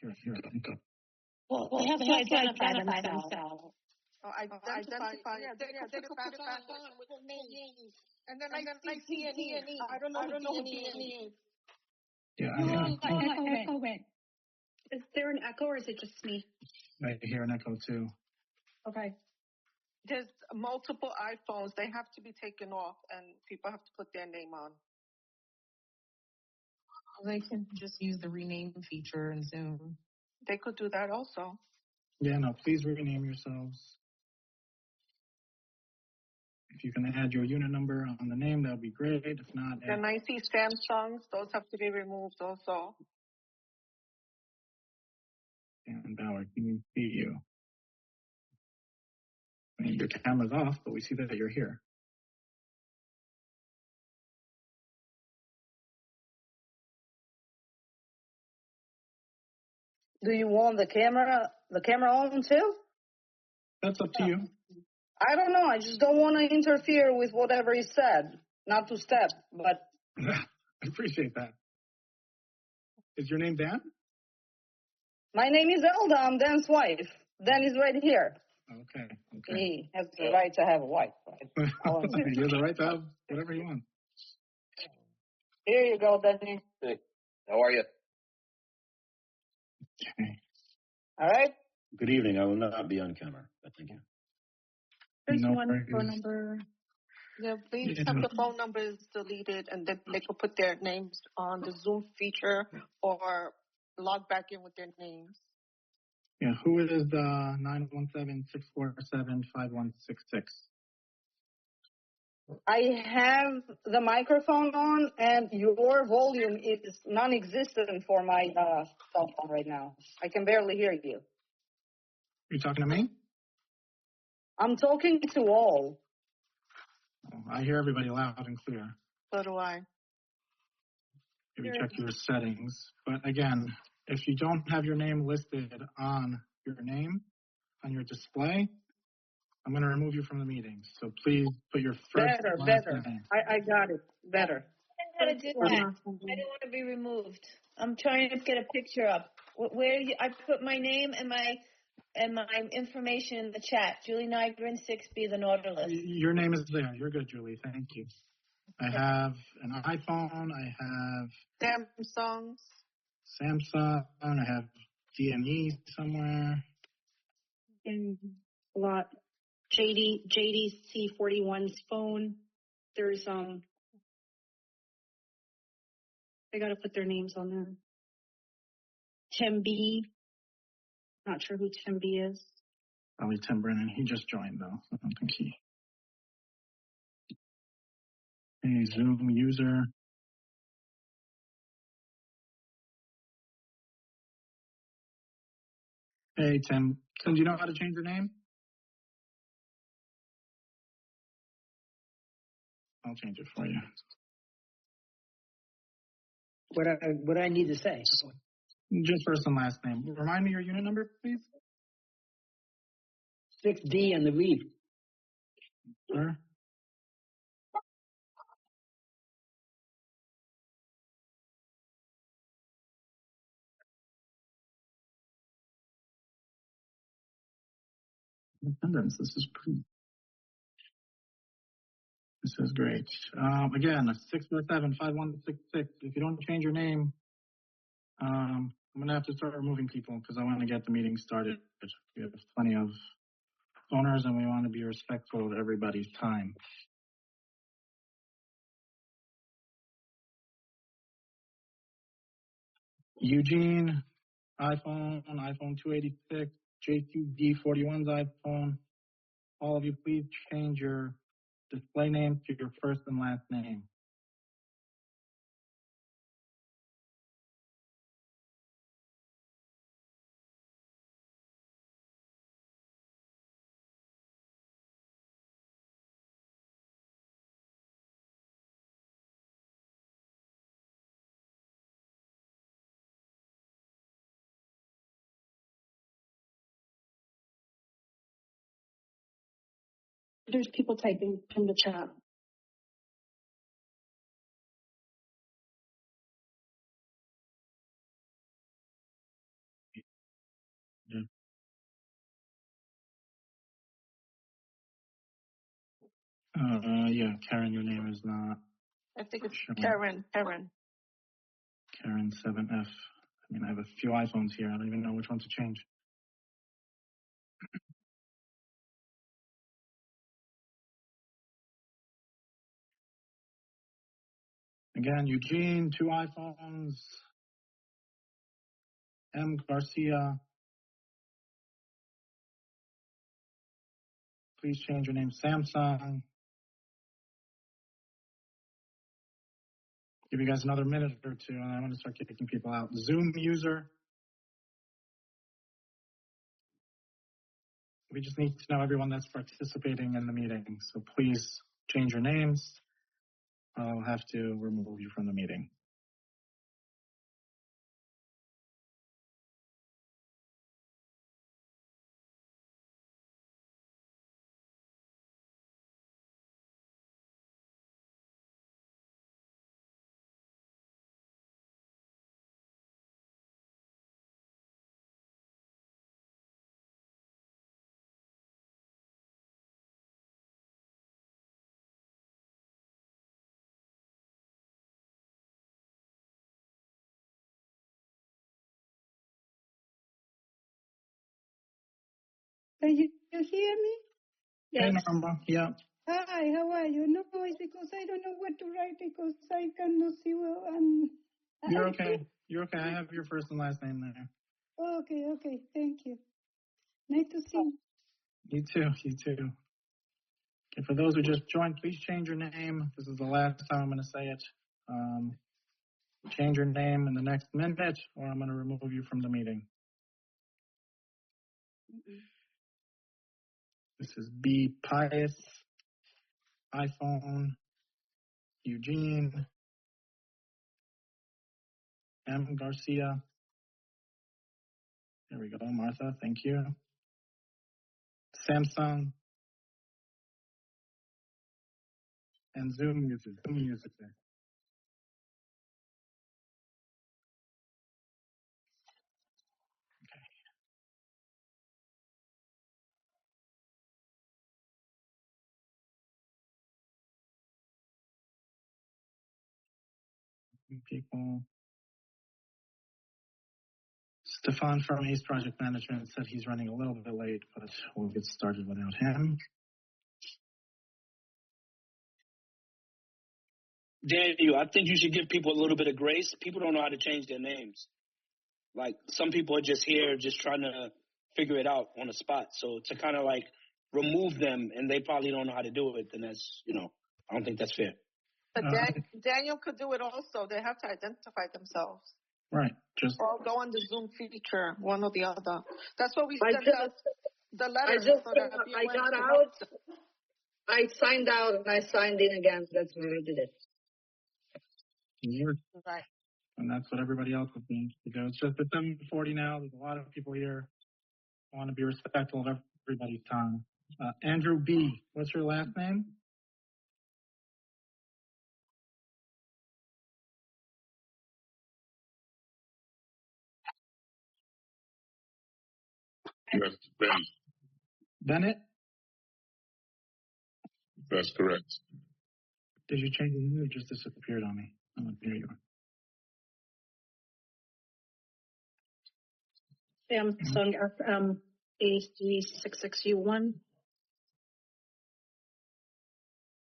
Here. Go. Well, they have to identify themselves. Oh, identify. Yeah, they could put that on with their names. And then I see P&E. I don't know who P&E is. Yeah, Echo it. Is there an echo or is it just me? I hear an echo too. Okay. There's multiple iPhones. They have to be taken off, and people have to put their name on. They can just use the rename feature in Zoom. They could do that also. Yeah, no, please rename yourselves. If you can add your unit number on the name, that would be great. If not, Then I see Samsungs. Those have to be removed also. and Bauer, can we see you? I mean, your camera's off, but we see that you're here. Do you want the camera on too? That's up to you. I don't know. I just don't want to interfere with whatever he said. Not to step, but. I appreciate that. Is your name Dan? My name is Elda. I'm Dan's wife. Dan is right here. Okay. He has the right to have a wife. Right? He has the right to have whatever he wants. Here you go, Danny. Hey, how are you? Okay. All right. Good evening. I will not be on camera, but thank you. There's No one worries. phone number. Yeah, please have the phone numbers deleted, and then they could put their names on the Zoom feature or log back in with their names. Yeah, who is the 917-647-5166? I have the microphone on, and your volume is non-existent for my cell phone right now. I can barely hear you. You talking to me? I'm talking to all. Oh, I hear everybody loud and clear. So do I. Maybe check your settings. But again, if you don't have your name listed on your name, on your display, I'm going to remove you from the meeting. So please put your first Better. name. I got it. Better. I don't want to be removed. I'm trying to get a picture up. I put my name and my information in the chat. Julie Nygren, 6B, the Nautilus. Your name is there. You're good, Julie. Thank you. I have an iPhone. I have Samsung. I have DME somewhere. And a lot. JDC41's phone. There's they got to put their names on there. Tim B. Not sure who Tim B is. Probably Tim Brennan. He just joined though. I don't think he. Hey, Zoom user. Hey, Tim. Tim, do you know how to change your name? I'll change it for you. What do I need to say? Just first and last name. Remind me your unit number, please. 6D on the read. Sure. Attendance. This is pretty. This is great. Again, 647-5166. If you don't change your name, I'm gonna have to start removing people because I want to get the meeting started. We have plenty of owners, and we want to be respectful of everybody's time. Eugene, iPhone 286, J2D41's iPhone. All of you, please change your display name to your first and last name. There's people typing from the chat. Yeah, Karen, your name is not I think it's showing. Karen. Karen 7F. I mean, I have a few iPhones here. I don't even know which one to change. Again, Eugene, 2 iPhones. M. Garcia. Please change your name. Samsung. Give you guys another minute or two, and I'm going to start kicking people out. Zoom user. We just need to know everyone that's participating in the meeting. So please change your names. I'll have to remove you from the meeting. Can you hear me? Yes. Hey, Norma. Yeah. Hi, how are you? No, it's because I don't know what to write because I cannot see well. You're okay. You're okay. I have your first and last name there. Okay. Thank you. Nice to see you. You too. Okay, for those who just joined, please change your name. This is the last time I'm going to say it. Change your name in the next minute, or I'm going to remove you from the meeting. This is B. Pius, iPhone, Eugene, M. Garcia. There we go, Martha. Thank you. Samsung and Zoom user. There. People. Stefan from Ace Project Management said he's running a little bit late, but we'll get started without him. Daniel, I think you should give people a little bit of grace. People don't know how to change their names. Like, some people are just here just trying to figure it out on the spot. So to kind of like remove them and they probably don't know how to do it, then that's, I don't think that's fair. But Daniel could do it also. They have to identify themselves. Right. Or go on the Zoom feature, one or the other. That's what we sent out the letter. I got out. I signed out and I signed in again. That's where I did it. Right. And that's what everybody else is doing. It's just at 7:40 now. There's a lot of people here. I want to be respectful of everybody's time. Andrew B. What's your last name? Yes, Ben. Bennett? That's correct. Did you change the name or just disappeared on me? Oh, here you are. Samsung FM A366U1.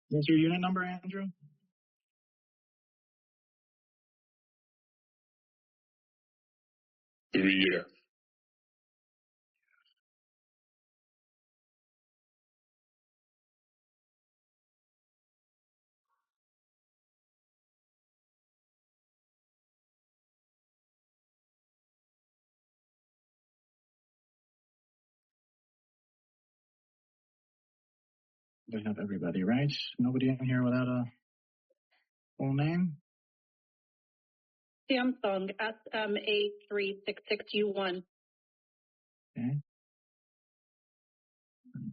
What's your unit number, Andrew? Yeah. They have everybody, right? Nobody in here without a full name? Samsung SMA366U1. Okay.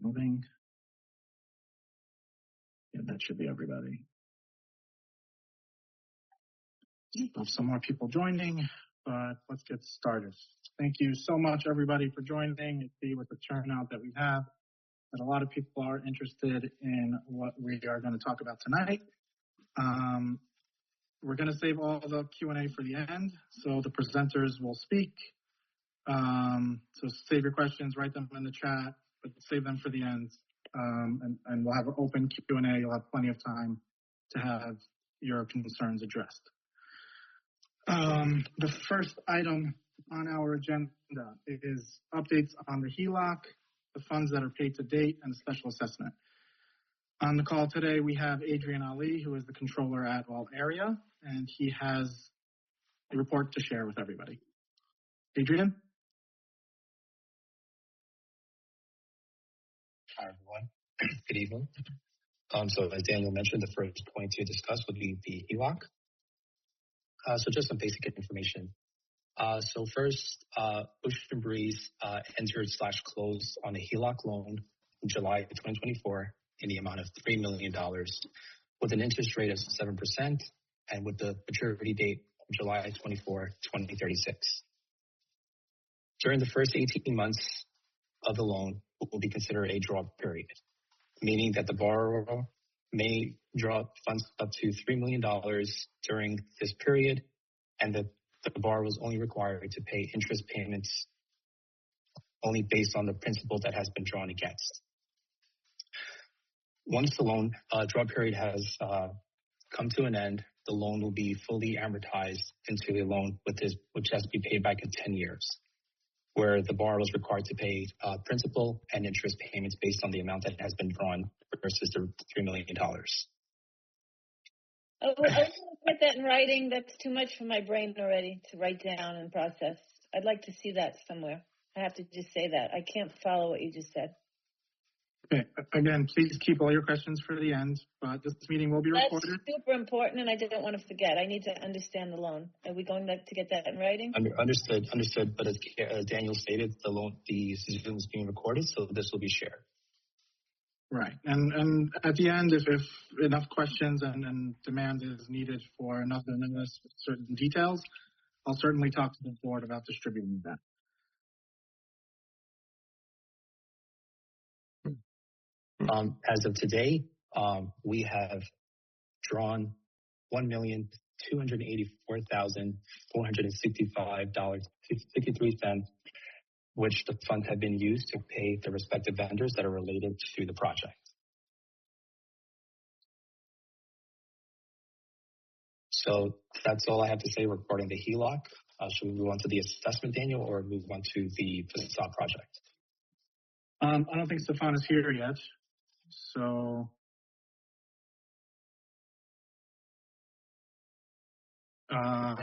Moving. Yeah, that should be everybody. Have some more people joining, but let's get started. Thank you so much, everybody, for joining. You see with the turnout that we have. that a lot of people are interested in what we are going to talk about tonight. We're going to save all the Q&A for the end, so the presenters will speak. So save your questions, write them in the chat, but save them for the end. And we'll have an open Q&A. You'll have plenty of time to have your concerns addressed. The first item on our agenda is updates on the HELOC, the funds that are paid to date, and the special assessment. On the call today, we have Adrian Ali, who is the controller at All Area, and he has a report to share with everybody. Adrian? Hi, everyone. Good evening. So as Daniel mentioned, the first point to discuss would be the HELOC. So just some basic information. So first, Ocean Breeze entered/closed on a HELOC loan in July 2024 in the amount of $3 million with an interest rate of 7% and with the maturity date of July 24, 2036. During the first 18 months of the loan will be considered a draw period, meaning that the borrower may draw funds up to $3 million during this period, and the borrower is only required to pay interest payments only based on the principal that has been drawn against. Once the loan draw period has come to an end, the loan will be fully amortized into a loan which has to be paid back in 10 years, where the borrower is required to pay principal and interest payments based on the amount that has been drawn versus the $3 million. I want to put that in writing. That's too much for my brain already to write down and process. I'd like to see that somewhere. I have to just say that. I can't follow what you just said. Okay. Again, please keep all your questions for the end, but this meeting will be recorded. That's super important, and I didn't want to forget. I need to understand the loan. Are we going to get that in writing? Understood. But as Daniel stated, the Zoom is being recorded, so this will be shared. Right. And at the end, if enough questions and demand is needed for another certain details, I'll certainly talk to the board about distributing that. As of today, we have drawn $1,284,465.63, which the funds have been used to pay the respective vendors that are related to the project. So that's all I have to say regarding the HELOC. Should we move on to the assessment, Daniel, or move on to the facade project? I don't think Stefan is here yet. So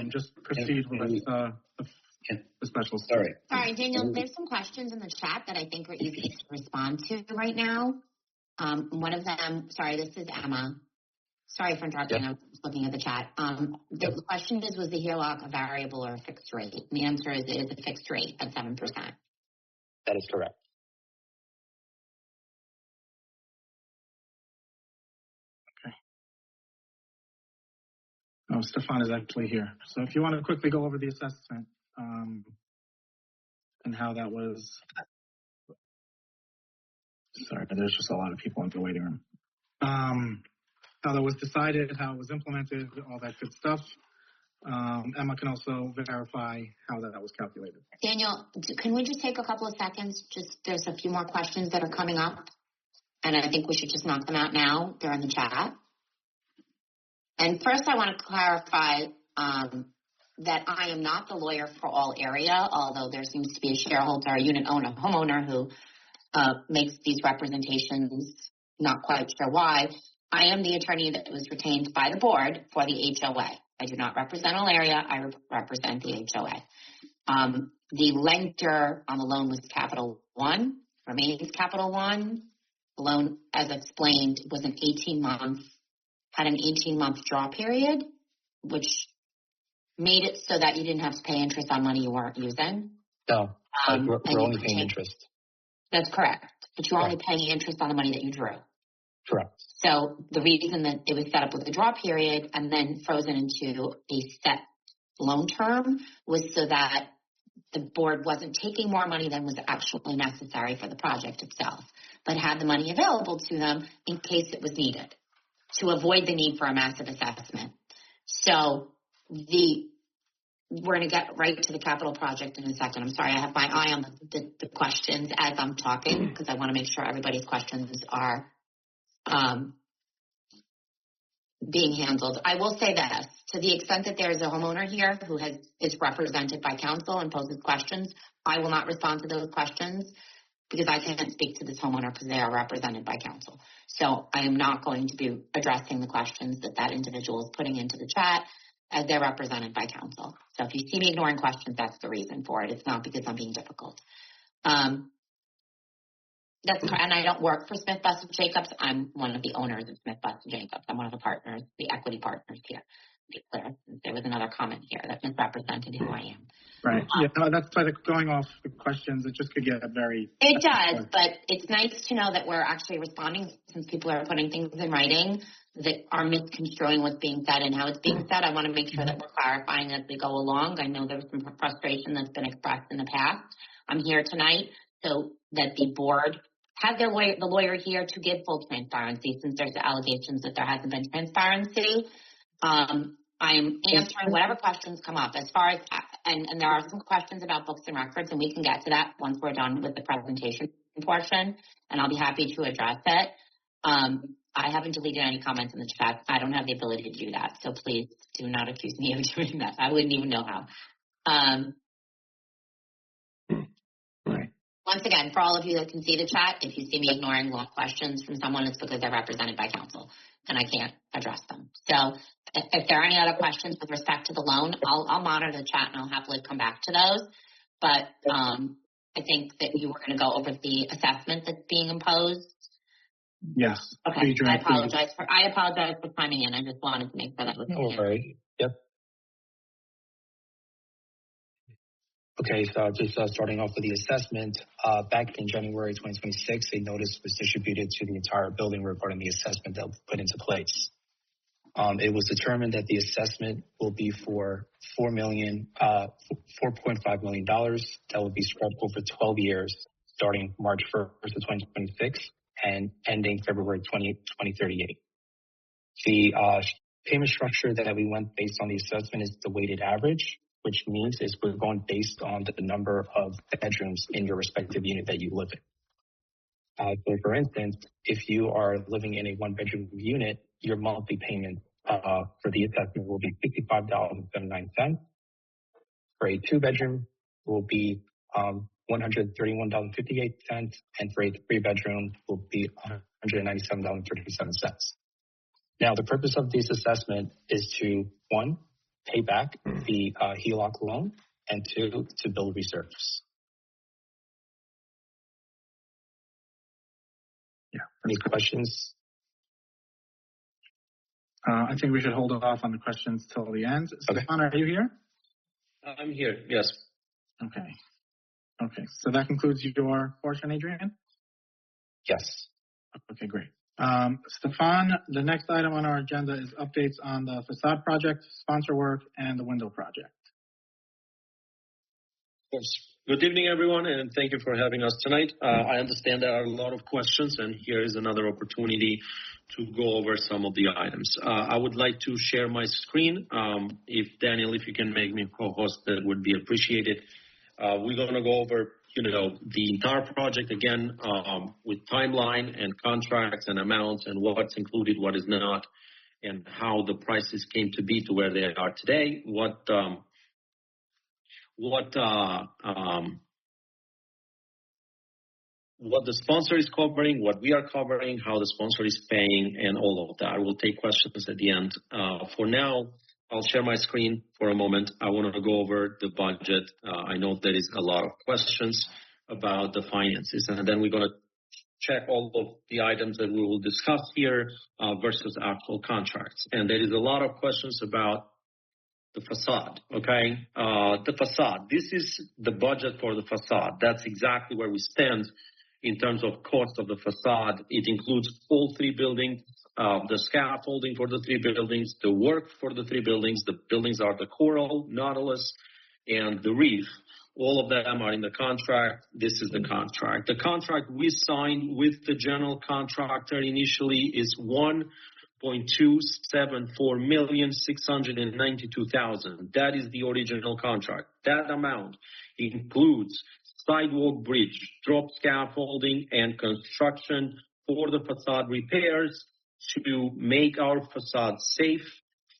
just proceed with the special. Sorry, Daniel, there's some questions in the chat that I think are easy to respond to right now. One of them, this is Emma. Sorry for interrupting. Yep. I was looking at the chat. The question is, was the HELOC a variable or a fixed rate? And the answer is it is a fixed rate at 7%. That is correct. Oh, Stefan is actually here. So if you want to quickly go over the assessment and how that was. Sorry, there's just a lot of people in the waiting room. How that was decided, how it was implemented, all that good stuff. Emma can also verify how that was calculated. Daniel, can we just take a couple of seconds? There's a few more questions that are coming up, and I think we should just knock them out now. They're in the chat. And first, I want to clarify that I am not the lawyer for All Area, although there seems to be a shareholder, a unit owner, homeowner who makes these representations. Not quite sure why. I am the attorney that was retained by the board for the HOA. I do not represent All Area. I represent the HOA. The lender on the loan was Capital One, remains Capital One. The loan, as explained, was an 18-month draw period, which made it so that you didn't have to pay interest on money you weren't using. No, we're only paying interest. That's correct. But you're only paying interest on the money that you drew. Correct. So the reason that it was set up with a draw period and then frozen into a set loan term was so that the board wasn't taking more money than was actually necessary for the project itself. but had the money available to them in case it was needed to avoid the need for a massive assessment. So we're going to get right to the capital project in a second. I'm sorry, I have my eye on the questions as I'm talking because I want to make sure everybody's questions are being handled. I will say this, to the extent that there is a homeowner here who is represented by counsel and poses questions, I will not respond to those questions because I can't speak to this homeowner because they are represented by counsel. So I am not going to be addressing the questions that individual is putting into the chat as they're represented by counsel. So if you see me ignoring questions, that's the reason for it. It's not because I'm being difficult. And I don't work for Smith Bustle Jacobs. I'm one of the owners of Smith Bustle Jacobs. I'm one of the partners, the equity partners here. To be clear, there was another comment here that misrepresented who I am. Right. Yeah, no, that's like going off the questions. It just could get very. It does, but it's nice to know that we're actually responding since people are putting things in writing that are misconstruing what's being said and how it's being said. I want to make sure that we're clarifying as we go along. I know there was some frustration that's been expressed in the past. I'm here tonight so that the board has the lawyer here to give full transparency since there's allegations that there hasn't been transparency. I'm answering whatever questions come up as far as, and there are some questions about books and records, and we can get to that once we're done with the presentation portion, and I'll be happy to address it. I haven't deleted any comments in the chat. I don't have the ability to do that, so please do not accuse me of doing that. I wouldn't even know how. Once again, for all of you that can see the chat, if you see me ignoring long questions from someone, it's because they're represented by counsel, and I can't address them. So if there are any other questions with respect to the loan, I'll monitor the chat, and I'll happily come back to those. But I think that you were going to go over the assessment that's being imposed. Yes. Okay. I apologize for chiming in. I just wanted to make sure that was clear. All right. Yep. Okay, so just starting off with the assessment, back in January 2026, a notice was distributed to the entire building regarding the assessment that was put into place. It was determined that the assessment will be for $4.5 million that will be spread over 12 years, starting March 1st of 2026 and ending February 2038. The payment structure that we went based on the assessment is the weighted average, which means is we're going based on the number of bedrooms in your respective unit that you live in. So for instance, if you are living in a one-bedroom unit, your monthly payment for the assessment will be $65.79. For a two-bedroom, will be $131.58, and for a three-bedroom will be $197.37. Now, the purpose of this assessment is to, one, pay back the HELOC loan, and two, to build reserves. Yeah. Any questions? I think we should hold off on the questions till the end. Okay. Stefan, are you here? I'm here, yes. Okay. So that concludes your portion, Adrian? Yes. Okay, great. Stefan, the next item on our agenda is updates on the facade project, sponsor work, and the window project. Yes. Good evening, everyone, and thank you for having us tonight. I understand there are a lot of questions, and here is another opportunity to go over some of the items. I would like to share my screen. If Daniel, if you can make me co-host, that would be appreciated. We're going to go over, the entire project again with timeline and contracts and amounts and what's included, what is not, and how the prices came to be to where they are today. What the sponsor is covering, what we are covering, how the sponsor is paying, and all of that. I will take questions at the end. For now, I'll share my screen for a moment. I want to go over the budget. I know there is a lot of questions about the finances, and then we're going to check all of the items that we will discuss here versus actual contracts. And there is a lot of questions about the facade, okay? The facade. This is the budget for the facade. That's exactly where we stand in terms of cost of the facade. It includes all three buildings, the scaffolding for the three buildings, the work for the three buildings. The buildings are the Coral, Nautilus, and the Reef. All of them are in the contract. This is the contract. The contract we signed with the general contractor initially is $1,274,692,000. That is the original contract. That amount includes sidewalk bridge, drop scaffolding, and construction for the facade repairs to make our facade safe,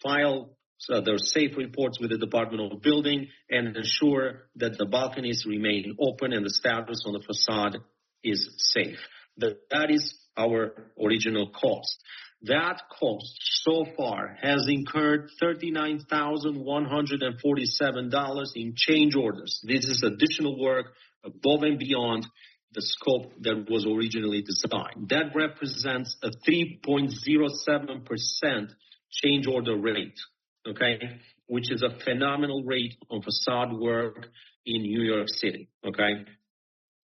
file their safe reports with the Department of Building, and ensure that the balconies remain open and the status on the facade is safe. That is our original cost. That cost so far has incurred $39,147 in change orders. This is additional work above and beyond the scope that was originally designed. That represents a 3.07% change order rate, okay, which is a phenomenal rate on facade work in New York City, okay?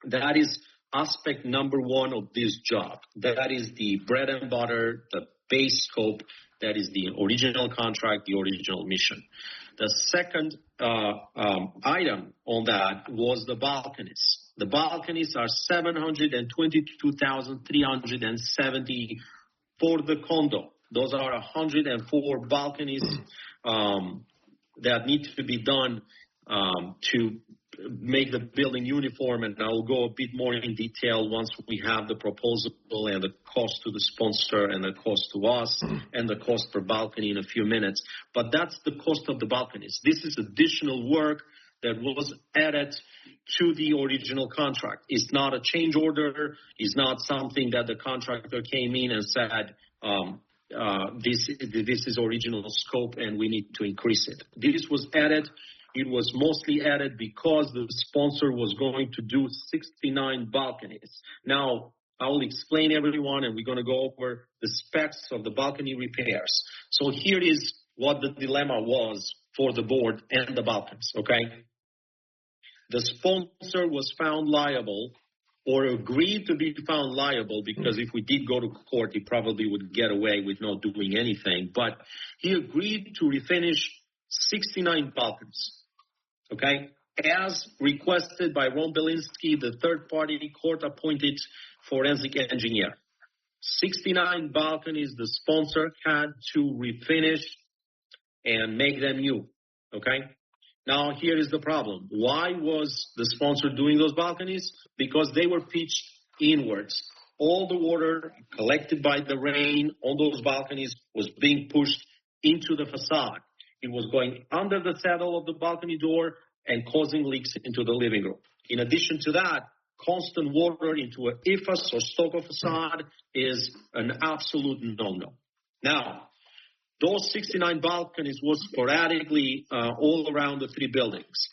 That is aspect number one of this job. That is the bread and butter, the base scope. That is the original contract, the original mission. The second item on that was the balconies. The balconies are $722,370 for the condo. Those are 104 balconies that need to be done to make the building uniform, and I'll go a bit more in detail once we have the proposal and the cost to the sponsor and the cost to us and the cost per balcony in a few minutes. But that's the cost of the balconies. This is additional work that was added to the original contract. It's not a change order. It's not something that the contractor came in and said, this is original scope and we need to increase it. This was added. It was mostly added because the sponsor was going to do 69 balconies. Now, I will explain everyone, and we're going to go over the specs of the balcony repairs. So here is what the dilemma was for the board and the balconies, okay? The sponsor was found liable or agreed to be found liable, because if we did go to court, he probably would get away with not doing anything. But he agreed to refinish 69 balconies, okay, as requested by Ron Belinsky, the third-party court-appointed forensic engineer. 69 balconies the sponsor had to refinish and make them new, okay? Now, here is the problem. Why was the sponsor doing those balconies? Because they were pitched inwards. All the water collected by the rain on those balconies was being pushed into the facade. It was going under the saddle of the balcony door and causing leaks into the living room. In addition to that, constant water into an IFAS or stucco facade is an absolute no-no. Now, those 69 balconies was sporadically all around the three buildings.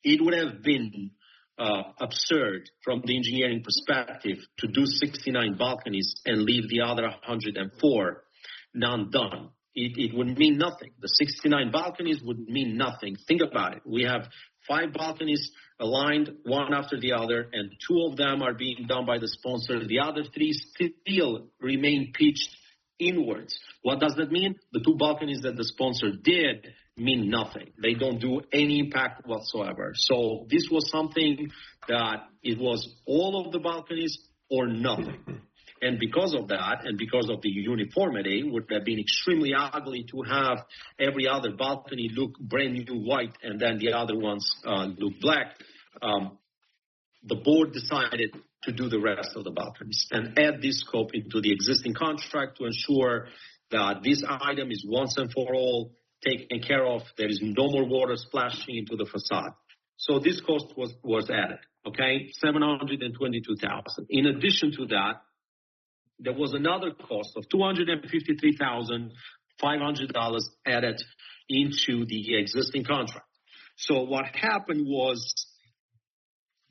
It would have been absurd from the engineering perspective to do 69 balconies and leave the other 104 non-done. It would mean nothing. The 69 balconies would mean nothing. Think about it. We have 5 balconies aligned one after the other, and 2 of them are being done by the sponsor. The other 3 still remain pitched inwards. What does that mean? The 2 balconies that the sponsor did mean nothing. They don't do any impact whatsoever. So this was something that it was all of the balconies or nothing. And because of that, and because of the uniformity, it would have been extremely ugly to have every other balcony look brand new white and then the other ones look black. The board decided to do the rest of the balconies and add this scope into the existing contract to ensure that this item is once and for all taken care of. There is no more water splashing into the facade. So this cost was added, okay, $722,000. In addition to that, there was another cost of $253,500 added into the existing contract. So what happened was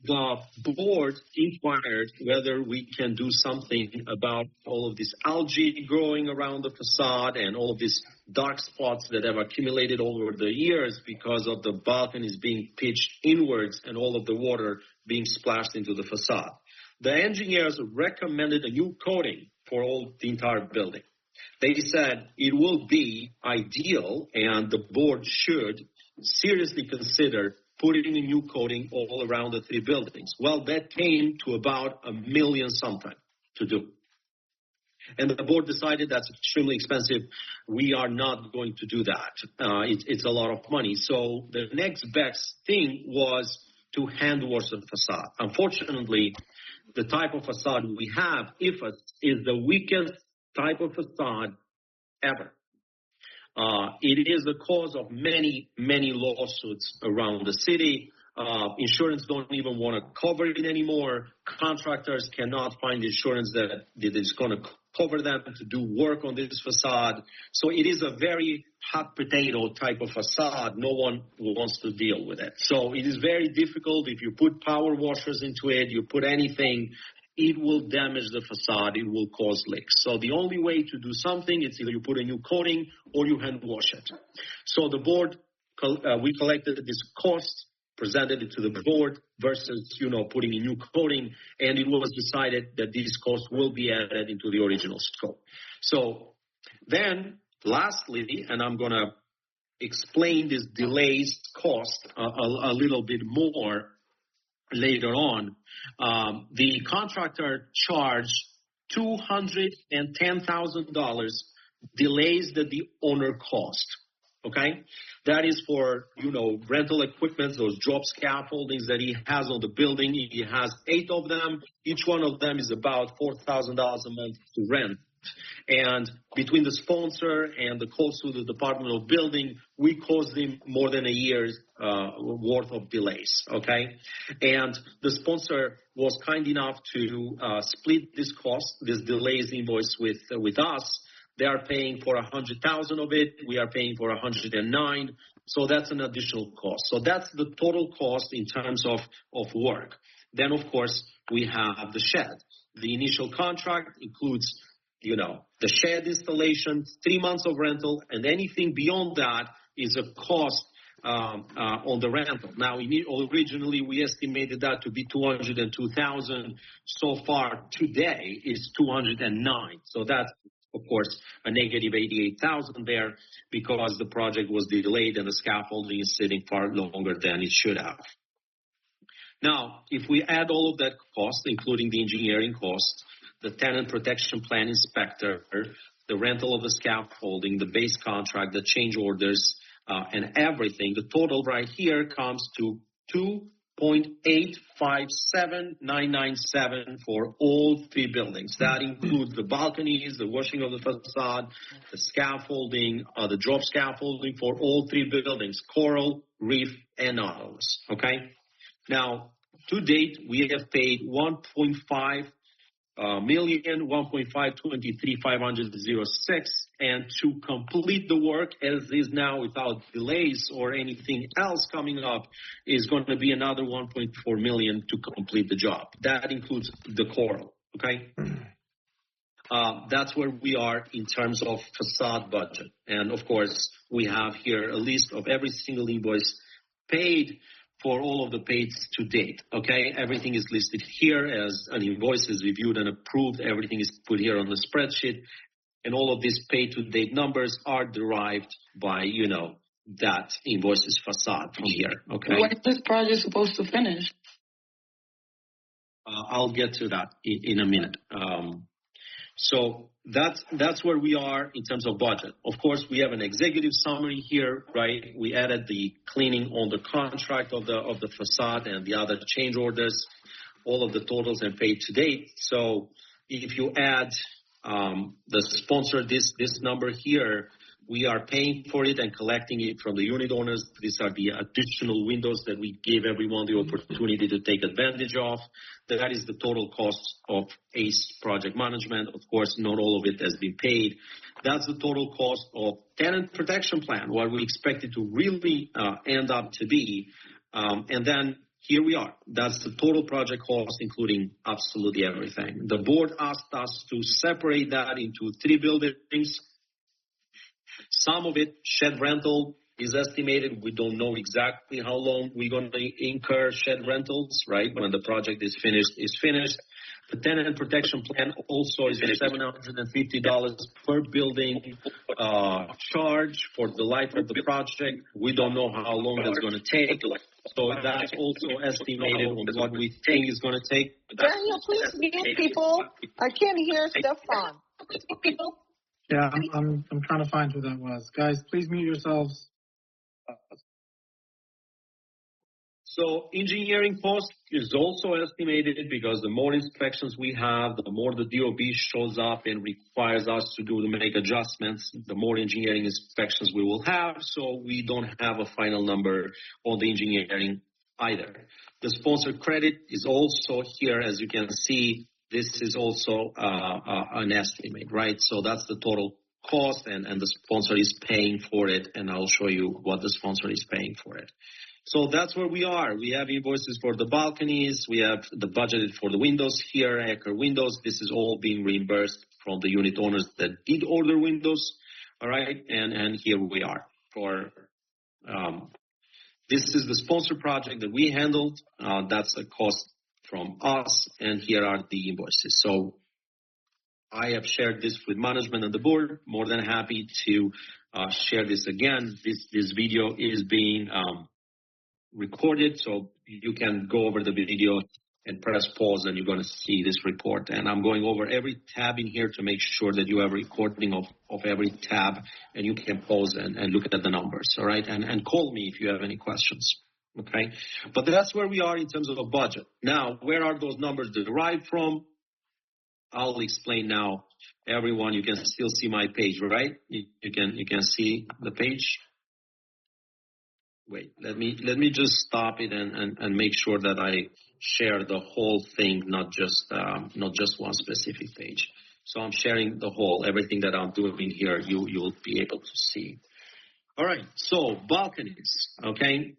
the board inquired whether we can do something about all of this algae growing around the facade and all of these dark spots that have accumulated over the years because of the balconies being pitched inwards and all of the water being splashed into the facade. The engineers recommended a new coating for the entire building. They said it will be ideal and the board should seriously consider putting a new coating all around the 3 buildings. Well, that came to about $1 million something to do. And the board decided that's extremely expensive. We are not going to do that. It's a lot of money. So the next best thing was to hand wash the facade. Unfortunately, the type of facade we have, IFAS, is the weakest type of facade ever. It is the cause of many, many lawsuits around the city. Insurance don't even want to cover it anymore. Contractors cannot find insurance that is going to cover them to do work on this facade. So it is a very hot potato type of facade. No one wants to deal with it. So it is very difficult. If you put power washers into it, you put anything, it will damage the facade. It will cause leaks. So the only way to do something is either you put a new coating or you hand wash it. So the board, we collected this cost, presented it to the board versus, putting a new coating, and it was decided that these costs will be added into the original scope. So then, lastly, and I'm going to explain this delays cost a little bit more later on, the contractor charged $210,000 delays that the owner cost. Okay, that is for, rental equipment, those drop scaffoldings that he has on the building. He has 8 of them. Each one of them is about $4,000 a month to rent. And between the sponsor and the cost to the Department of Building, we caused him more than a year's worth of delays. Okay, and the sponsor was kind enough to split this cost, this delays invoice with us. They are paying for 100,000 of it. We are paying for 109. So that's an additional cost. So that's the total cost in terms of work. Then, of course, we have the shed. The initial contract includes, the shed installation, 3 months of rental, and anything beyond that is a cost on the rental. Now, originally we estimated that to be 202,000. So far today is 209. So that's, of course, a negative 88,000 there because the project was delayed and the scaffolding is sitting far longer than it should have. Now, if we add all of that cost, including the engineering cost, the tenant protection plan inspector, the rental of the scaffolding, the base contract, the change orders, and everything, the total right here comes to $2,857,997 for all 3 buildings. That includes the balconies, the washing of the facade, the scaffolding, the drop scaffolding for all 3 buildings, Coral, Reef, and Nautilus. Okay? Now, to date, we have paid $1.5 million, 1.523,506, and to complete the work as is now without delays or anything else coming up is going to be another 1.4 million to complete the job. That includes the Coral. Okay. That's where we are in terms of facade budget. And of course, we have here a list of every single invoice paid for all of the paid to date. Okay, everything is listed here as an invoice is reviewed and approved. Everything is put here on the spreadsheet, and all of these paid to date numbers are derived by that invoice's facade from here. Okay. When is this project supposed to finish? I'll get to that in a minute. So that's where we are in terms of budget. Of course, we have an executive summary here, right? We added the cleaning on the contract of the facade and the other change orders, all of the totals and paid to date. So if you add the sponsor, this number here, we are paying for it and collecting it from the unit owners. These are the additional windows that we gave everyone the opportunity to take advantage of. That is the total cost of ACE project management. Of course, not all of it has been paid. That's the total cost of tenant protection plan, what we expect it to really end up to be. And then here we are. That's the total project cost, including absolutely everything. The board asked us to separate that into 3 buildings. Some of it, shed rental, is estimated. We don't know exactly how long we're going to incur shed rentals, right? When the project is finished, The tenant protection plan also is $750 per building charge for the life of the project. We don't know how long that's going to take. So that's also estimated on what we think is going to take. Daniel, please mute people. I can't hear Stefan. Yeah, I'm trying to find who that was. Guys, please mute yourselves. So engineering cost is also estimated because the more inspections we have, the more the DOB shows up and requires us to make adjustments, the more engineering inspections we will have. So we don't have a final number on the engineering either. The sponsor credit is also here, as you can see. This is also an estimate, right? So that's the total cost, and the sponsor is paying for it, and I'll show you what the sponsor is paying for it. So that's where we are. We have invoices for the balconies. We have the budgeted for the windows here, Ecker windows. This is all being reimbursed from the unit owners that did order windows. All right, and here we are for. This is the sponsor project that we handled. That's a cost from us, and here are the invoices. So I have shared this with management and the board. More than happy to share this again. This video is being recorded, so you can go over the video and press pause, and you're going to see this report. And I'm going over every tab in here to make sure that you have a recording of every tab, and you can pause and look at the numbers, all right? And call me if you have any questions, okay? But that's where we are in terms of a budget. Now, where are those numbers derived from? I'll explain now. Everyone, you can still see my page, right? You can see the page. Wait, let me just stop it and make sure that I share the whole thing, not just one specific page. So I'm sharing the whole, everything that I'm doing here, you'll be able to see. All right, so balconies, okay?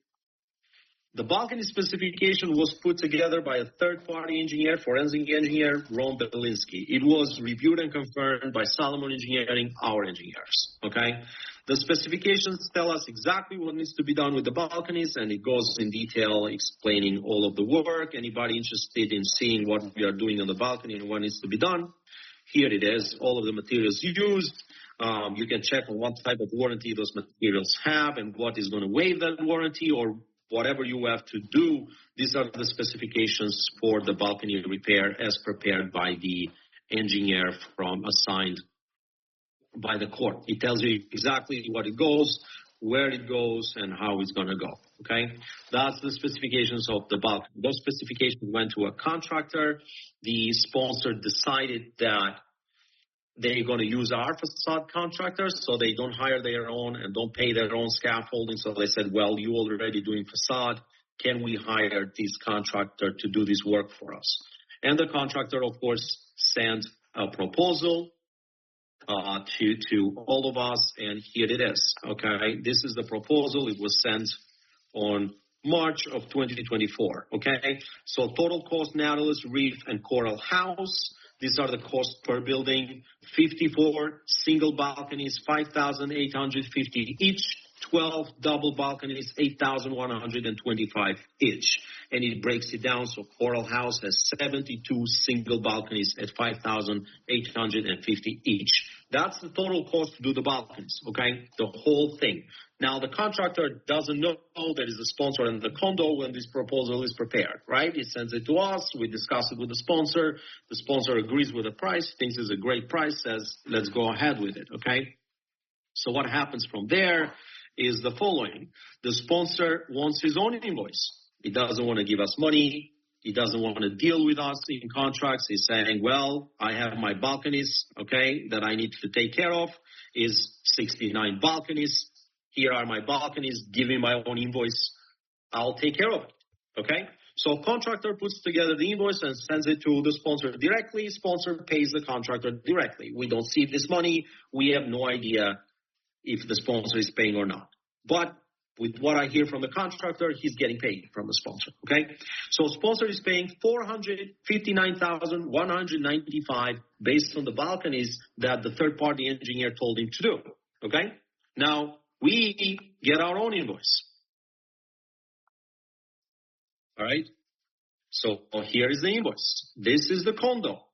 The balcony specification was put together by a third-party engineer, forensic engineer, Ron Belinsky. It was reviewed and confirmed by Solomon Engineering, our engineers, okay? The specifications tell us exactly what needs to be done with the balconies, and it goes in detail explaining all of the work. Anybody interested in seeing what we are doing on the balcony and what needs to be done, here it is, all of the materials used. You can check on what type of warranty those materials have and what is going to waive that warranty or whatever you have to do. These are the specifications for the balcony repair as prepared by the engineer assigned by the court. It tells you exactly what it goes, where it goes, and how it's going to go, okay? That's the specifications of the balcony. Those specifications went to a contractor. The sponsor decided that they're going to use our facade contractors, so they don't hire their own and don't pay their own scaffolding. So they said, well, you already doing facade. Can we hire this contractor to do this work for us? And the contractor, of course, sent a proposal to all of us, and here it is, okay? This is the proposal. It was sent on March of 2024, okay? So total cost, Nautilus, Reef, and Coral House. These are the costs per building. 54 single balconies, 5,850 each. 12 double balconies, 8,125 each. And it breaks it down. So Coral House has 72 single balconies at 5,850 each. That's the total cost to do the balconies, okay? The whole thing. Now, the contractor doesn't know that is the sponsor and the condo when this proposal is prepared, right? He sends it to us. We discuss it with the sponsor. The sponsor agrees with the price, thinks it's a great price, says, let's go ahead with it, okay? So what happens from there is the following. The sponsor wants his own invoice. He doesn't want to give us money. He doesn't want to deal with us in contracts. He's saying, well, I have my balconies, okay, that I need to take care of, is 69 balconies. Here are my balconies. Give me my own invoice. I'll take care of it, okay? So contractor puts together the invoice and sends it to the sponsor directly. Sponsor pays the contractor directly. We don't see this money. We have no idea if the sponsor is paying or not. But with what I hear from the contractor, he's getting paid from the sponsor, okay? So sponsor is paying $459,195 based on the balconies that the third-party engineer told him to do, okay? Now, we get our own invoice, all right? So here is the invoice. This is the condo.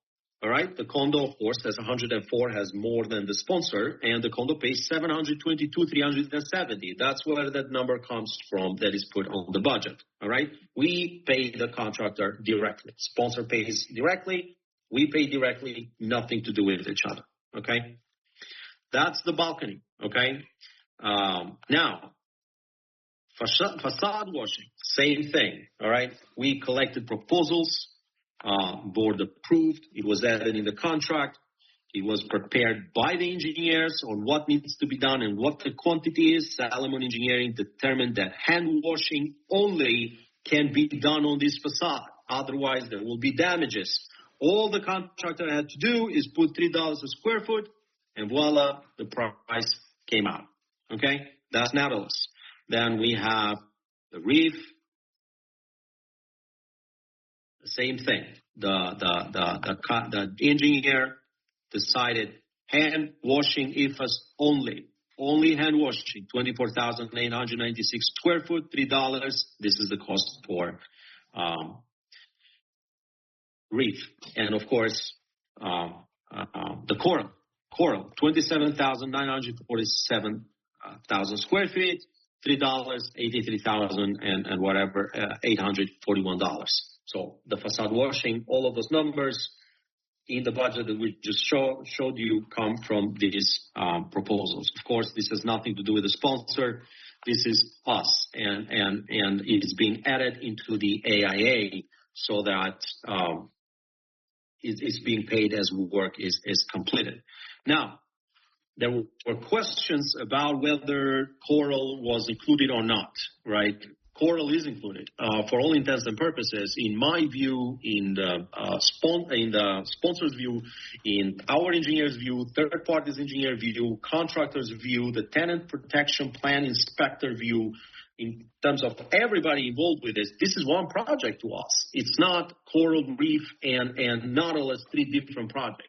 All right. The condo, of course, has 104, has more than the sponsor, and the condo pays 722,370. That's where that number comes from that is put on the budget. All right. We pay the contractor directly. Sponsor pays directly. We pay directly. Nothing to do with each other. Okay. That's the balcony. Okay. Now, facade washing, same thing. All right. We collected proposals. Board approved. It was added in the contract. It was prepared by the engineers on what needs to be done and what the quantity is. Salomon Engineering determined that hand washing only can be done on this facade. Otherwise, there will be damages. All the contractor had to do is put $3 a square foot, and voila, the price came out. Okay, that's Nautilus. Then we have the reef. The same thing. The engineer decided hand washing IFAS only hand washing, 24,896 square foot, $3. This is the cost for reef, and of course the coral, 27,947 square feet, $3, 83,000 and whatever, $841. So the facade washing, all of those numbers in the budget that we just showed you come from these proposals. Of course, this has nothing to do with the sponsor. This is us, and it is being added into the AIA so that it's being paid as work is completed. Now, there were questions about whether coral was included or not, right? Coral is included for all intents and purposes. In my view, in the sponsor's view, in our engineer's view, third party's engineer view, contractor's view, the tenant protection plan inspector view, in terms of everybody involved with this, this is one project to us. It's not Coral Reef and Nautilus, three different projects.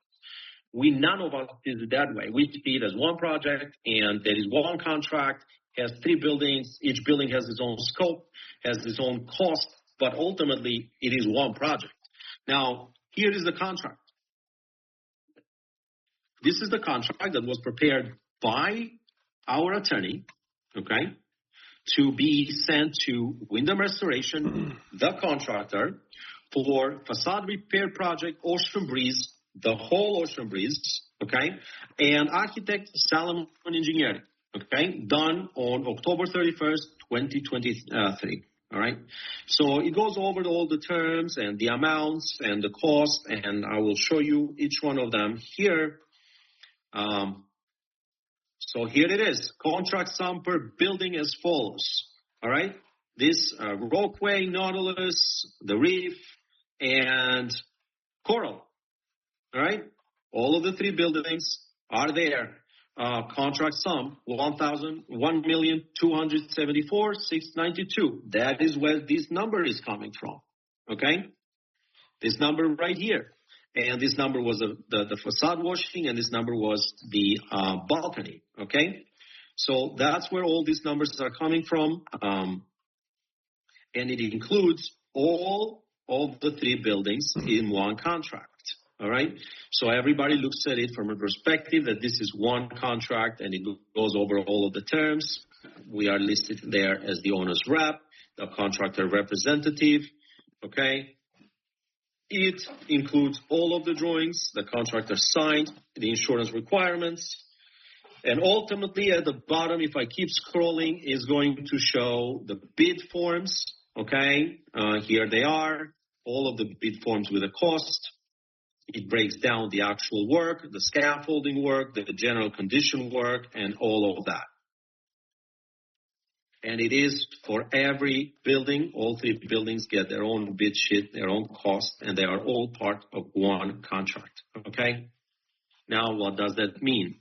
None of us is that way. We see it as one project, and there is one contract, has three buildings. Each building has its own scope, has its own cost, but ultimately it is one project. Now, here is the contract. This is the contract that was prepared by our attorney, okay, to be sent to Wyndham Restoration, the contractor, for facade repair project Ocean Breeze, the whole Ocean Breeze, okay, and architect Salomon Engineering, okay, done on October 31st, 2023, all right? So it goes over all the terms and the amounts and the cost, and I will show you each one of them here. So here it is, contract sum per building as follows, all right? This Rockway, Nautilus, the Reef, and Coral, all right? All of the three buildings are there. Contract sum, $1,274,692. That is where this number is coming from, okay? This number right here. And this number was the facade washing, and this number was the balcony, okay? So that's where all these numbers are coming from. And it includes all of the three buildings in one contract. All right. So everybody looks at it from a perspective that this is one contract and it goes over all of the terms. We are listed there as the owner's rep, the contractor representative. Okay. It includes all of the drawings, the contractor signed, the insurance requirements. And ultimately at the bottom, if I keep scrolling, is going to show the bid forms. Okay. Here they are. All of the bid forms with a cost. It breaks down the actual work, the scaffolding work, the general condition work, and all of that. And it is for every building. All three buildings get their own bid sheet, their own cost, and they are all part of one contract. Okay? Now, what does that mean?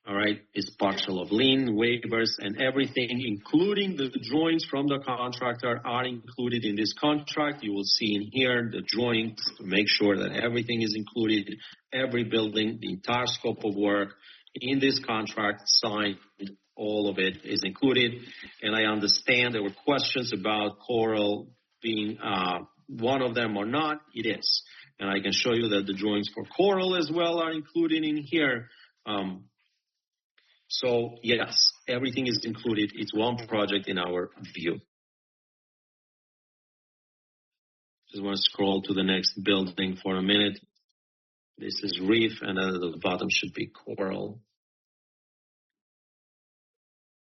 All right, it's partial of lien, waivers, and everything, including the drawings from the contractor, are included in this contract. You will see in here the drawings to make sure that everything is included, every building, the entire scope of work in this contract signed, all of it is included. And I understand there were questions about Coral being one of them or not. It is. And I can show you that the drawings for Coral as well are included in here. So yes, everything is included. It's one project in our view. Just want to scroll to the next building for a minute. This is Reef, and then at the bottom should be Coral.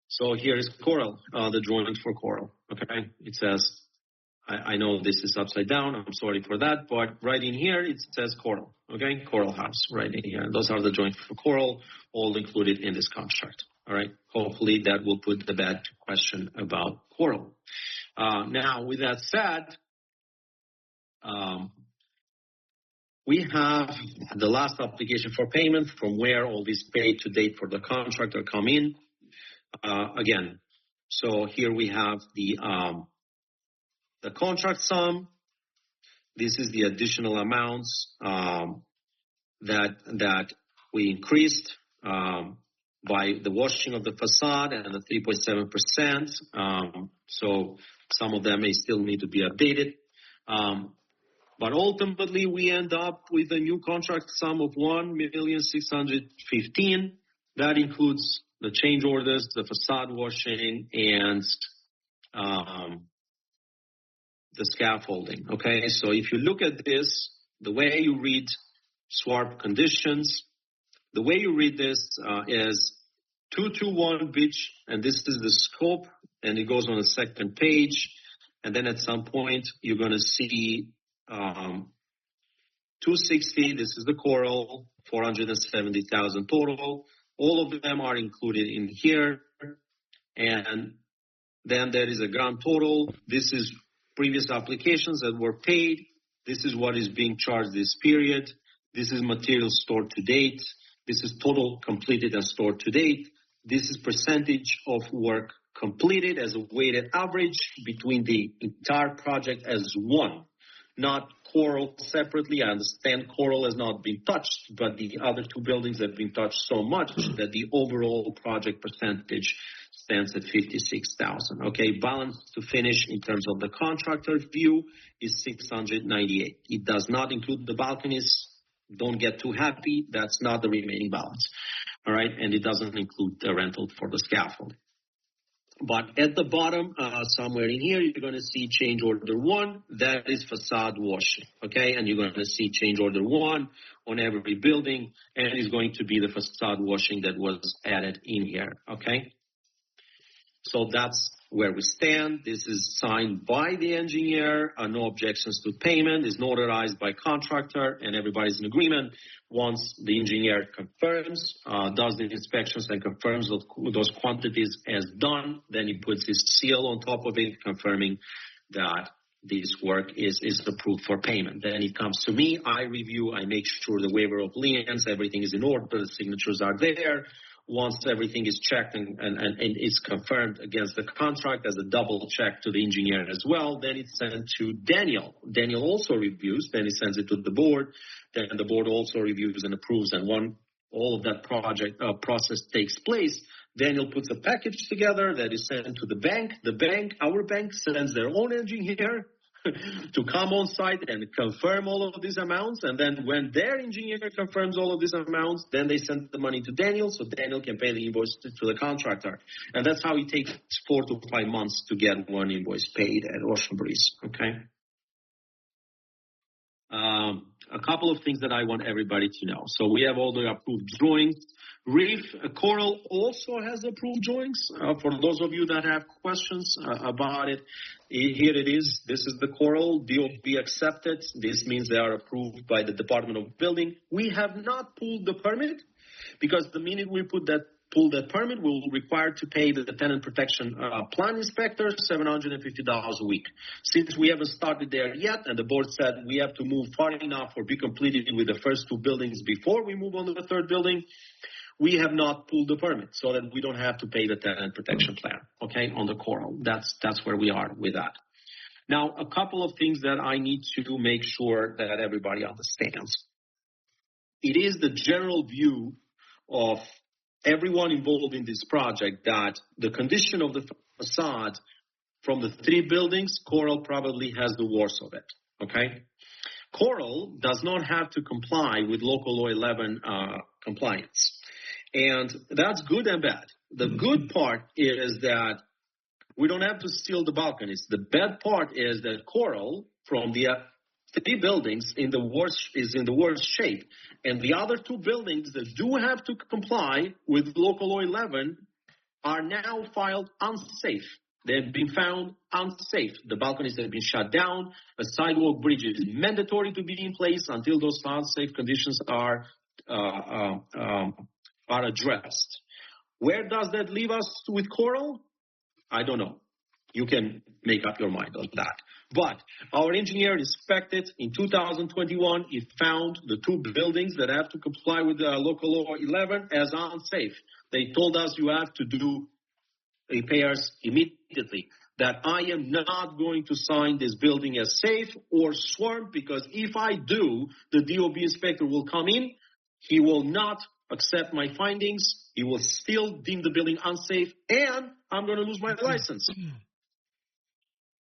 So here is Coral, the drawings for Coral. Okay, it says, I know this is upside down. I'm sorry for that, but right in here it says Coral. Okay, Coral House right in here. Those are the drawings for Coral, all included in this contract. All right. Hopefully that will put the bad question about Coral. Now, with that said, we have the last application for payment from where all these paid to date for the contractor come in. Again, so here we have the contract sum. This is the additional amounts that we increased by the washing of the facade and the 3.7%. So some of them may still need to be updated. But ultimately, we end up with a new contract sum of $1,615,000. That includes the change orders, the facade washing, and the scaffolding. Okay, so if you look at this, the way you read SWARP conditions, the way you read this is 221 beach, and this is the scope, and it goes on the second page, and then at some point you're going to see 260. This is the Coral, 470,000 total. All of them are included in here, and then there is a grand total. This is previous applications that were paid. This is what is being charged this period. This is materials stored to date. This is total completed and stored to date. This is percentage of work completed as a weighted average between the entire project as one, not Coral separately. I understand Coral has not been touched, but the other two buildings have been touched so much that the overall project percentage stands at 56,000. Okay, balance to finish in terms of the contractor view is 698. It does not include the balconies. Don't get too happy. That's not the remaining balance. All right, and it doesn't include the rental for the scaffold. But at the bottom, somewhere in here, you're going to see change order 1. That is facade washing, okay? And you're going to see change order 1 on every building, and it's going to be the facade washing that was added in here, okay? So that's where we stand. This is signed by the engineer. No objections to payment. Is notarized by contractor, and everybody's in agreement. Once the engineer confirms, does the inspections and confirms those quantities as done, then he puts his seal on top of it, confirming that this work is approved for payment. Then it comes to me. I review. I make sure the waiver of liens, everything is in order. The signatures are there. Once everything is checked and is confirmed against the contract as a double check to the engineer as well, then it's sent to Daniel. Daniel also reviews, then he sends it to the board, then the board also reviews and approves. And when all of that process takes place, Daniel puts a package together that is sent to the bank. Our bank sends their own engineer to come on site and confirm all of these amounts. And then when their engineer confirms all of these amounts, then they send the money to Daniel so Daniel can pay the invoice to the contractor. And that's how it takes 4 to 5 months to get one invoice paid at Ocean Breeze, okay? A couple of things that I want everybody to know. So we have all the approved drawings. Reef Coral also has approved drawings. For those of you that have questions about it, here it is. This is the Coral DOB accepted. This means they are approved by the Department of Building. We have not pulled the permit because the minute we pull that permit, we'll require to pay the tenant protection plan inspector $750 a week. Since we haven't started there yet, and the board said we have to move far enough or be completed with the first 2 buildings before we move on to the 3rd building, we have not pulled the permit so that we don't have to pay the tenant protection plan, okay, on the Coral. That's where we are with that. Now, a couple of things that I need to make sure that everybody understands. It is the general view of everyone involved in this project that the condition of the facade from the 3 buildings, Coral probably has the worst of it, okay? Coral does not have to comply with local law 11 compliance. And that's good and bad. The good part is that we don't have to seal the balconies. The bad part is that Coral, from the 3 buildings, is in the worst shape. And the other 2 buildings that do have to comply with local law 11 are now filed unsafe. They've been found unsafe. The balconies have been shut down. A sidewalk bridge is mandatory to be in place until those unsafe conditions are addressed. Where does that leave us with Coral? I don't know. You can make up your mind on that. But our engineer inspected in 2021. He found the 2 buildings that have to comply with local law 11 as unsafe. They told us you have to do repairs immediately. That I am not going to sign this building as safe or swarm, because if I do, the DOB inspector will come in. He will not accept my findings. He will still deem the building unsafe, and I'm going to lose my license.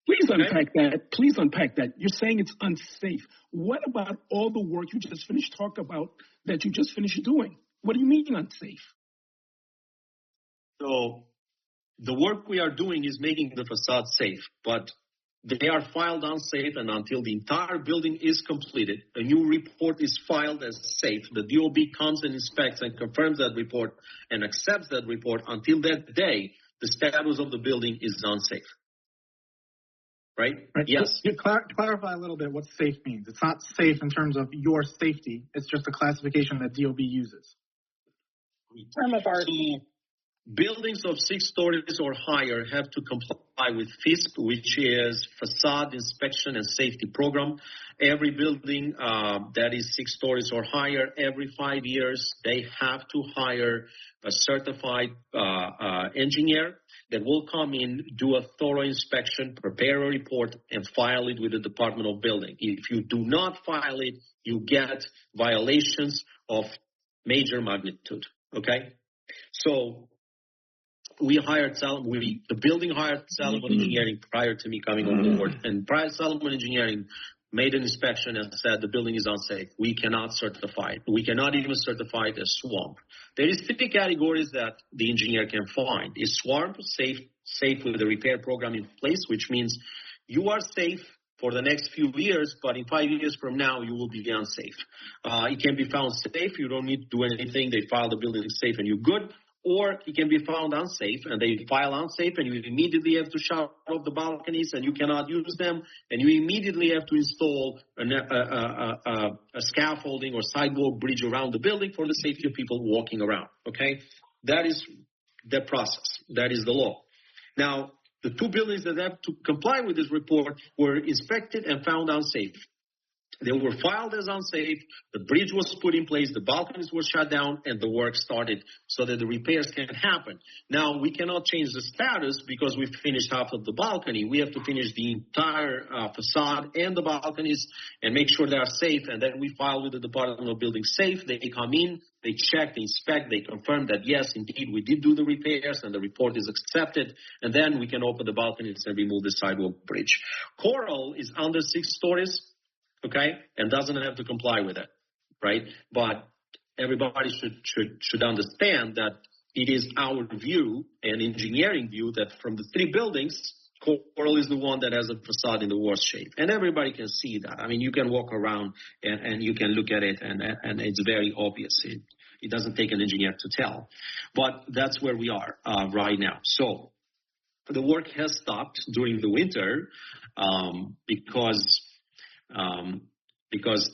Please unpack that. Please unpack that. You're saying it's unsafe. What about all the work you just finished talking about that you just finished doing? What do you mean unsafe? So the work we are doing is making the facade safe, but they are filed unsafe, and until the entire building is completed, a new report is filed as safe. The DOB comes and inspects and confirms that report and accepts that report. Until that day, the status of the building is unsafe. Right? Yes. You clarify a little bit what safe means. It's not safe in terms of your safety. It's just a classification that DOB uses. Term of art. So, buildings of 6 stories or higher have to comply with FISP, which is Facade Inspection and Safety Program. Every building that is 6 stories or higher, every 5 years, they have to hire a certified engineer that will come in, do a thorough inspection, prepare a report, and file it with the Department of Building. If you do not file it, you get violations of major magnitude. Okay? So we hired the building hired Salomon Engineering prior to me coming on board. And prior Salomon Engineering made an inspection and said the building is unsafe. We cannot certify it. We cannot even certify it as swamp. There is 3 categories that the engineer can find. Is swamp safe with a repair program in place, which means you are safe for the next few years, but in 5 years from now, you will be unsafe. It can be found safe. You don't need to do anything. They file the building safe and you're good. Or it can be found unsafe, and they file unsafe, and you immediately have to shut off the balconies, and you cannot use them, and you immediately have to install a scaffolding or sidewalk bridge around the building for the safety of people walking around. Okay, that is the process. That is the law. Now, the 2 buildings that have to comply with this report were inspected and found unsafe. They were filed as unsafe, the bridge was put in place, the balconies were shut down, and the work started so that the repairs can happen. Now, we cannot change the status because we finished half of the balcony. We have to finish the entire facade and the balconies and make sure they are safe, and then we file with the Department of Building safe. They come in, they check, they inspect, they confirm that, yes, indeed, we did do the repairs, and the report is accepted, and then we can open the balconies and remove the sidewalk bridge. Coral is under 6 stories. Okay, and doesn't have to comply with it, right? But everybody should understand that it is our view and engineering view that from the 3 buildings, Coral is the one that has a facade in the worst shape, and everybody can see that. I mean, you can walk around and you can look at it, and it's very obvious. It doesn't take an engineer to tell, but that's where we are right now. So the work has stopped during the winter because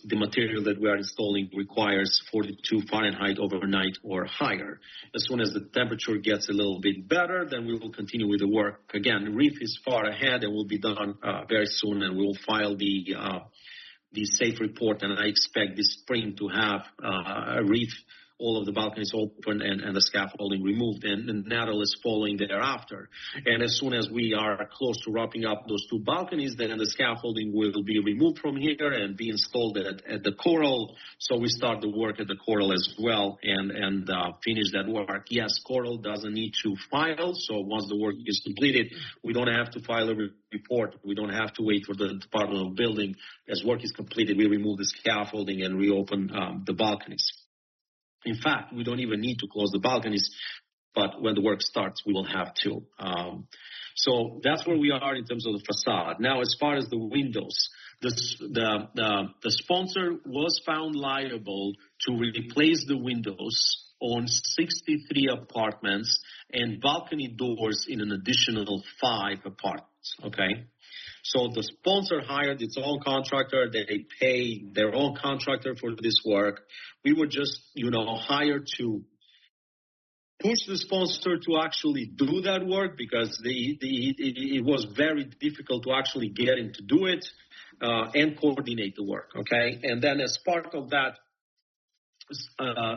the material that we are installing requires 42 Fahrenheit overnight or higher. As soon as the temperature gets a little bit better, then we will continue with the work. Again, REEF is far ahead and will be done very soon, and we will file the safe report, and I expect this spring to have a REEF all of the balconies open and the scaffolding removed, and Natal is following thereafter. And as soon as we are close to wrapping up those 2 balconies, then the scaffolding will be removed from here and be installed at the Coral. So we start the work at the Coral as well and finish that work. Yes, Coral doesn't need to file, so once the work is completed, we don't have to file a report. We don't have to wait for the Department of Building. As work is completed, we remove the scaffolding and reopen the balconies. In fact, we don't even need to close the balconies, but when the work starts, we will have to. So that's where we are in terms of the facade. Now, as far as the windows, the sponsor was found liable to replace the windows on 63 apartments and balcony doors in an additional 5 apartments, okay? So the sponsor hired its own contractor. They paid their own contractor for this work. We were just, hired to push the sponsor to actually do that work because it was very difficult to actually get him to do it and coordinate the work, okay? And then as part of that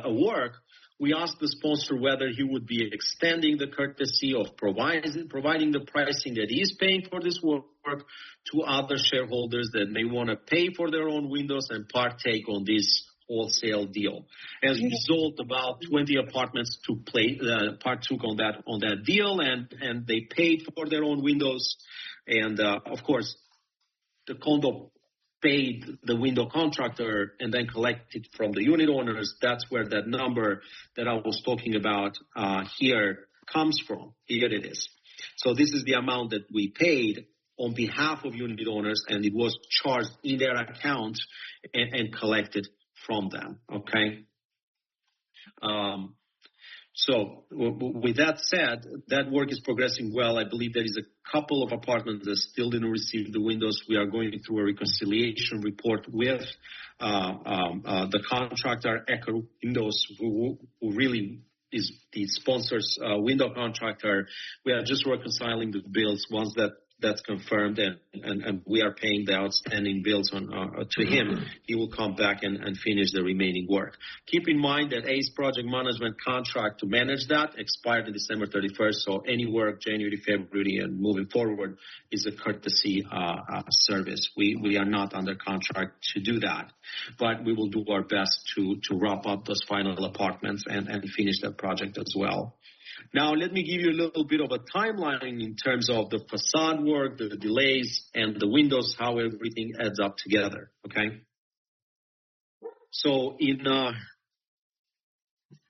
work, we asked the sponsor whether he would be extending the courtesy of providing the pricing that he's paying for this work to other shareholders that may want to pay for their own windows and partake on this wholesale deal. As a result, about 20 apartments partook on that deal, and they paid for their own windows. And of course, the condo paid the window contractor and then collected from the unit owners. That's where that number that I was talking about here comes from. Here it is. So this is the amount that we paid on behalf of unit owners, and it was charged in their account and collected from them, okay? So with that said, that work is progressing well. I believe there is a couple of apartments that still didn't receive the windows. We are going through a reconciliation report with the contractor, Echo Windows, who really is the sponsor's window contractor. We are just reconciling the bills. Once that's confirmed and we are paying the outstanding bills to him, he will come back and finish the remaining work. Keep in mind that ACE project management contract to manage that expired on December 31st, so any work January, February, and moving forward is a courtesy service. We are not under contract to do that, but we will do our best to wrap up those final apartments and finish that project as well. Now, let me give you a little bit of a timeline in terms of the facade work, the delays, and the windows, how everything adds up together, okay? So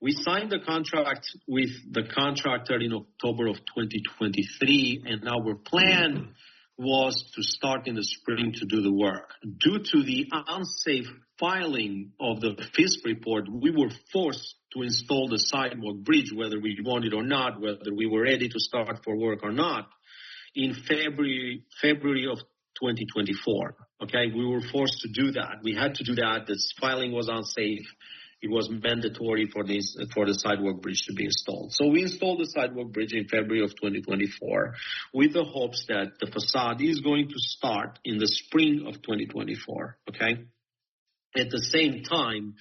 we signed the contract with the contractor in October of 2023, and our plan was to start in the spring to do the work. Due to the unsafe filing of the FISP report, we were forced to install the sidewalk bridge, whether we wanted or not, whether we were ready to start for work or not, in February of 2024. Okay, we were forced to do that. We had to do that. This filing was unsafe. It was mandatory for the sidewalk bridge to be installed. So we installed the sidewalk bridge in February of 2024 with the hopes that the facade is going to start in the spring of 2024, okay? At the same time,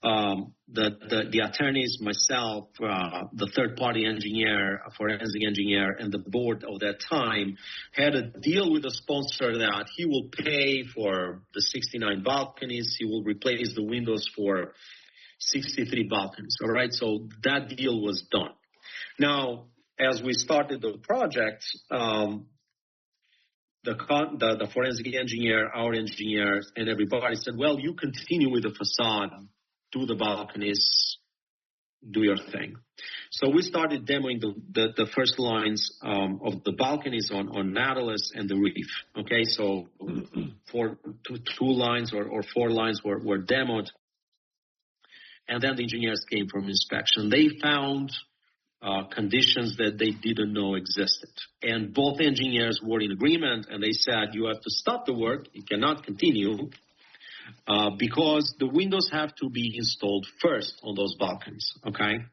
the attorneys, myself, the third-party engineer, forensic engineer, and the board of that time had a deal with the sponsor that he will pay for the 69 balconies. He will replace the windows for 63 balconies, all right? So that deal was done. Now, as we started the project, the forensic engineer, our engineers, and everybody said, well, you continue with the facade, do the balconies, do your thing. So we started demoing the first lines of the balconies on Nautilus and the Reef, okay? So two lines or 4 lines were demoed. And then the engineers came from inspection. They found conditions that they didn't know existed. And both engineers were in agreement, and they said, you have to stop the work. You cannot continue because the windows have to be installed first on those balconies, okay?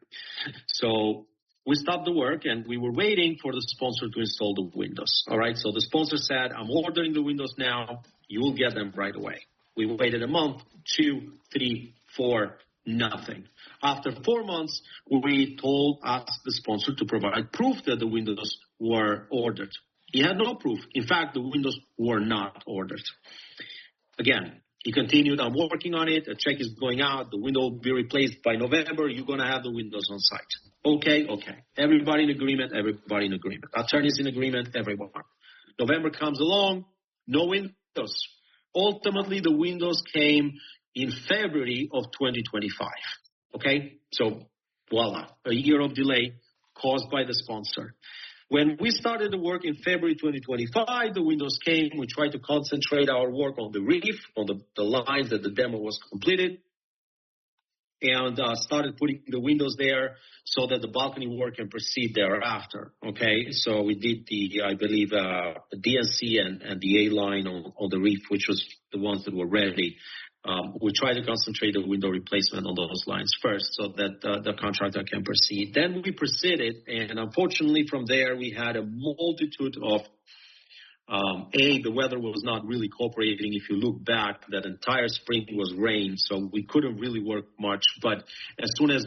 So we stopped the work, and we were waiting for the sponsor to install the windows, all right? So the sponsor said, I'm ordering the windows now. You will get them right away. We waited a month, 2, 3, 4, Nothing. After 4 months, we asked the sponsor to provide proof that the windows were ordered. He had no proof. In fact, the windows were not ordered. Again, he continued, I'm working on it. A check is going out. The window will be replaced by November. You're going to have the windows on site. Okay. Everybody in agreement. Attorneys in agreement. Everyone. November comes along. No windows. Ultimately, the windows came in February of 2025. Okay. So voila, a year of delay caused by the sponsor. When we started the work in February 2025, the windows came. We tried to concentrate our work on the reef, on the lines that the demo was completed, and started putting the windows there so that the balcony work can proceed thereafter. Okay, so we did I believe, the DNC and the A line on the reef, which was the ones that were ready. We try to concentrate the window replacement on those lines first so that the contractor can proceed. Then we proceeded, and unfortunately from there we had a multitude of, the weather was not really cooperating. If you look back, that entire spring was rain, so we couldn't really work much. But as soon as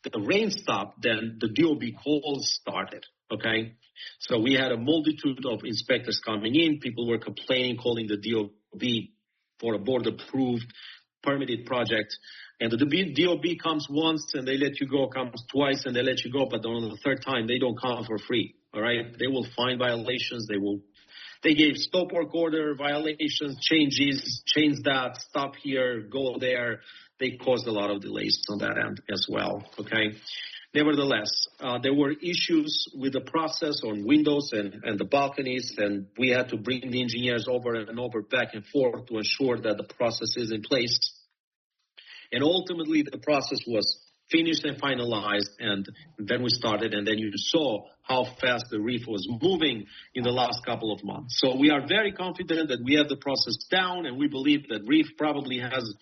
the rain stopped, then the DOB calls started. Okay, so we had a multitude of inspectors coming in. People were complaining, calling the DOB for a board-approved, permitted project. And the DOB comes once and they let you go, comes twice and they let you go, but on the third time, they don't come for free, all right? They will find violations. They gave stop work order violations, change that, stop here, go there. They caused a lot of delays on that end as well, okay? Nevertheless, there were issues with the process on windows and the balconies, and we had to bring the engineers over and over, back and forth, to ensure that the process is in place. And ultimately, the process was finished and finalized, and then we started, and then you saw how fast the reef was moving in the last couple of months. So we are very confident that we have the process down, and we believe that reef probably has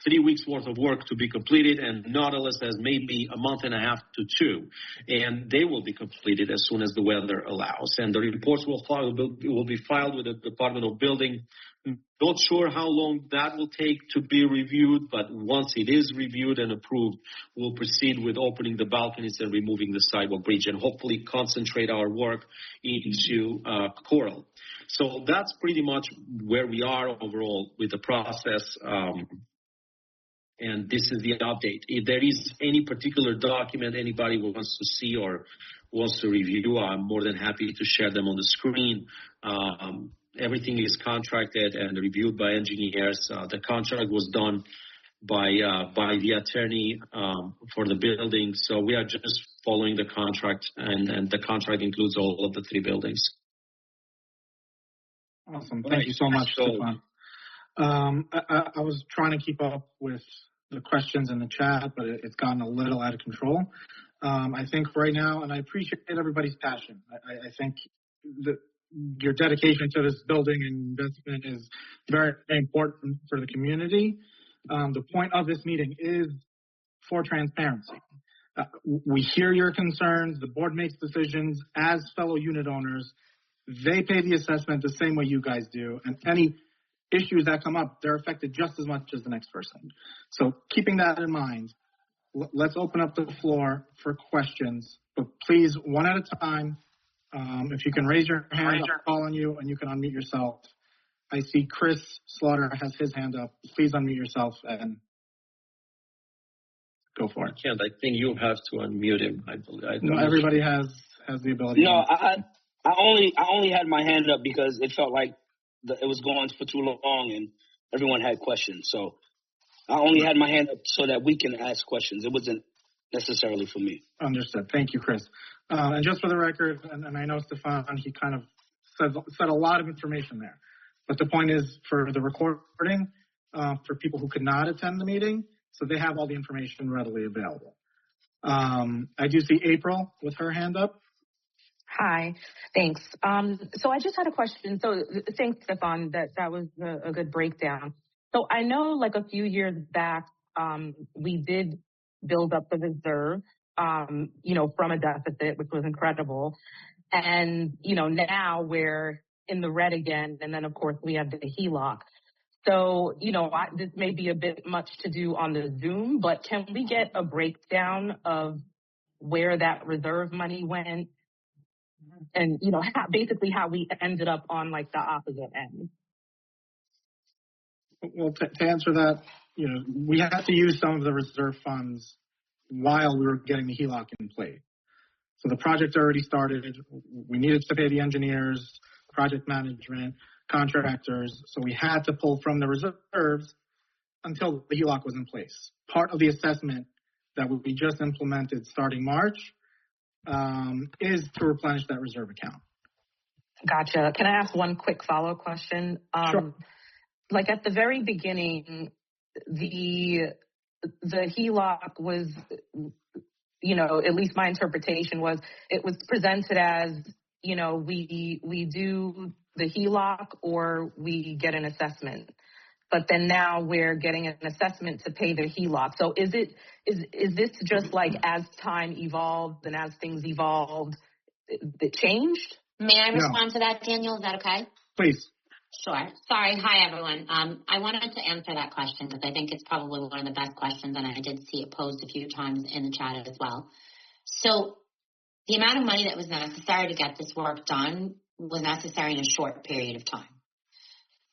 3 weeks worth of work to be completed, and Nautilus has maybe a month and a half to 2, and they will be completed as soon as the weather allows. And the reports will be filed with the Department of Building. Not sure how long that will take to be reviewed, but once it is reviewed and approved, we'll proceed with opening the balconies and removing the sidewalk bridge, and hopefully concentrate our work into Coral. So that's pretty much where we are overall with the process. And this is the update. If there is any particular document anybody wants to see or wants to review, I'm more than happy to share them on the screen. Everything is contracted and reviewed by engineers. The contract was done by the attorney for the building. So we are just following the contract, and the contract includes all of the 3 buildings. Awesome. Thank you so much, Stefan. I was trying to keep up with the questions in the chat, but it's gotten a little out of control. I think right now, and I appreciate everybody's passion. I think your dedication to this building and investment is very important for the community. The point of this meeting is for transparency. We hear your concerns. The board makes decisions as fellow unit owners. They pay the assessment the same way you guys do, and any issues that come up, they're affected just as much as the next person. So keeping that in mind, let's open up the floor for questions, but please, one at a time. If you can raise your hand, I'll call on you, and you can unmute yourself. I see Chris Slaughter has his hand up. Please unmute yourself and go for it. I can't. I think you have to unmute him. I believe. No, everybody has the ability. No, I only had my hand up because it felt like it was going for too long and everyone had questions. So I only had my hand up so that we can ask questions. It wasn't necessarily for me. Understood. Thank you, Chris. And just for the record, and I know Stefan, he kind of said a lot of information there. But the point is, for the recording, for people who could not attend the meeting, so they have all the information readily available. I do see April with her hand up. Hi, thanks. So I just had a question. So thanks, Stefan, that was a good breakdown. So I know like a few years back, we did build up the reserve, from a deficit, which was incredible. And, now we're in the red again. And then, of course, we have the HELOC. So, this may be a bit much to do on the Zoom, but can we get a breakdown of where that reserve money went and, basically how we ended up on like the opposite end? Well, to answer that, we had to use some of the reserve funds while we were getting the HELOC in place. So the project already started. We needed to pay the engineers, project management, contractors. So we had to pull from the reserves until the HELOC was in place. Part of the assessment that we just implemented starting March is to replenish that reserve account. Gotcha. Can I ask one quick follow-up question? Sure. Like at the very beginning, the HELOC was, at least my interpretation was, it was presented as, we do the HELOC or we get an assessment. But then now we're getting an assessment to pay the HELOC. So is this just like as time evolved and as things evolved, it changed? May I respond to that, Daniel? Is that okay? Please. Sure. Sorry. Hi, everyone. I wanted to answer that question because I think it's probably one of the best questions, and I did see it posed a few times in the chat as well. So the amount of money that was necessary to get this work done was necessary in a short period of time.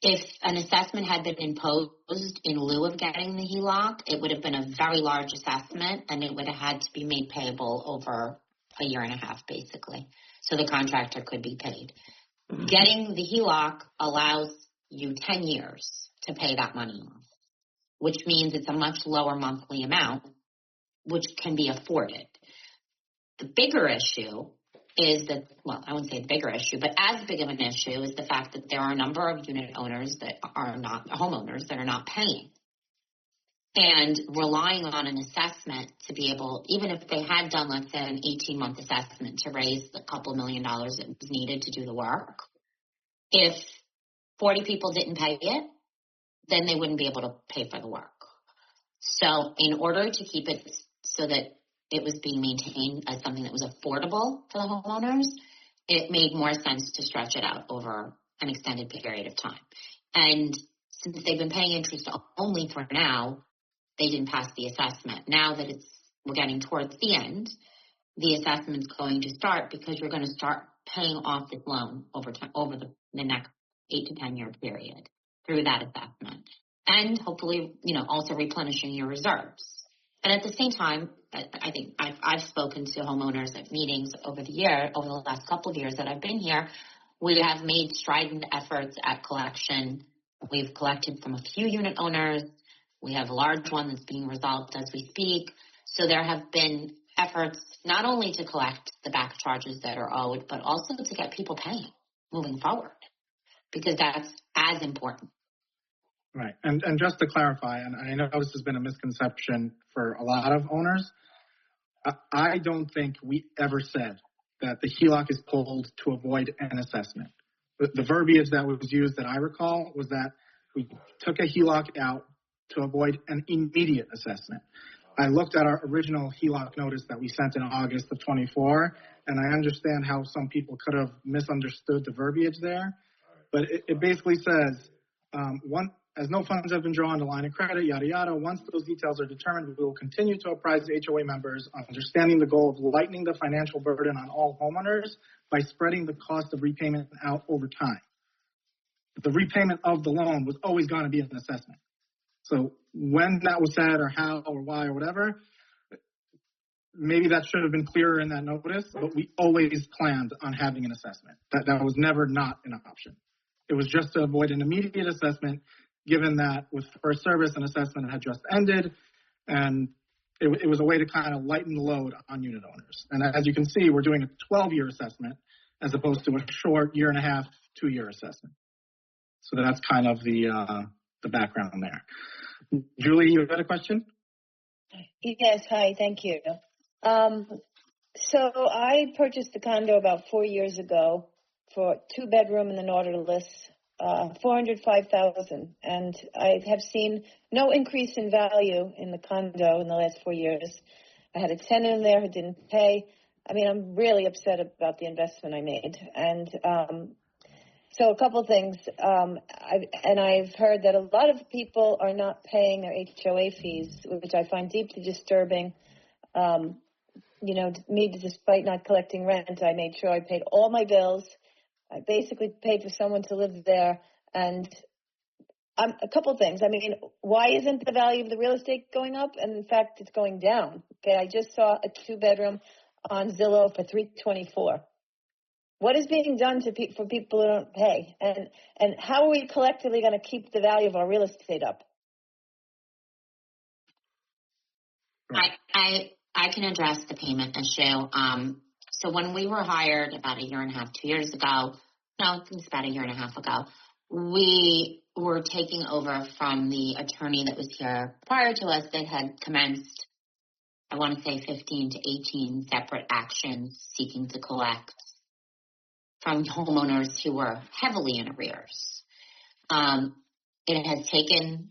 If an assessment had been imposed in lieu of getting the HELOC, it would have been a very large assessment, and it would have had to be made payable over a year and a half, basically, so the contractor could be paid. Getting the HELOC allows you 10 years to pay that money off, which means it's a much lower monthly amount, which can be afforded. The bigger issue is that, well, I wouldn't say the bigger issue, but as big of an issue is the fact that there are a number of unit owners that are not homeowners that are not paying. And relying on an assessment to be able, even if they had done, let's say, an 18-month assessment to raise the couple $1 million that was needed to do the work, if 40 people didn't pay it, then they wouldn't be able to pay for the work. So in order to keep it so that it was being maintained as something that was affordable for the homeowners, it made more sense to stretch it out over an extended period of time. And since they've been paying interest only for now, they didn't pass the assessment. Now that we're getting towards the end, the assessment's going to start because you're going to start paying off this loan over time, over the next 8 to 10 year period through that assessment. And hopefully, also replenishing your reserves. And at the same time, I think I've spoken to homeowners at meetings over the last couple of years that I've been here. We have made strident efforts at collection. We've collected from a few unit owners. We have a large one that's being resolved as we speak. So there have been efforts not only to collect the back charges that are owed, but also to get people paying moving forward, because that's as important. Right. And just to clarify, and I know this has been a misconception for a lot of owners, I don't think we ever said that the HELOC is pulled to avoid an assessment. The verbiage that was used that I recall was that we took a HELOC out to avoid an immediate assessment. I looked at our original HELOC notice that we sent in August of 24, and I understand how some people could have misunderstood the verbiage there. But it basically says, as no funds have been drawn to line of credit, yada, yada, once those details are determined, we will continue to apprise the HOA members on understanding the goal of lightening the financial burden on all homeowners by spreading the cost of repayment out over time. The repayment of the loan was always going to be an assessment. So when that was said or how or why or whatever, maybe that should have been clearer in that notice, but we always planned on having an assessment. That was never not an option. It was just to avoid an immediate assessment, given that with first service, an assessment had just ended, and it was a way to kind of lighten the load on unit owners. And as you can see, we're doing a 12-year assessment as opposed to a short 1.5, 2-year assessment. So that's kind of the background there. Julie, you had a question? Yes, hi, thank you. So I purchased the condo about 4 years ago for 2-bedroom in the Nautilus, $405,000, and I have seen no increase in value in the condo in the last 4 years. I had a tenant in there who didn't pay. I mean, I'm really upset about the investment I made, and So a couple things, I've heard that a lot of people are not paying their HOA fees, which I find deeply disturbing. Me, despite not collecting rent, I made sure I paid all my bills. I basically paid for someone to live there, and a couple things. I mean, why isn't the value of the real estate going up? And in fact, it's going down. Okay, I just saw a 2-bedroom on Zillow for $324. What is being done for people who don't pay? And how are we collectively going to keep the value of our real estate up? I can address the payment issue. So when we were hired about 1.5 years, 2 years ago, no, it was about 1.5 years ago, we were taking over from the attorney that was here prior to us that had commenced, I want to say 15 to 18 separate actions seeking to collect from homeowners who were heavily in arrears. It has taken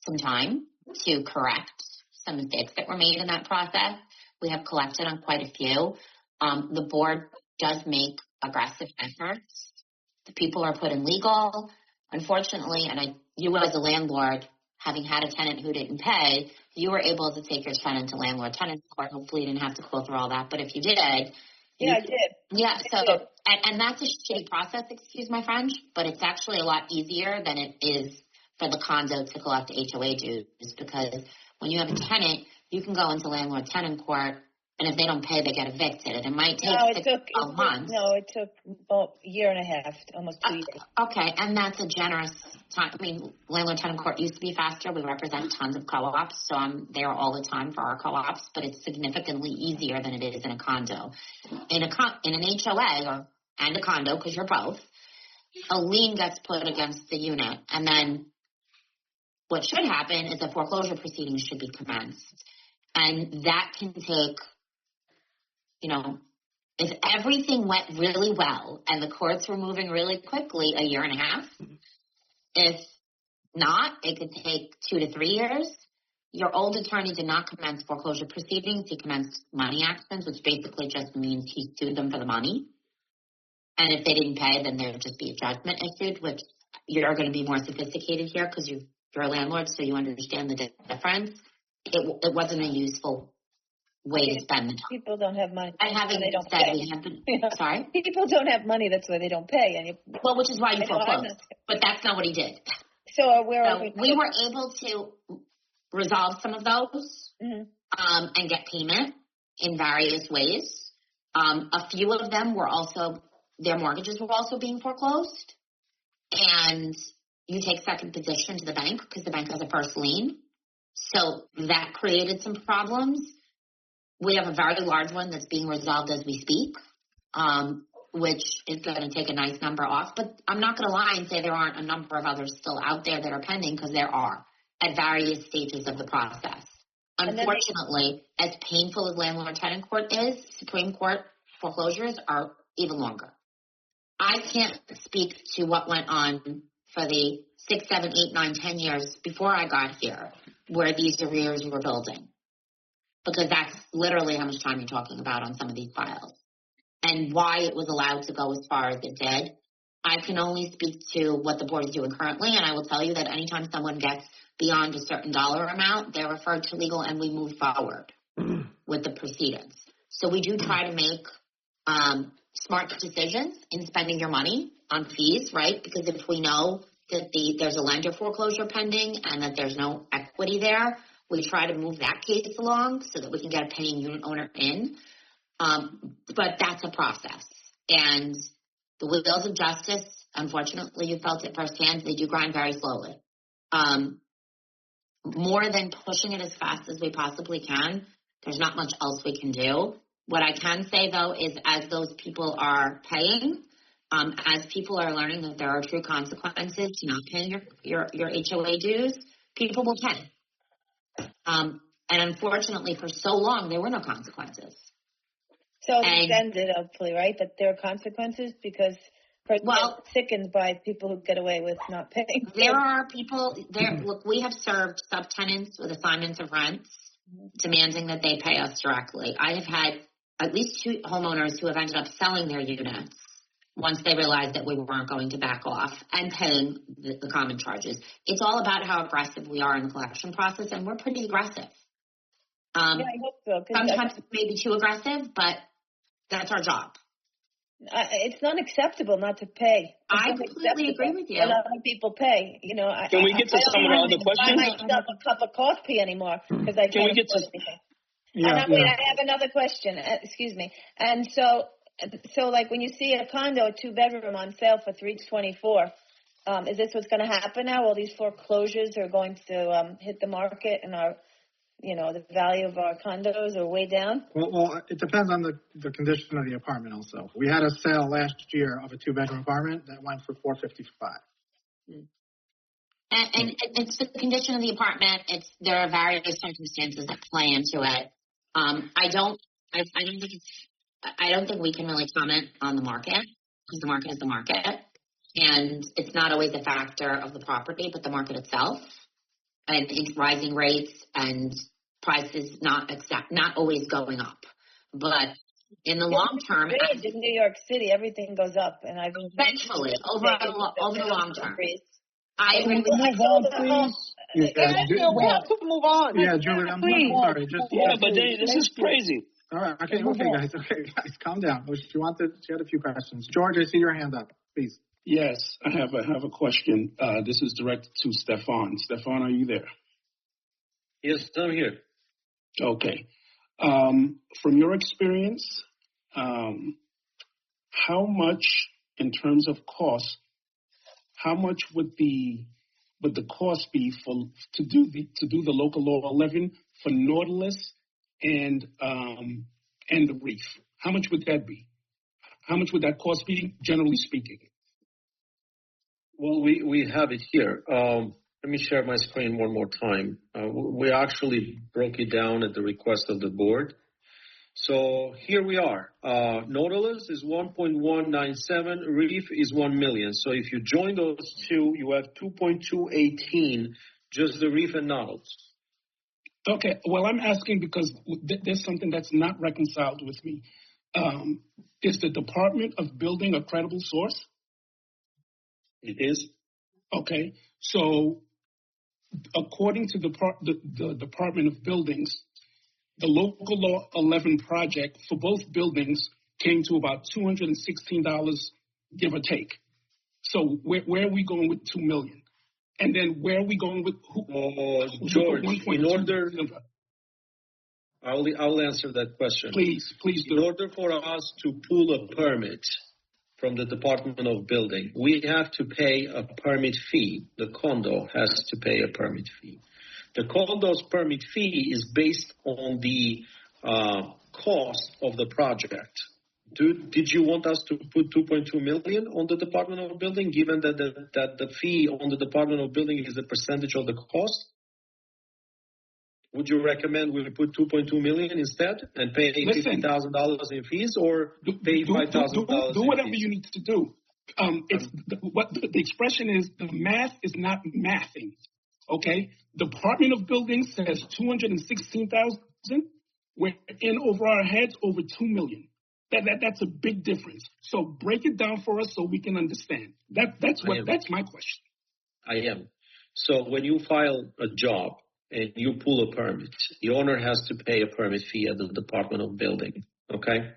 some time to correct some mistakes that were made in that process. We have collected on quite a few. The board does make aggressive efforts. The people are put in legal. Unfortunately, you as a landlord, having had a tenant who didn't pay, you were able to take your tenant to landlord-tenant court. Hopefully you didn't have to go through all that. But if you did, I did. Yeah, and that's a shitty process, excuse my French, but it's actually a lot easier than it is for the condo to collect HOA dues, because when you have a tenant, you can go into landlord-tenant court, and if they don't pay, they get evicted. And it might take 12 months. No, it took about 1.5 years, almost 2 years. Okay, and that's a generous time. I mean, landlord-tenant court used to be faster. We represent tons of co-ops, so I'm there all the time for our co-ops, but it's significantly easier than it is in a condo. In an HOA and a condo, because you're both, a lien gets put against the unit, and then what should happen is a foreclosure proceeding should be commenced. And that can take, if everything went really well and the courts were moving really quickly, 1.5 years. If not, it could take 2 to 3 years. Your old attorney did not commence foreclosure proceedings. He commenced money actions, which basically just means he sued them for the money. And if they didn't pay, then there would just be a judgment issued, which you're going to be more sophisticated here because you're a landlord, so you understand the difference. It wasn't a useful way to spend the time. People don't have money. I haven't they don't said pay. we have been. Sorry? People don't have money. That's why they don't pay. Which is why you foreclosed. But that's not what he did. So we were able to resolve some of those and get payment in various ways. A few of them were also, their mortgages were also being foreclosed. And you take second position to the bank because the bank has a first lien. So that created some problems. We have a very large one that's being resolved as we speak, which is going to take a nice number off. But I'm not going to lie and say there aren't a number of others still out there that are pending, because there are at various stages of the process. Unfortunately, as painful as landlord-tenant court is, Supreme Court foreclosures are even longer. I can't speak to what went on for the 6, 7, 8, 9, 10 years before I got here, where these arrears were building, because that's literally how much time you're talking about on some of these files, and why it was allowed to go as far as it did. I can only speak to what the board is doing currently, and I will tell you that anytime someone gets beyond a certain dollar amount, they're referred to legal, and we move forward with the proceedings. So we do try to make smart decisions in spending your money on fees, right? Because if we know that there's a lender foreclosure pending and that there's no equity there, we try to move that case along so that we can get a paying unit owner in. But that's a process. And the wheels of justice, unfortunately, you felt it firsthand, they do grind very slowly. More than pushing it as fast as we possibly can, there's not much else we can do. What I can say, though, is as those people are paying, as people are learning that there are true consequences to not paying your HOA dues, people will pay. And unfortunately, for so long, there were no consequences. So it's ended, hopefully, right? That there are consequences, because sickened by people who get away with not paying. There are people there. Look, we have served subtenants with assignments of rents, demanding that they pay us directly. I have had at least 2 homeowners who have ended up selling their units once they realized that we weren't going to back off and paying the common charges. It's all about how aggressive we are in the collection process, and we're pretty aggressive. Yeah, I hope so. Sometimes maybe too aggressive, but that's our job. It's not acceptable not to pay. I completely agree with you. And other people pay. You know, Can we get to some of the other questions? I don't buy myself a cup of coffee anymore because I can't afford anything. Yeah, Wait, I have another question. Excuse me. And so like when you see a condo, a 2-bedroom on sale for $324, is this what's going to happen now? All these foreclosures are going to hit the market, and the value of our condos are way down? Well, it depends on the condition of the apartment also. We had a sale last year of a 2-bedroom apartment that went for $455. And it's the condition of the apartment. There are various circumstances that play into it. I don't think we can really comment on the market, because the market is the market, and it's not always a factor of the property, but the market itself, and it's rising rates and prices not always going up. But in the long term, in New York City, everything goes up, and I've been eventually over the long term. I agree with move on, please. We have to move on. Yeah, Julie, I'm sorry. But this is crazy. All right, okay, guys, calm down. She had a few questions. George, I see your hand up, please. Yes, I have a question. This is directed to Stefan. Stefan, are you there? Yes, I'm here. Okay. From your experience, how much, in terms of cost, how much would the cost be to do the local law 11 for Nautilus and the Reef? How much would that be? How much would that cost be, generally speaking? Well, we have it here. Let me share my screen one more time. We actually broke it down at the request of the board. So here we are. Nautilus is 1.197. Reef is 1 million. So if you join those two, you have 2.218, just the Reef and Nautilus. Okay. Well, I'm asking because there's something that's not reconciled with me. Is the Department of Building a credible source? It is. Okay. So according to the Department of Buildings, the local law 11 project for both buildings came to about $216, give or take. So where are we going with $2 million? And then where are we going with George, in order, I'll answer that question. Please do. In order for us to pull a permit from the Department of Building, we have to pay a permit fee. The condo has to pay a permit fee. The condo's permit fee is based on the cost of the project. Did you want us to put $2.2 million on the Department of Building, given that the fee on the Department of Building is a percentage of the cost? Would you recommend we put $2.2 million instead and pay $50,000 in fees, or pay $5,000? Do whatever you need to do. The expression is the math is not mathing. Okay, Department of Building says $216,000. We're in over our heads over $2 million. That's a big difference. So break it down for us so we can understand. That's my question. I am. So when you file a job and you pull a permit, the owner has to pay a permit fee at the Department of Building. Okay,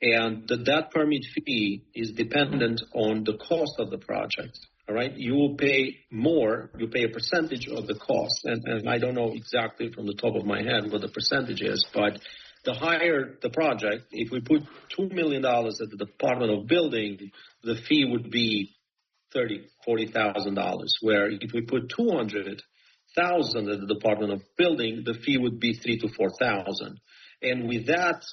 and that permit fee is dependent on the cost of the project. All right, you will pay more, you pay a percentage of the cost, and I don't know exactly from the top of my head what the percentage is, but the higher the project, if we put $2 million at the Department of Building, the fee would be $40,000, where if we put $200,000 at the Department of Building, the fee would be $3,000 to $4,000. And with that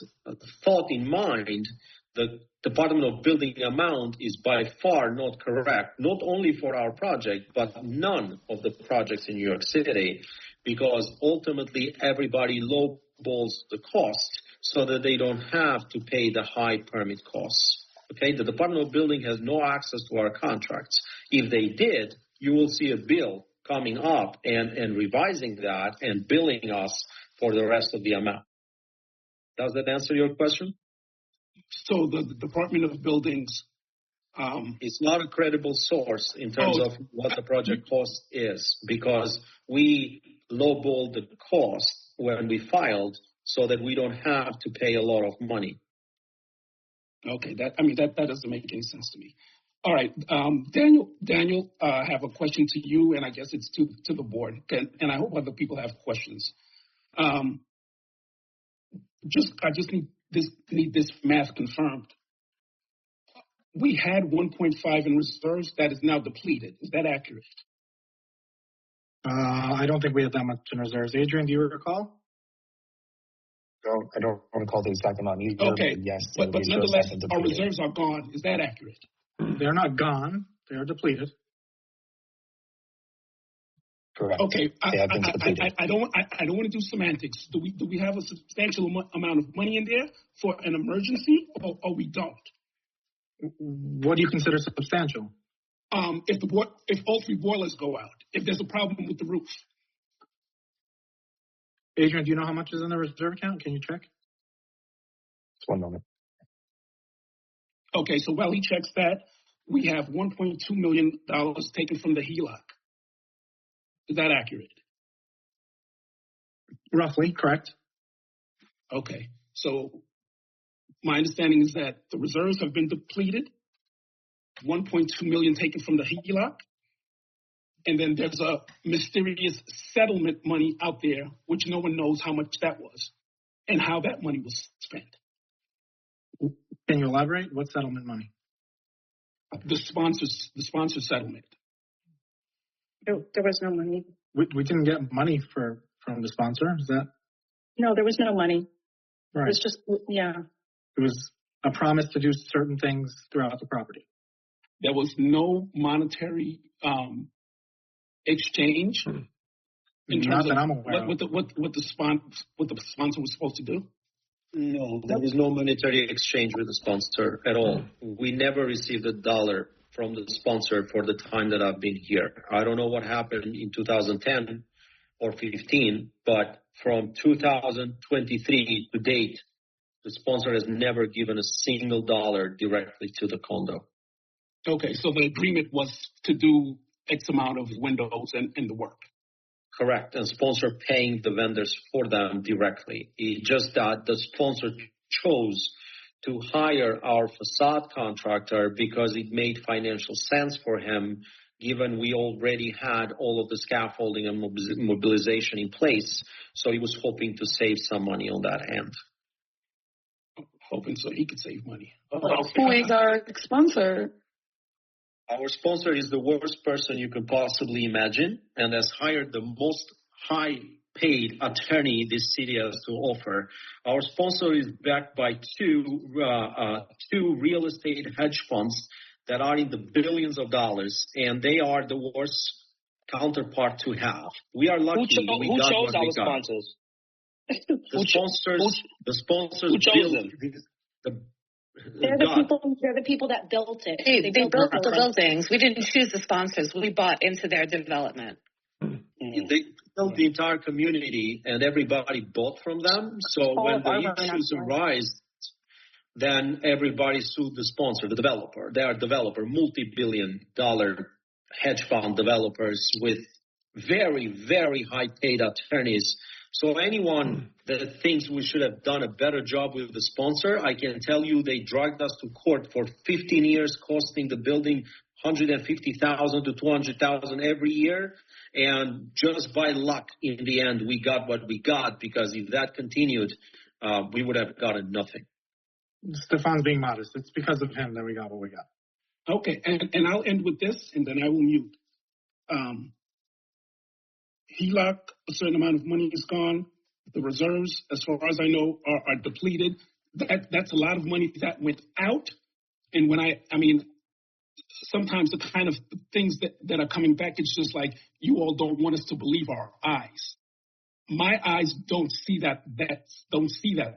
thought in mind, the Department of Building amount is by far not correct, not only for our project, but none of the projects in New York City, because ultimately everybody lowballs the cost so that they don't have to pay the high permit costs. Okay, the Department of Building has no access to our contracts. If they did, you will see a bill coming up and revising that and billing us for the rest of the amount. Does that answer your question? So the Department of Buildings It's not a credible source in terms of what the project cost is, because we lowballed the cost when we filed so that we don't have to pay a lot of money. Okay, that doesn't make any sense to me. All right, Daniel, I have a question to you, and I guess it's to the board, and I hope other people have questions. I just need this math confirmed. We had 1.5 in reserves that is now depleted. Is that accurate? I don't think we had that much in reserves. Adrian, do you recall? I don't recall the exact amount either. Okay, but yes, but nonetheless, our reserves are gone. Is that accurate? They're not gone. They are depleted. Correct. Okay, They have been depleted. I don't want to do semantics. Do we have a substantial amount of money in there for an emergency, or we don't? What do you consider substantial? If all three boilers go out, if there's a problem with the roof. Adrian, do you know how much is in the reserve account? Can you check? Just one moment. Okay, so while he checks that, we have $1.2 million taken from the HELOC. Is that accurate? Roughly, correct. Okay, so my understanding is that the reserves have been depleted, $1.2 million taken from the HELOC, and then there's a mysterious settlement money out there, which no one knows how much that was and how that money was spent. Can you elaborate? What settlement money? The sponsor settlement. There was no money. We didn't get money from the sponsor. Is that? No, there was no money. Right. It was just, yeah. It was a promise to do certain things throughout the property. There was no monetary exchange in terms of what the sponsor was supposed to do? No, there was no monetary exchange with the sponsor at all. We never received a dollar from the sponsor for the time that I've been here. I don't know what happened in 2010 or 15, but from 2023 to date, the sponsor has never given a single dollar directly to the condo. Okay, so the agreement was to do X amount of windows and the work. Correct, and sponsor paying the vendors for them directly. It's just that the sponsor chose to hire our facade contractor because it made financial sense for him, given we already had all of the scaffolding and mobilization in place. So he was hoping to save some money on that end. Hoping so he could save money. Who is our sponsor? Our sponsor is the worst person you could possibly imagine and has hired the most high-paid attorney this city has to offer. Our sponsor is backed by two real estate hedge funds that are in the billions of dollars, and they are the worst counterpart to have. We are lucky. Who chose our sponsors? The sponsors who chose them? They're the people that built it. They built the buildings. We didn't choose the sponsors. We bought into their development. They built the entire community, and everybody bought from them. So when the issues arise, then everybody sued the sponsor, the developer. They are developer, multi-billion-dollar hedge fund developers with very, very high-paid attorneys. So anyone that thinks we should have done a better job with the sponsor, I can tell you they dragged us to court for 15 years, costing the building $150,000 to $200,000 every year. And just by luck, in the end, we got what we got, because if that continued, we would have gotten nothing. Stefan's being modest. It's because of him that we got what we got. Okay, and I'll end with this, and then I will mute. HELOC, a certain amount of money is gone. The reserves, as far as I know, are depleted. That's a lot of money that went out. And when I mean, sometimes the kind of things that are coming back, it's just like, you all don't want us to believe our eyes. My eyes don't see that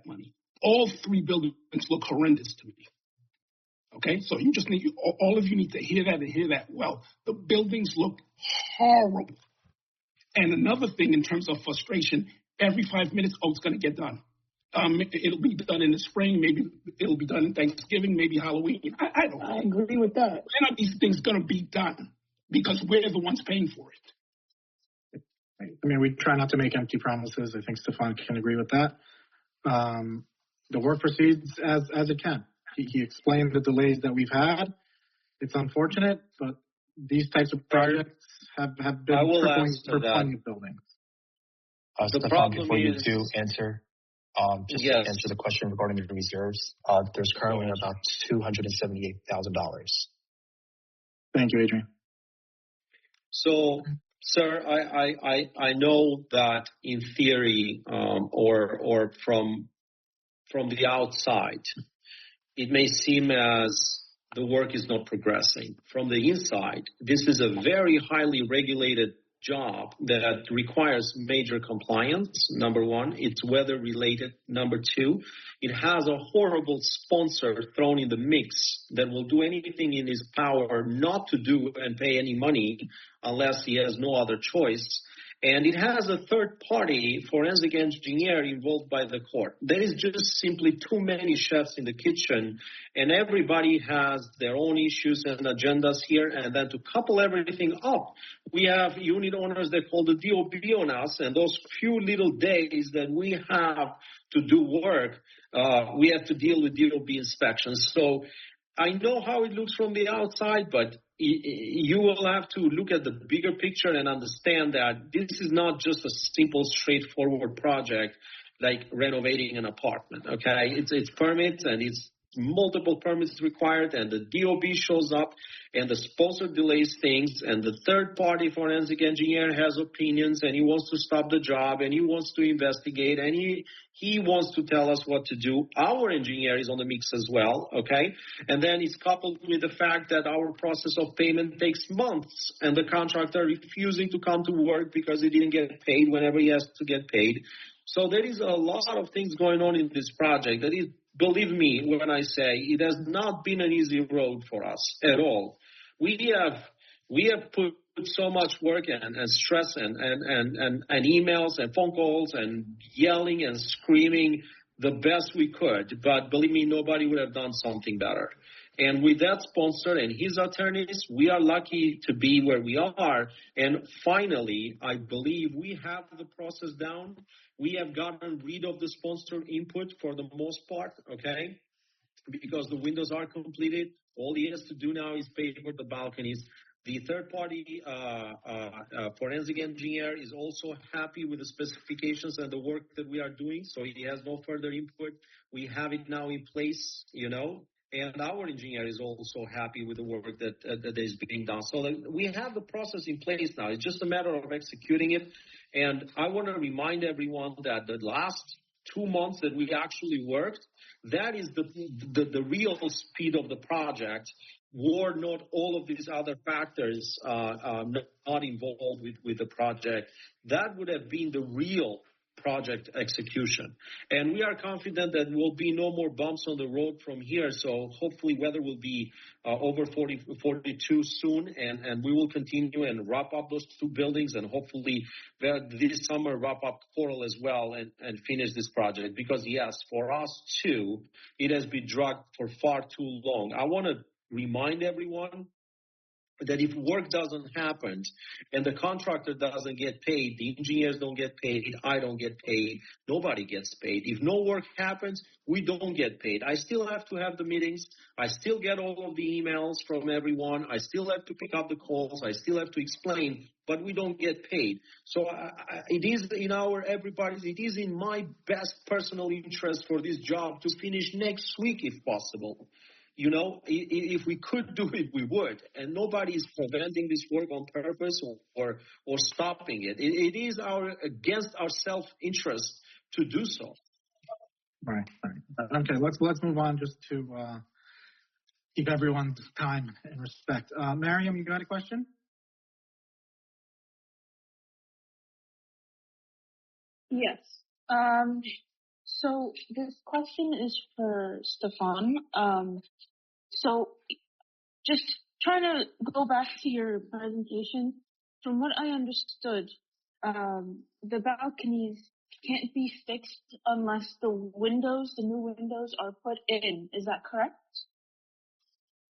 money. All three buildings look horrendous to me. Okay, so you just need, all of you need to hear that and hear that well. The buildings look horrible. And another thing in terms of frustration, every 5 minutes, it's going to get done. It'll be done in the spring. Maybe it'll be done in Thanksgiving. Maybe Halloween. I don't know. I agree with that. When are these things going to be done? Because we're the ones paying for it. I mean, we try not to make empty promises. I think Stefan can agree with that. The work proceeds as it can. He explained the delays that we've had. It's unfortunate, but these types of projects have been crippling for plenty of buildings. Stefan, before you do answer, just to answer the question regarding the reserves, there's currently about $278,000. Thank you, Adrian. So, sir, I know that in theory, or from the outside, it may seem as the work is not progressing. From the inside, this is a very highly regulated job that requires major compliance. Number one, it's weather related. Number two, it has a horrible sponsor thrown in the mix that will do anything in his power not to do and pay any money unless he has no other choice. And it has a third party forensic engineer involved by the court. There is just simply too many chefs in the kitchen, and everybody has their own issues and agendas here. And then to couple everything up, we have unit owners that call the DOB on us, and those few little days that we have to do work, we have to deal with DOB inspections. So I know how it looks from the outside, but you will have to look at the bigger picture and understand that this is not just a simple, straightforward project like renovating an apartment, okay? It's permits, and it's multiple permits required, and the DOB shows up, and the sponsor delays things, and the third-party forensic engineer has opinions, and he wants to stop the job, and he wants to investigate, and he wants to tell us what to do. Our engineer is on the mix as well, okay? And then it's coupled with the fact that our process of payment takes months, and the contractor refusing to come to work because he didn't get paid whenever he has to get paid. So there is a lot of things going on in this project that is, believe me when I say, it has not been an easy road for us at all. We have put so much work and stress and emails and phone calls and yelling and screaming the best we could. But believe me, nobody would have done something better. And with that sponsor and his attorneys, we are lucky to be where we are. And finally, I believe we have the process down. We have gotten rid of the sponsor input for the most part, okay? Because the windows are completed. All he has to do now is pay for the balconies. The third-party forensic engineer is also happy with the specifications and the work that we are doing, so he has no further input. We have it now in place, you know, and our engineer is also happy with the work that is being done. So we have the process in place now. It's just a matter of executing it. And I want to remind everyone that the last 2 months that we actually worked, that is the real speed of the project. Were not all of these other factors not involved with the project, that would have been the real project execution. And we are confident that there will be no more bumps on the road from here. So hopefully weather will be over 42 soon, and we will continue and wrap up those two buildings, and hopefully this summer wrap up Coral as well and finish this project. Because yes, for us too, it has been dragged for far too long. I want to remind everyone that if work doesn't happen and the contractor doesn't get paid, the engineers don't get paid, I don't get paid, nobody gets paid. If no work happens, we don't get paid. I still have to have the meetings. I still get all of the emails from everyone. I still have to pick up the calls. I still have to explain, but we don't get paid. So it is in it is in my best personal interest for this job to finish next week if possible. You know, if we could do it, we would. And nobody is preventing this work on purpose or stopping it. It is against our self-interest to do so. Right. Okay, let's move on just to keep everyone's time and respect. Miriam, you got a question? Yes. So this question is for Stefan. So just trying to go back to your presentation, from what I understood, the balconies can't be fixed unless the new windows are put in. Is that correct?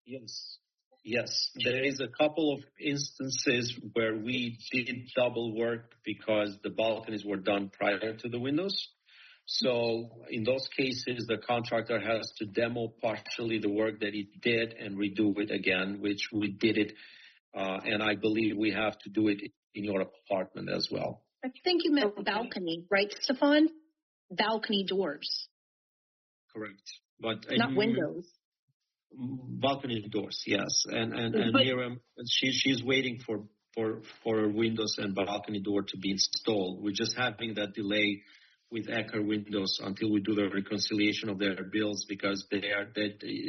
Yes. Yes. There is a couple of instances where we did double work because the balconies were done prior to the windows. So in those cases, the contractor has to demo partially the work that he did and redo it again, which we did it. And I believe we have to do it in your apartment as well. I think you meant balcony, right, Stefan? Balcony doors. Correct. But not windows. Balcony doors, yes. And Miriam, she's waiting for windows and balcony door to be installed. We're just having that delay with Ecker Windows until we do the reconciliation of their bills because they're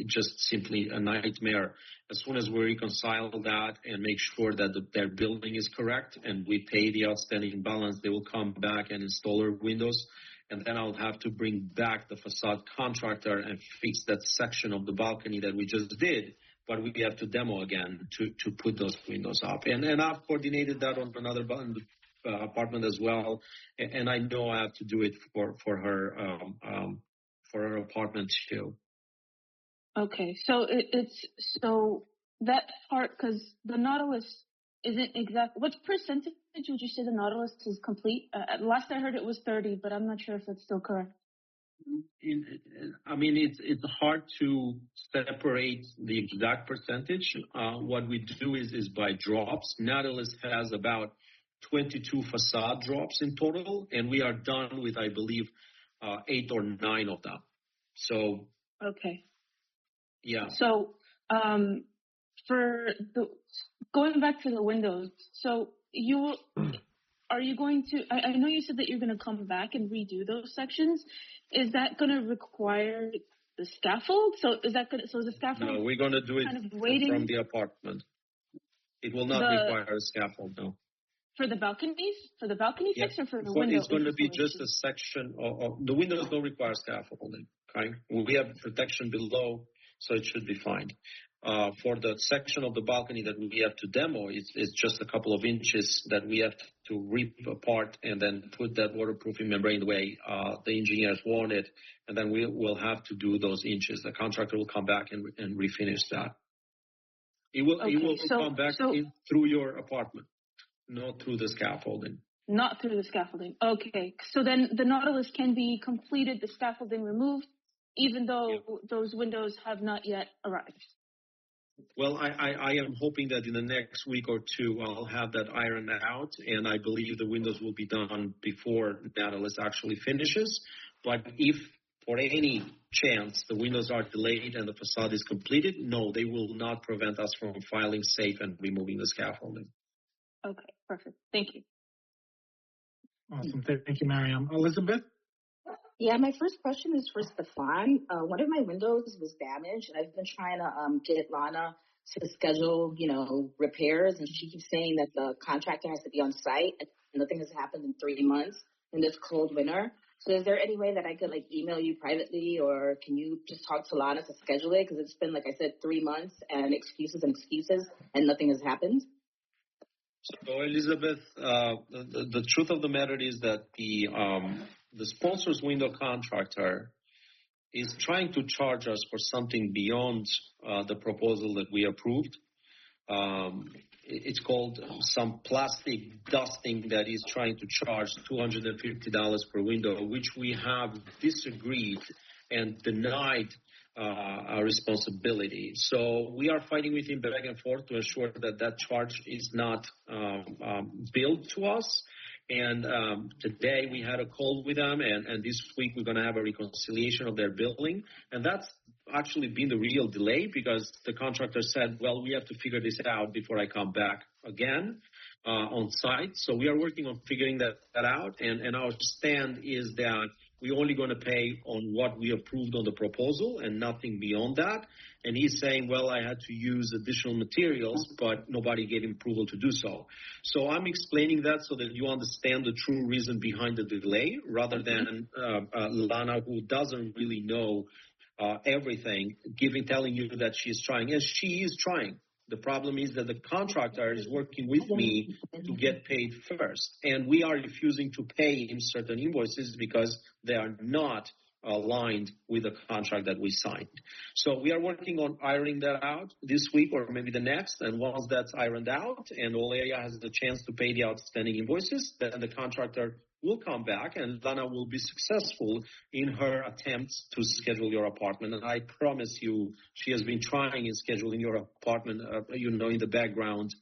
just simply a nightmare. As soon as we reconcile that and make sure that their billing is correct and we pay the outstanding balance, they will come back and install our windows. And then I'll have to bring back the facade contractor and fix that section of the balcony that we just did. But we have to demo again to put those windows up. And I've coordinated that on another apartment as well, and I know I have to do it for her apartment too. Okay, so so that part, because the Nautilus isn't exact. What percentage would you say the Nautilus is complete? Last I heard it was 30, but I'm not sure if that's still correct. It's hard to separate the exact percentage. What we do is by drops. Nautilus has about 22 facade drops in total, and we are done with, I believe, 8 or 9 of them. So. Okay. Yeah. So, going back to the windows, so are you going to, I know you said that you're going to come back and redo those sections. Is that going to require the scaffold? So is the scaffold? No, we're going to do it from the apartment. It will not require a scaffold, no. For the balconies? For the balcony fix or for the windows? It's going to be just a section of the windows don't require scaffolding. Okay? We have protection below, so it should be fine. For the section of the balcony that we have to demo, it's just a couple of inches that we have to rip apart and then put that waterproofing membrane the way the engineers want it, and then we will have to do those inches. The contractor will come back and refinish that. It will come back through your apartment. Not through the scaffolding. Not through the scaffolding. Okay. So then the Nautilus can be completed, the scaffolding removed, even though those windows have not yet arrived. Well, I am hoping that in the next week or two I'll have that ironed out, and I believe the windows will be done before Nautilus actually finishes. But if for any chance the windows are delayed and the facade is completed, no, they will not prevent us from filing safe and removing the scaffolding. Okay, perfect. Thank you. Awesome. Thank you, Mariam. Elizabeth? Yeah, my first question is for Stefan. One of my windows was damaged, and I've been trying to get Lana to schedule, repairs, and she keeps saying that the contractor has to be on site, and nothing has happened in 3 months in this cold winter. So is there any way that I could, email you privately, or can you just talk to Lana to schedule it? Because it's been, like I said, 3 months, and excuses, and nothing has happened. So, Elizabeth, the truth of the matter is that the sponsor's window contractor is trying to charge us for something beyond the proposal that we approved. It's called some plastic dusting that is trying to charge $250 per window, which we have disagreed and denied our responsibility. So we are fighting with him back and forth to ensure that charge is not billed to us. And today we had a call with them, and this week we're going to have a reconciliation of their billing. And that's actually been the real delay because the contractor said, well, we have to figure this out before I come back again on site. So we are working on figuring that out. And our stand is that we're only going to pay on what we approved on the proposal and nothing beyond that. And he's saying, well, I had to use additional materials, but nobody gave him approval to do so. So I'm explaining that so that you understand the true reason behind the delay rather than Lana, who doesn't really know everything, telling you that she's trying. And she is trying. The problem is that the contractor is working with me to get paid first, and we are refusing to pay him certain invoices because they are not aligned with the contract that we signed. So we are working on ironing that out this week or maybe the next, and once that's ironed out and all area has the chance to pay the outstanding invoices, then the contractor will come back and Lana will be successful in her attempts to schedule your apartment. And I promise you, she has been trying in scheduling your apartment, in the background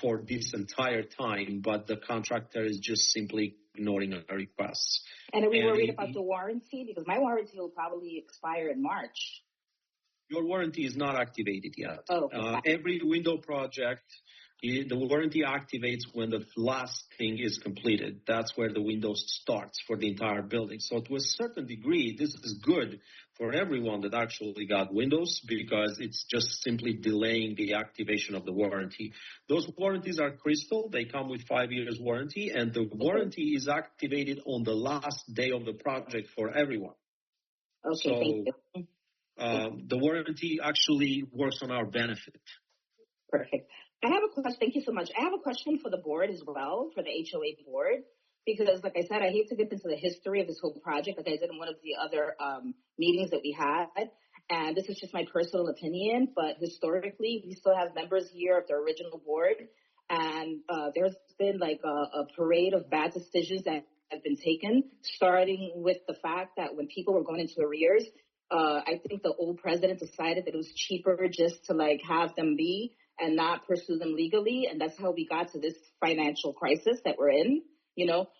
for this entire time, but the contractor is just simply ignoring our requests. And are we worried about the warranty? Because my warranty will probably expire in March. Your warranty is not activated yet. Oh, every window project, the warranty activates when the last thing is completed. That's where the window starts for the entire building. So to a certain degree, this is good for everyone that actually got windows because it's just simply delaying the activation of the warranty. Those warranties are crystal. They come with 5 years warranty, and the warranty is activated on the last day of the project for everyone. Okay, thank you. The warranty actually works on our benefit. Perfect. I have a question. Thank you so much. I have a question for the board as well, for the HOA board, because like I said, I hate to get into the history of this whole project like I did in one of the other meetings that we had. And this is just my personal opinion, but historically, we still have members here of the original board. And there's been like a parade of bad decisions that have been taken, starting with the fact that when people were going into arrears, I think the old president decided that it was cheaper just to like have them be and not pursue them legally. And that's how we got to this financial crisis that we're in,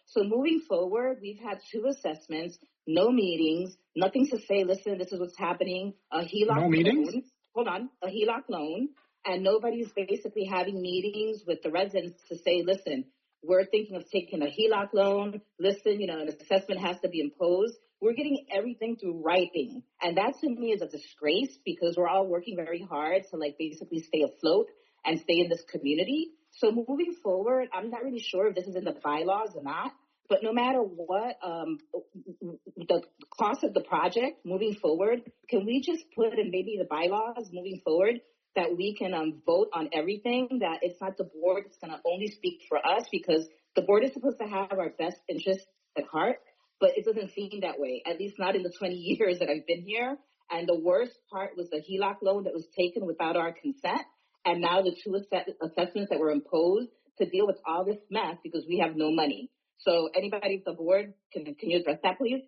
So moving forward, we've had 2 assessments, no meetings, nothing to say, listen, this is what's happening. A HELOC no loan. Meetings? Hold on. A HELOC loan. And nobody's basically having meetings with the residents to say, listen, we're thinking of taking a HELOC loan. Listen, an assessment has to be imposed. We're getting everything through writing. And that to me is a disgrace because we're all working very hard to like basically stay afloat and stay in this community. So moving forward, I'm not really sure if this is in the bylaws or not, but no matter what, the cost of the project moving forward, can we just put in maybe the bylaws moving forward that we can vote on everything, that it's not the board that's going to only speak for us because the board is supposed to have our best interests at heart. But it doesn't seem that way, at least not in the 20 years that I've been here. And the worst part was the HELOC loan that was taken without our consent. And now the 2 assessments that were imposed to deal with all this mess because we have no money. So anybody at the board, can you address that, please?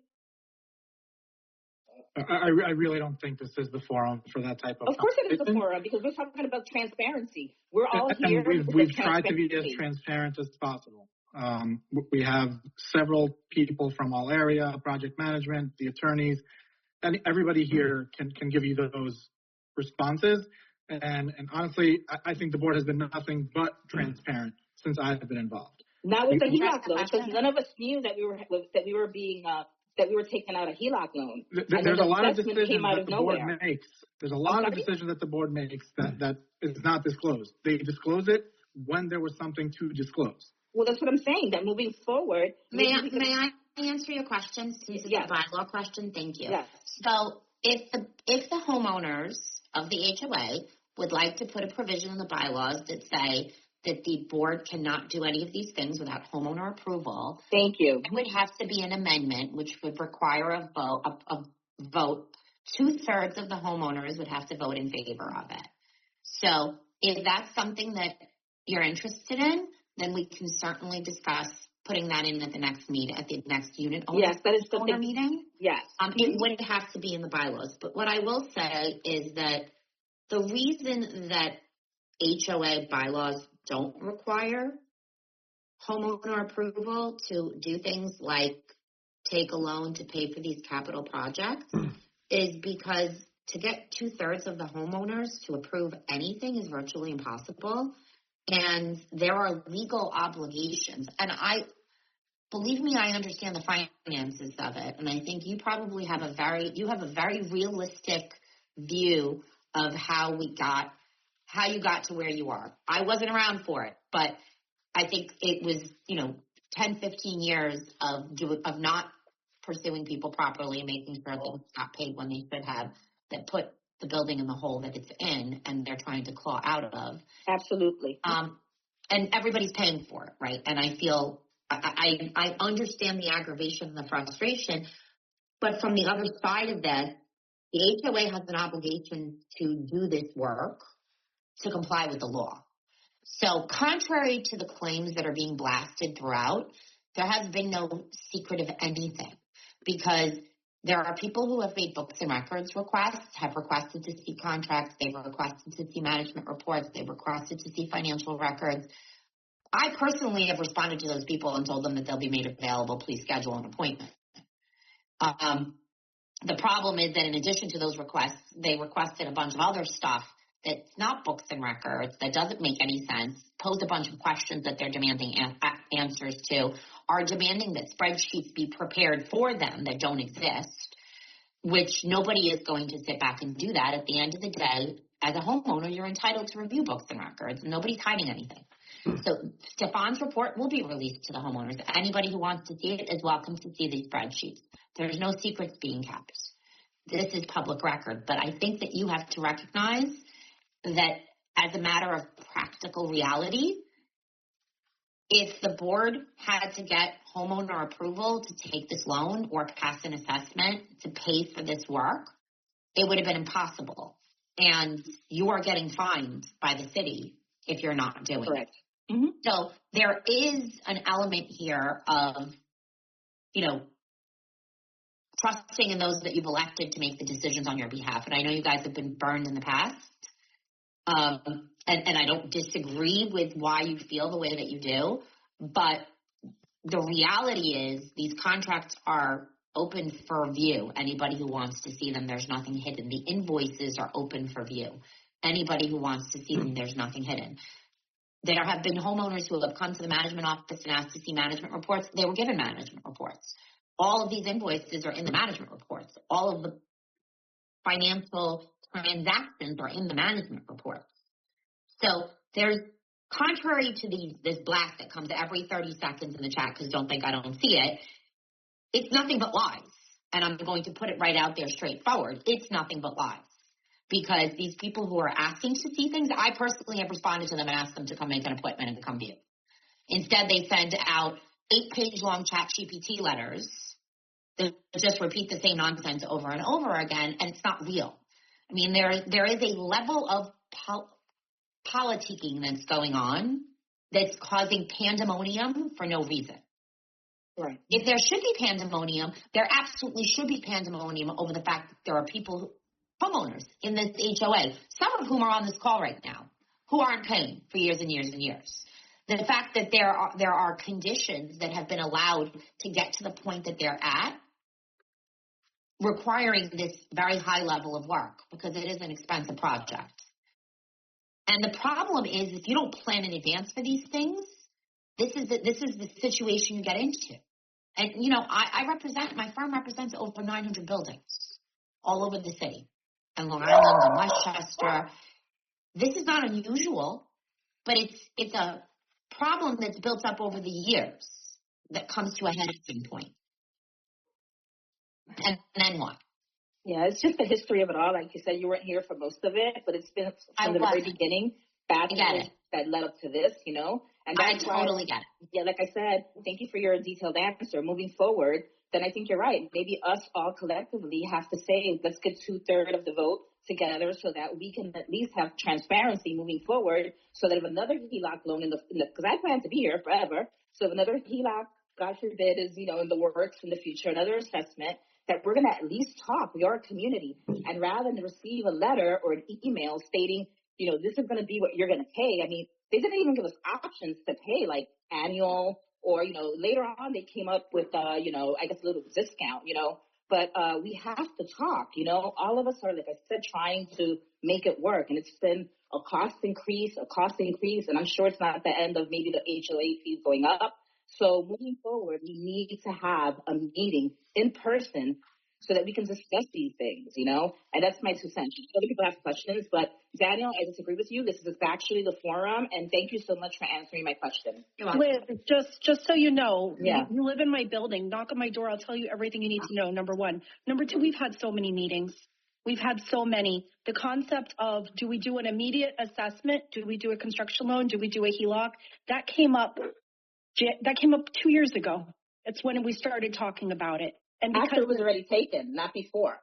I really don't think this is the forum for that type of Of course it is the forum because we're talking about transparency. We're all here. And we've tried to be as transparent as possible. We have several people from all area, project management, the attorneys, and everybody here can give you those responses. And honestly, I think the board has been nothing but transparent since I've been involved. Not with the HELOC loan, because none of us knew that we were being that we were taking out a HELOC loan. There's a lot of decisions that the board makes. There's a lot of decisions that the board makes that is not disclosed. They disclose it when there was something to disclose. Well, that's what I'm saying, that moving forward... May I answer your question since it's a bylaw question? Thank you. Yes. So if the homeowners of the HOA would like to put a provision in the bylaws that say that the board cannot do any of these things without homeowner approval... Thank you. It would have to be an amendment which would require a vote. 2/3 of the homeowners would have to vote in favor of it. So if that's something that you're interested in, then we can certainly discuss putting that in at the next meeting, at the next unit owner, yes, that is the owner meeting. Yes. It wouldn't have to be in the bylaws. But what I will say is that the reason that HOA bylaws don't require homeowner approval to do things like take a loan to pay for these capital projects is because to get 2/3 of the homeowners to approve anything is virtually impossible. And there are legal obligations. And believe me, I understand the finances of it. And I think you probably have a very realistic view of how you got to where you are. I wasn't around for it, but I think it was, 10, 15 years of not pursuing people properly and making sure things got paid when they should have, that put the building in the hole that it's in and they're trying to claw out of. Absolutely. And everybody's paying for it, right? And I feel, I understand the aggravation and the frustration, but from the other side of that, the HOA has an obligation to do this work to comply with the law. So contrary to the claims that are being blasted throughout, there has been no secret of anything, because there are people who have made books and records requests, have requested to see contracts, they've requested to see management reports, they've requested to see financial records. I personally have responded to those people and told them that they'll be made available. Please schedule an appointment. The problem is that in addition to those requests, they requested a bunch of other stuff that's not books and records, that doesn't make any sense, posed a bunch of questions that they're demanding answers to, are demanding that spreadsheets be prepared for them that don't exist, which nobody is going to sit back and do that. At the end of the day, as a homeowner, you're entitled to review books and records, and nobody's hiding anything. So Stefan's report will be released to the homeowners. Anybody who wants to see it is welcome to see these spreadsheets. There's no secrets being kept. This is public record. But I think that you have to recognize that as a matter of practical reality, if the board had to get homeowner approval to take this loan or pass an assessment to pay for this work, it would have been impossible. And you are getting fined by the city if you're not doing it. Mm-hmm. So there is an element here of, trusting in those that you've elected to make the decisions on your behalf. And I know you guys have been burned in the past. And I don't disagree with why you feel the way that you do. But the reality is these contracts are open for view. Anybody who wants to see them, there's nothing hidden. The invoices are open for view. Anybody who wants to see them, there's nothing hidden. There have been homeowners who have come to the management office and asked to see management reports. They were given management reports. All of these invoices are in the management reports. All of the financial transactions are in the management reports. So there's, contrary to this blast that comes every 30 seconds in the chat, because don't think I don't see it, it's nothing but lies. And I'm going to put it right out there straightforward. It's nothing but lies. Because these people who are asking to see things, I personally have responded to them and asked them to come make an appointment and to come view. Instead, they send out 8-page long ChatGPT letters that just repeat the same nonsense over and over again, and it's not real. I mean, there is a level of politicking that's going on that's causing pandemonium for no reason. Right. If there should be pandemonium, there absolutely should be pandemonium over the fact that there are people, homeowners in this HOA, some of whom are on this call right now, who aren't paying for years and years and years. The fact that there are conditions that have been allowed to get to the point that they're at, requiring this very high level of work, because it is an expensive project. And the problem is, if you don't plan in advance for these things, this is the situation you get into. And, my firm represents over 900 buildings all over the city, and Long Island and Westchester. This is not unusual, but it's a problem that's built up over the years that comes to a head at some point. And then what? Yeah, it's just the history of it all. Like you said, you weren't here for most of it, but it's been from the very beginning, bad things that led up to this, And that's I totally get it. Yeah, like I said, thank you for your detailed answer. Moving forward, then I think you're right. Maybe us all collectively have to say, let's get 2/3 of the vote together so that we can at least have transparency moving forward, so that if another HELOC loan because I plan to be here forever, so if another HELOC, God forbid, is, in the works in the future, another assessment, that we're going to at least talk. We are a community. And rather than receive a letter or an email stating, this is going to be what you're going to pay. I mean, they didn't even give us options to pay, like annual or, later on they came up with, I guess a little discount, But we have to talk, All of us are, like I said, trying to make it work. And it's been a cost increase. And I'm sure it's not the end of maybe the HOA fees going up. So moving forward, we need to have a meeting in person so that we can discuss these things, And that's my 2 cents. Other people have questions, but Daniel, I disagree with you. This is actually the forum, and thank you so much for answering my question. Liz, just so you know, yeah. You live in my building. Knock on my door. I'll tell you everything you need to know, number one. Number two, we've had so many meetings. We've had so many. The concept of, do we do an immediate assessment? Do we do a construction loan? Do we do a HELOC? That came up 2 years ago. It's when we started talking about it. And because after it was already taken, not before.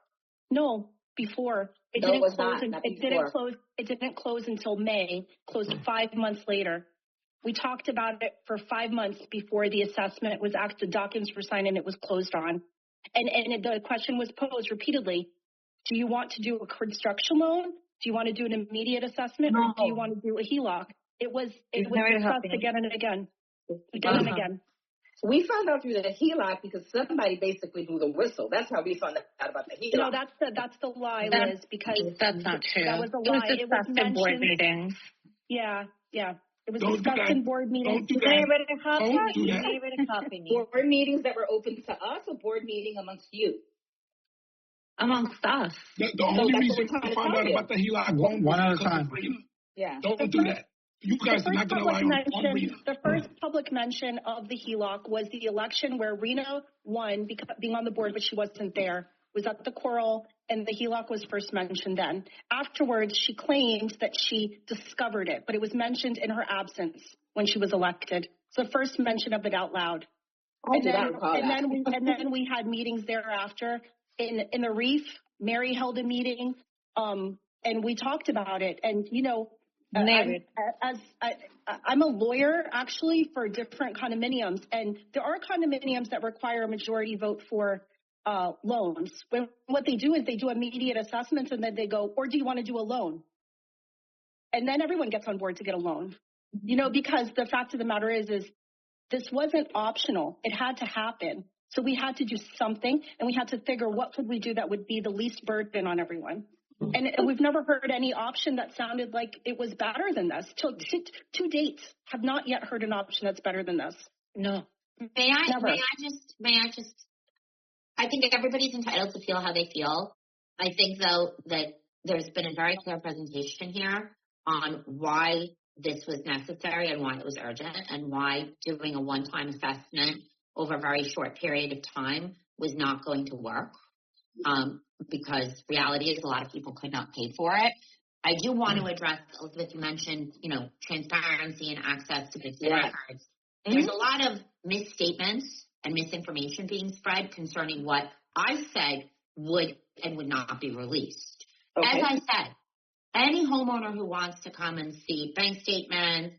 No, before. It No, didn't it was close. not It before. didn't close. It didn't close until May. Closed 5 months later. We talked about it for 5 months before the assessment was the documents were signed and it was closed on. And the question was posed repeatedly: do you want to do a construction loan? Do you want to do an immediate assessment, or do you want to do a HELOC? It was discussed again and again, and again. We found out through the HELOC because somebody basically blew the whistle. That's how we found out about the HELOC. No, that's the lie, Liz, because that's not true. That was a It was lie. discussed in board meetings. Yeah. It was Don't discussed in board meetings. Don't do that. Board meetings that were open to us, or board meeting amongst you? Amongst us. The only reason to find out about the HELOC loan one at a was because time. of Rena. Yeah. Don't do that. You guys are not going to rely on Rena. The first public mention of the HELOC was the election where Rena won, being on the board, but she wasn't there. Was at the Coral, and the HELOC was first mentioned then. Afterwards, she claimed that she discovered it, but it was mentioned in her absence when she was elected. It's the first mention of it out loud. And then we had meetings thereafter in the Reef. Mary held a meeting, and we talked about it. And I'm a lawyer actually for different condominiums, and there are condominiums that require a majority vote for loans. What they do is they do immediate assessments, and then they go, or do you want to do a loan? And then everyone gets on board to get a loan. Because the fact of the matter is this wasn't optional. It had to happen. So we had to do something, and we had to figure what could we do that would be the least burden on everyone. And we've never heard any option that sounded like it was better than this. To date, have not yet heard an option that's better than this. No. May I just I think everybody's entitled to feel how they feel. I think, though, that there's been a very clear presentation here on why this was necessary and why it was urgent, and why doing a one-time assessment over a very short period of time was not going to work, because reality is a lot of people could not pay for it. I do want to address, Elizabeth, you mentioned, transparency and access to big records. There's a lot of misstatements and misinformation being spread concerning what I said would and would not be released. Okay. As I said, any homeowner who wants to come and see bank statements,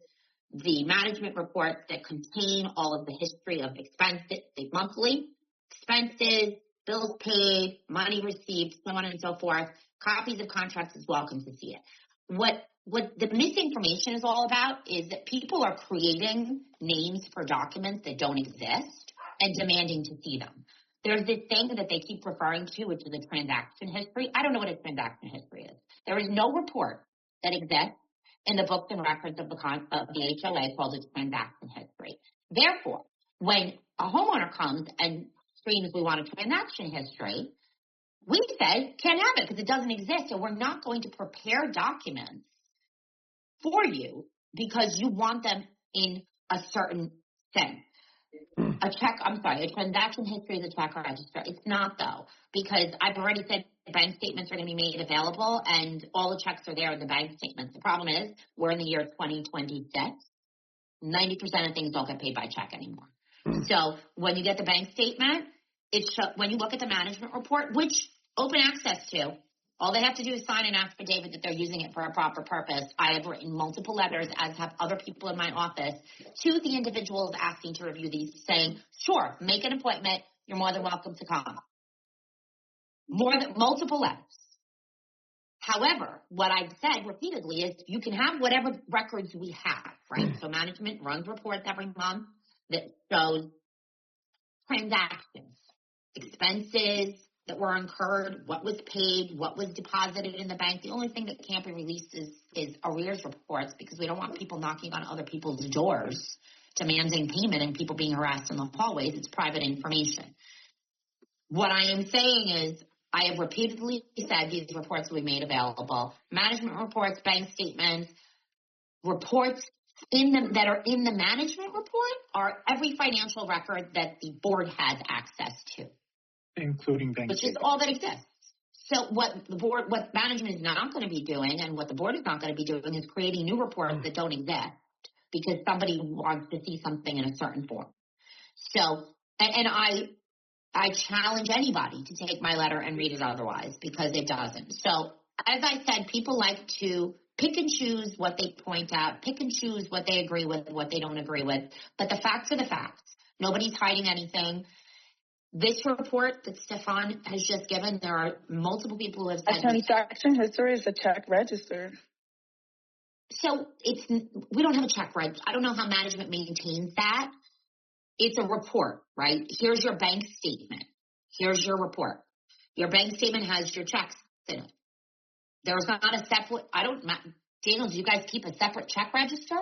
the management reports that contain all of the history of expenses, the monthly expenses, bills paid, money received, so on and so forth, copies of contracts, is welcome to see it. What the misinformation is all about is that people are creating names for documents that don't exist and demanding to see them. There's this thing that they keep referring to, which is a transaction history. I don't know what a transaction history is. There is no report that exists in the books and records of the HOA called a transaction history. Therefore, when a homeowner comes and screams, we want a transaction history, we say, can't have it because it doesn't exist, and we're not going to prepare documents for you because you want them in a certain thing. A transaction history is a check or register. It's not, though, because I've already said bank statements are going to be made available, and all the checks are there in the bank statements. The problem is we're in the year 2026. 90% of things don't get paid by check anymore. So when you get the bank statement, when you look at the management report, which open access to, all they have to do is sign an affidavit that they're using it for a proper purpose. I have written multiple letters, as have other people in my office, to the individuals asking to review these, saying, sure, make an appointment. You're more than welcome to come. Multiple letters. However, what I've said repeatedly is you can have whatever records we have, right? So management runs reports every month that shows transactions, expenses that were incurred, what was paid, what was deposited in the bank. The only thing that can't be released is arrears reports, because we don't want people knocking on other people's doors demanding payment and people being harassed in the hallways. It's private information. What I am saying is I have repeatedly said these reports will be made available. Management reports, bank statements, reports that are in the management report are every financial record that the board has access to. Including bank statements. Which is all that exists. So what management is not going to be doing, and what the board is not going to be doing, is creating new reports that don't exist because somebody wants to see something in a certain form. So, and I challenge anybody to take my letter and read it otherwise, because it doesn't. So, as I said, people like to pick and choose what they point out, pick and choose what they agree with, what they don't agree with. But the facts are the facts. Nobody's hiding anything. This report that Stefan has just given, there are multiple people who have A said transaction history is a check register. so we don't have a check register. I don't know how management maintains that. It's a report, right? Here's your bank statement. Here's your report. Your bank statement has your checks in it. There's not a separate, Daniel, do you guys keep a separate check register?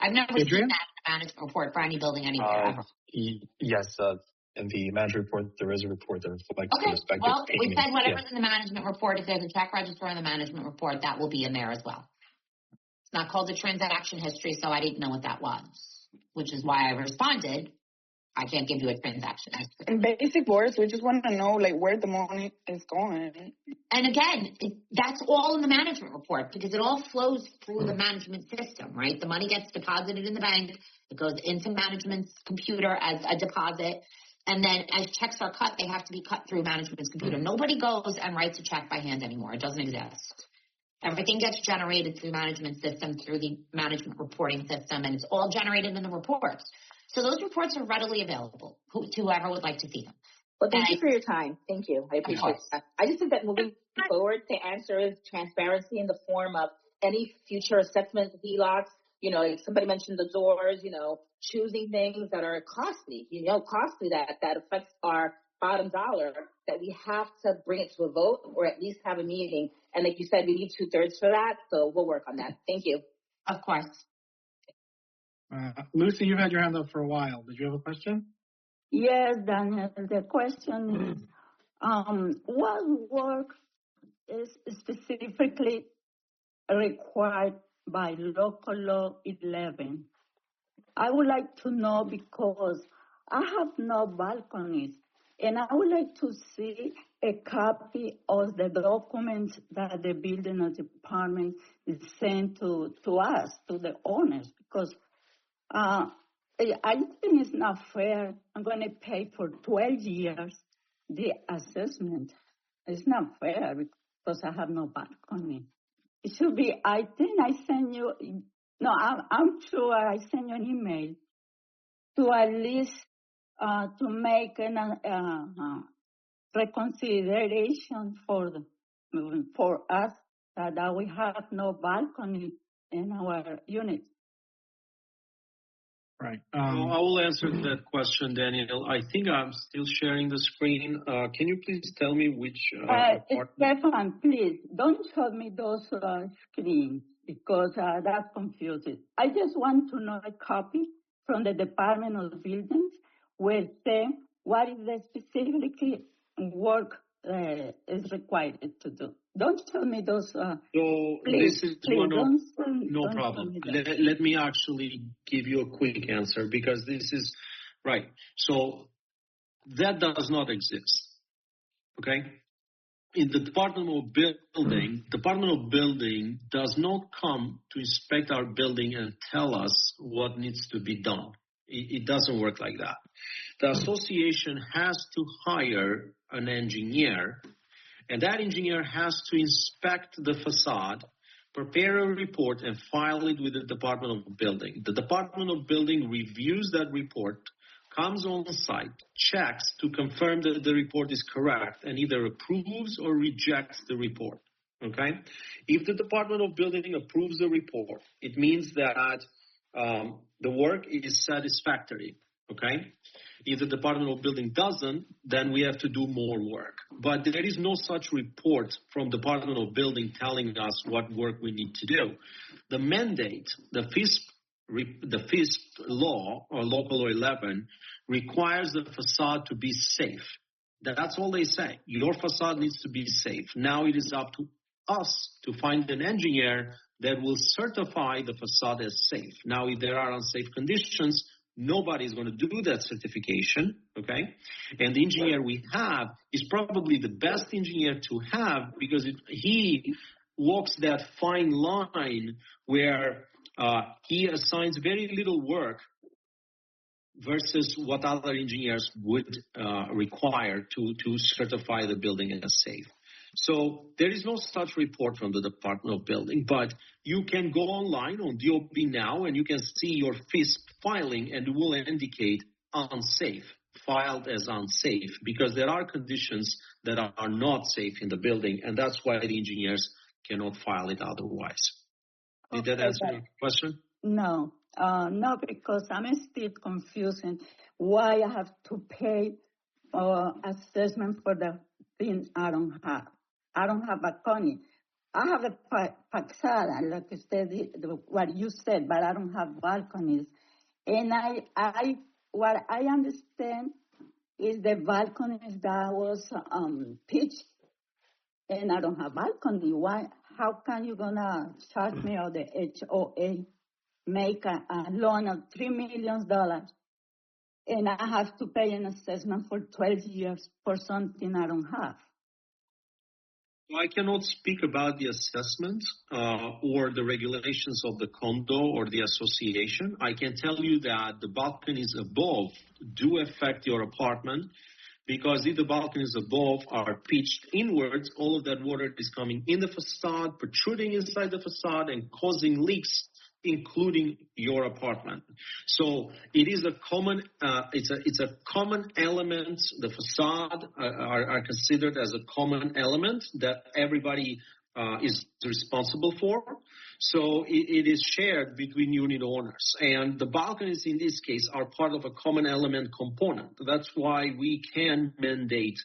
I've never seen that in a management report for any building anywhere ever. Yes, in the management report, there is a report that reflects the respective Well, we payments. said whatever's in the management report, if there's a check register in the management report, that will be in there as well. It's not called a transaction history, so I didn't know what that was, which is why I responded, I can't give you a transaction history. In basic words, we just want to know where the money is going. And again, that's all in the management report because it all flows through the management system, right? The money gets deposited in the bank. It goes into management's computer as a deposit. And then as checks are cut, they have to be cut through management's computer. Nobody goes and writes a check by hand anymore. It doesn't exist. Everything gets generated through management system, through the management reporting system, and it's all generated in the reports. So those reports are readily available to whoever would like to see them. Well, thank you for your time. Thank you. I appreciate that. I just think that moving forward, the answer is transparency in the form of any future assessments, HELOCs. Like somebody mentioned the doors, choosing things that are costly, costly that affects our bottom dollar, that we have to bring it to a vote or at least have a meeting. And like you said, we need 2/3 for that. So we'll work on that. Thank you. Of course. Lucy, you've had your hand up for a while. Did you have a question? Yes, Daniel. The question is, what work is specifically required by Local Law 11? I would like to know because I have no balconies, and I would like to see a copy of the documents that the building department is sent to us, to the owners, because I think it's not fair. I'm going to pay for 12 years the assessment. It's not fair because I have no balcony. It should be, I think I sent you, no, I'm sure I sent you an email to at least to make an reconsideration for us that we have no balcony in our unit. Right. I will answer that question, Daniel. I think I'm still sharing the screen. Can you please tell me which Stefan, please, don't show me those screens because that's confusing. I just want to know a copy from the Department of Buildings where say what is the specific work is required to do. Don't tell me those. Please, this is please, no problem. Let me actually give you a quick answer because this is right. So that does not exist. Okay. In the Department of Building does not come to inspect our building and tell us what needs to be done. It doesn't work like that. The association has to hire an engineer, and that engineer has to inspect the facade, prepare a report, and file it with the Department of Building. The Department of Building reviews that report, comes on site, checks to confirm that the report is correct, and either approves or rejects the report. Okay? If the Department of Building approves the report, it means that the work is satisfactory. Okay? If the Department of Building doesn't, then we have to do more work. But there is no such report from Department of Building telling us what work we need to do. The mandate, the FISP law, or Local Law 11, requires the facade to be safe. That's all they say. Your facade needs to be safe. Now it is up to us to find an engineer that will certify the facade as safe. Now, if there are unsafe conditions, Nobody is going to do that certification, okay? And the engineer we have is probably the best engineer to have because he walks that fine line where he assigns very little work versus what other engineers would require to certify the building as safe. So there is no such report from the Department of Building, but you can go online on DOB now and you can see your FISP filing and it will indicate unsafe, filed as unsafe, because there are conditions that are not safe in the building, and that's why the engineers cannot file it otherwise. Did that answer your question? No, no, because I'm still confused in why I have to pay assessment for the things I don't have. I don't have a balcony. I have a facade, like you said, what you said, but I don't have balconies. And what I understand is the balconies that was pitched, and I don't have balcony. Why? How can you gonna charge me or the HOA make a loan of $3 million, and I have to pay an assessment for 12 years for something I don't have? I cannot speak about the assessment or the regulations of the condo or the association. I can tell you that the balconies above do affect your apartment, because if the balconies above are pitched inwards, all of that water is coming in the facade, protruding inside the facade, and causing leaks, including your apartment. So it is a common, it's a common element. The facade are considered as a common element that everybody is responsible for. So it is shared between unit owners, and the balconies in this case are part of a common element component. That's why we can mandate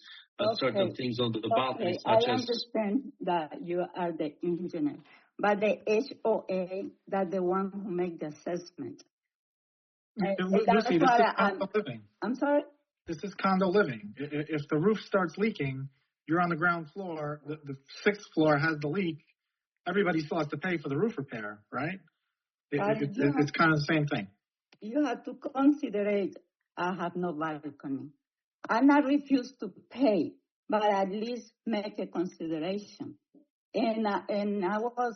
certain things on the balconies. I understand that you are the engineer. But the HOA, that's the one who make the assessment. Lucy, this is condo living. I'm sorry? This is condo living. If the roof starts leaking, you're on the ground floor, the sixth floor has the leak, everybody still has to pay for the roof repair, right? It's kind of the same thing. You have to consider it. I have no balcony. I not refuse to pay, but at least make a consideration. And I was,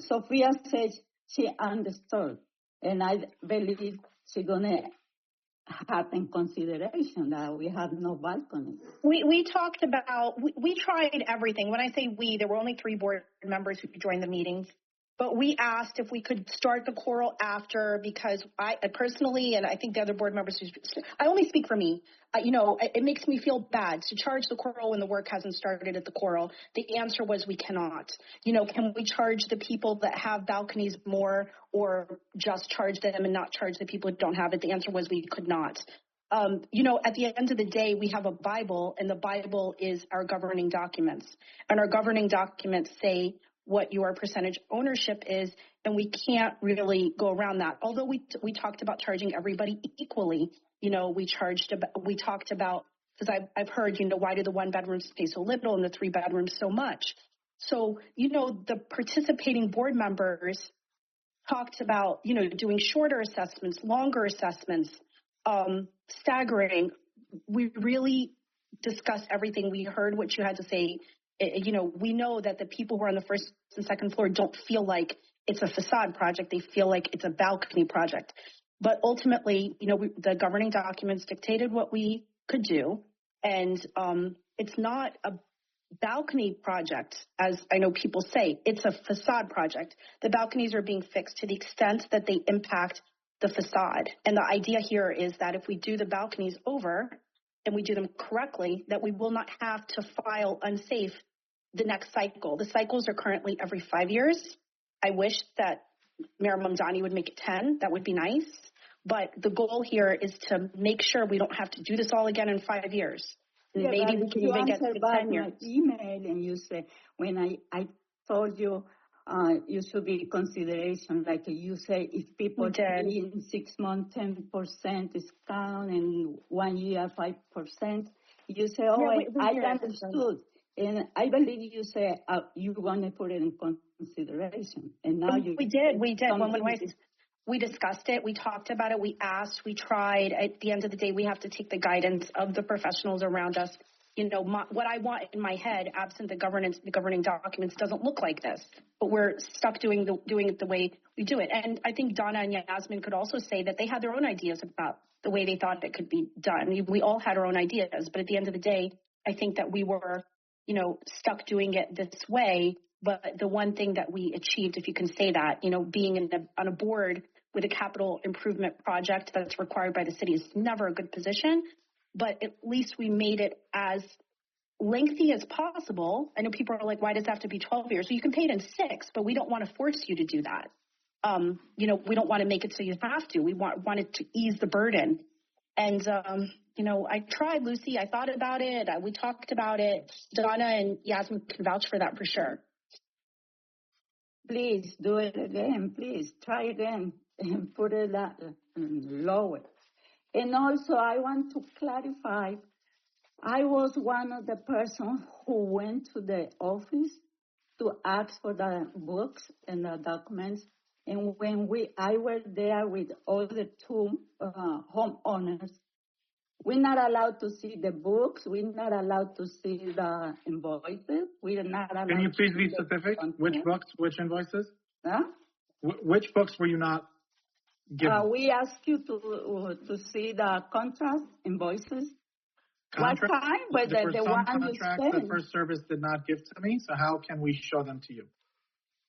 Sophia said she understood, and I believe she's going to have in consideration that we have no balcony. We talked about, we tried everything. When I say we, there were only 3 board members who joined the meetings. But we asked if we could start the choral after, because I personally, and I think the other board members, I only speak for me, it makes me feel bad to charge the choral when the work hasn't started at the choral. The answer was we cannot. Can we charge the people that have balconies more, or just charge them and not charge the people who don't have it? The answer was we could not. At the end of the day, we have a Bible, and the Bible is our governing documents. And our governing documents say what your percentage ownership is, and we can't really go around that. Although we talked about charging everybody equally, we talked about, because I've heard, why do the 1 bedrooms pay so little and the 3 bedrooms so much? So, the participating board members talked about, doing shorter assessments, longer assessments, staggering. We really discussed everything. We heard what you had to say. We know that the people who are on the first and second floor don't feel like it's a facade project. They feel like it's a balcony project. But ultimately, the governing documents dictated what we could do. And it's not a balcony project, as I know people say. It's a facade project. The balconies are being fixed to the extent that they impact the facade. And the idea here is that if we do the balconies over and we do them correctly, that we will not have to file unsafe the next cycle. The cycles are currently every 5 years. I wish that Mayor Mamdani would make it 10. That would be nice. But the goal here is to make sure we don't have to do this all again in 5 years. Yeah, maybe we can make it 10 years. Email, and you say, when I told you you should be consideration, like you say, if people pay in 6 months 10% discount and 1 year 5%, you say, I understood. And I believe you say you want to put it in consideration. And now we did. We discussed it. We talked about it. We asked. We tried. At the end of the day, we have to take the guidance of the professionals around us. What I want in my head, absent the governing documents, doesn't look like this. But we're stuck doing it the way we do it. And I think Donna and Yasmin could also say that they had their own ideas about the way they thought it could be done. We all had our own ideas. But at the end of the day, I think that we were, stuck doing it this way. But the one thing that we achieved, if you can say that, being on a board with a capital improvement project that's required by the city is never a good position. But at least we made it as lengthy as possible. I know people are like, why does it have to be 12 years? So you can pay it in 6, but we don't want to force you to do that. We don't want to make it so you have to. We want it to ease the burden. And, I tried, Lucy. I thought about it. We talked about it. Donna and Yasmin can vouch for that for sure. Please do it again. Please try again and put it lower. And also, I want to clarify, I was one of the persons who went to the office to ask for the books and the documents. And when I was there with all the 2 homeowners, we're not allowed to see the books. We're not allowed to see the invoices. We're not allowed. Can you please be specific? Which books, which invoices? Huh? Which books were you not given? We asked you to see the contract invoices. What time? But There were the some one you contracts sent. that First Service did not give to me, so how can we show them to you?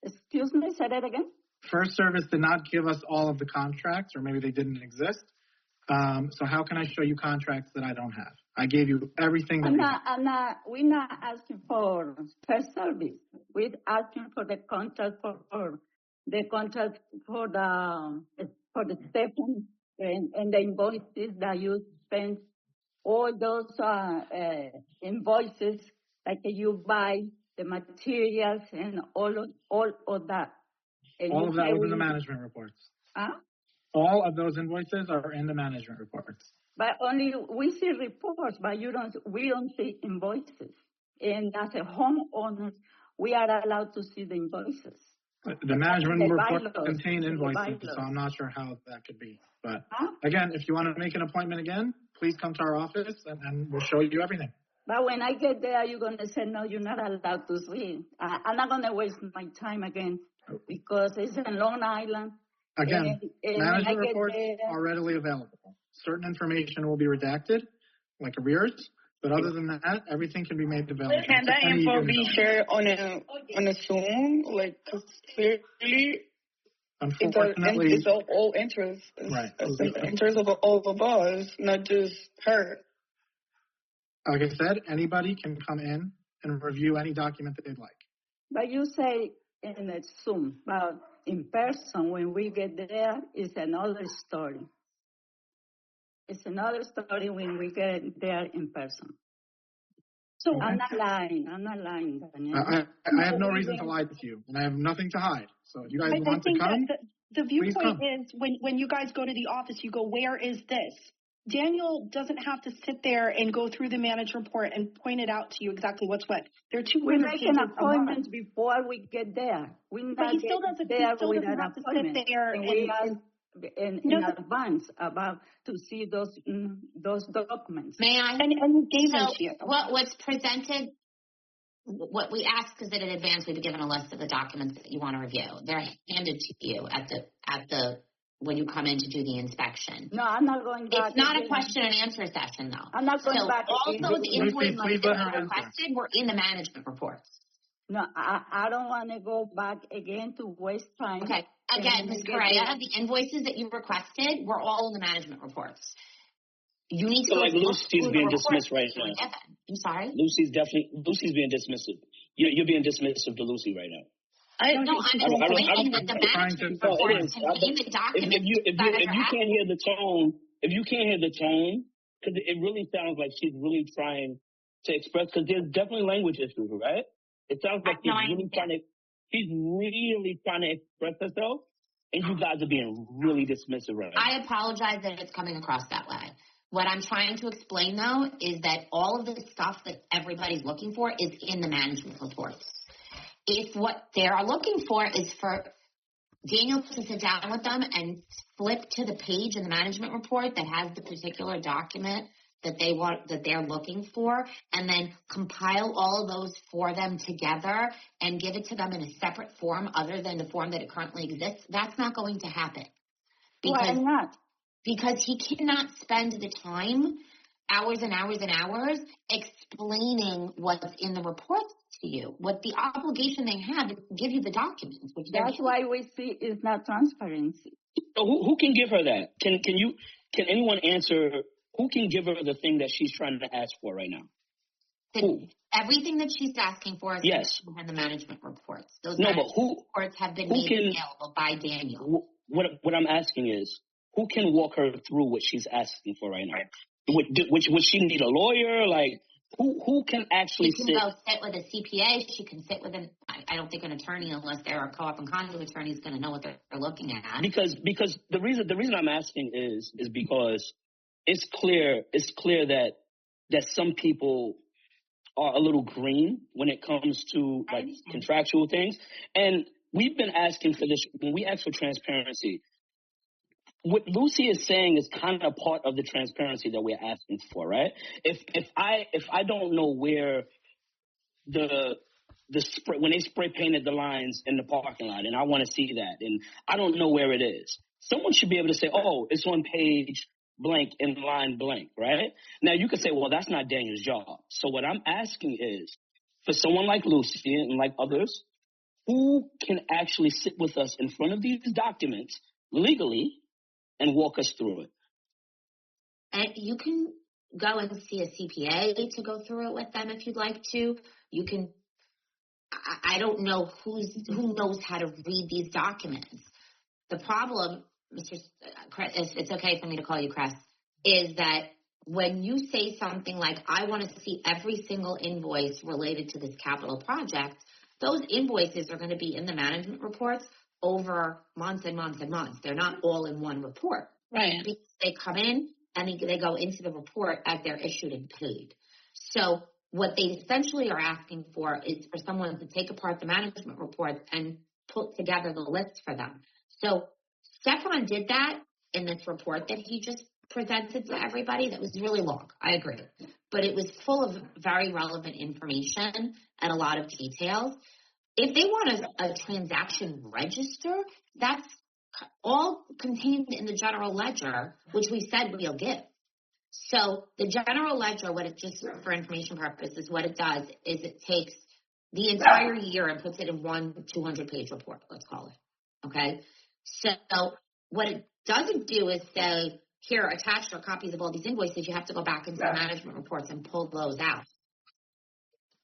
Excuse me, say that again? First Service did not give us all of the contracts, or maybe they didn't exist. So how can I show you contracts that I don't have? I gave you everything that we're not asking for First Service. We're asking for the contract for the stipend and the invoices that you spend. All those invoices, like you buy the materials and all of that. And all of that was in the management reports. Huh? All of those invoices are in the management reports. But only we see reports, but we don't see invoices. And as a homeowner, we are allowed to see the invoices. The management report bylaws, contain invoices, bylaws. so I'm not sure how that could be. But again, if you want to make an appointment again, please come to our office and we'll show you everything. But when I get there, you're going to say, no, you're not allowed to see. I'm not going to waste my time again because it's in Long Island. Again, and management reports are readily available. Certain information will be redacted, like arrears, but other than that, everything can be made available. Can that info be shared on a Zoom? Like, cause clearly, unfortunately, it's all interest. Right. It's the interest of all of us, not just her. Like I said, anybody can come in and review any document that they'd like. But you say in a Zoom, but in person, when we get there, it's another story. It's another story when we get there in person. So I'm not lying, Danielle. I have no reason to lie to you, and I have nothing to hide. So if you guys want to come, the viewpoint please come. is when you guys go to the office, you go, where is this? Daniel doesn't have to sit there and go through the management report and point it out to you exactly what's what. There are 200 we make an pages appointment before we get there. But he still doesn't have to sit there in advance about to see those documents. May I? And he gave them to you. What's presented, what we ask is that in advance we've given a list of the documents that you want to review. They're handed to you at the when you come in to do the inspection. No, I'm not going back. It's not a question and answer session, though. I'm not going back. Also, the invoices that you requested were in the management reports. No, I don't want to go back again to waste time. Okay. Again, Ms. Correa, the invoices that you requested were all in the management reports. You need to so like Lucy's being dismissed right now. I'm sorry? Lucy's being dismissive. You're being dismissive to Lucy right now. I'm explaining that the management reports contain the documents. If you can't hear the tone, because it really sounds like she's really trying to express, because there's definitely language issues, right? It sounds like she's really trying to express herself, and you guys are being really dismissive right now. I apologize that it's coming across that way. What I'm trying to explain, though, is that all of the stuff that everybody's looking for is in the management reports. If what they are looking for is for Daniel to sit down with them and flip to the page in the management report that has the particular document that they're looking for, and then compile all of those for them together and give it to them in a separate form other than the form that it currently exists. That's not going to happen. Why not? Because he cannot spend the time, hours and hours and hours, explaining what's in the report to you. What the obligation they have is to give you the documents. That's why we see it's not transparency. So who can give her that? Can anyone answer? Who can give her the thing that she's trying to ask for right now? Everything that she's asking for is in the management reports. Those reports have been made available by Daniel. What I'm asking is, who can walk her through what she's asking for right now? Would she need a lawyer? Like, who can actually sit? She can go sit with a CPA. She can sit with I don't think an attorney, unless they're a co-op and condo attorney, is going to know what they're looking at. Because the reason I'm asking is because it's clear that some people are a little green when it comes to like contractual things. And we've been asking for this. When we ask for transparency, what Lucy is saying is kind of part of the transparency that we're asking for, right? If I don't know where the spray, when they spray painted the lines in the parking lot, and I want to see that, and I don't know where it is, someone should be able to say, oh, it's on page blank in line blank, right? Now you could say, well, that's not Daniel's job. So what I'm asking is, for someone like Lucy and like others, who can actually sit with us in front of these documents legally and walk us through it? And you can go and see a CPA to go through it with them if you'd like to. You can. I don't know who knows how to read these documents. The problem, Mr. Chris, it's okay for me to call you Chris, is that when you say something like, I want to see every single invoice related to this capital project, those invoices are going to be in the management reports over months and months and months. They're not all in one report. Right. Because they come in and they go into the report as they're issued and paid. So what they essentially are asking for is for someone to take apart the management reports and put together the list for them. So Stefan did that in this report that he just presented to everybody that was really long. I agree. But it was full of very relevant information and a lot of details. If they want a transaction register, that's all contained in the general ledger, which we said we'll give. So the general ledger, what it just for information purposes, what it does is it takes the entire year and puts it in one 200-page report, let's call it. Okay? So what it doesn't do is say, here, attached are copies of all these invoices. You have to go back into the management reports and pull those out.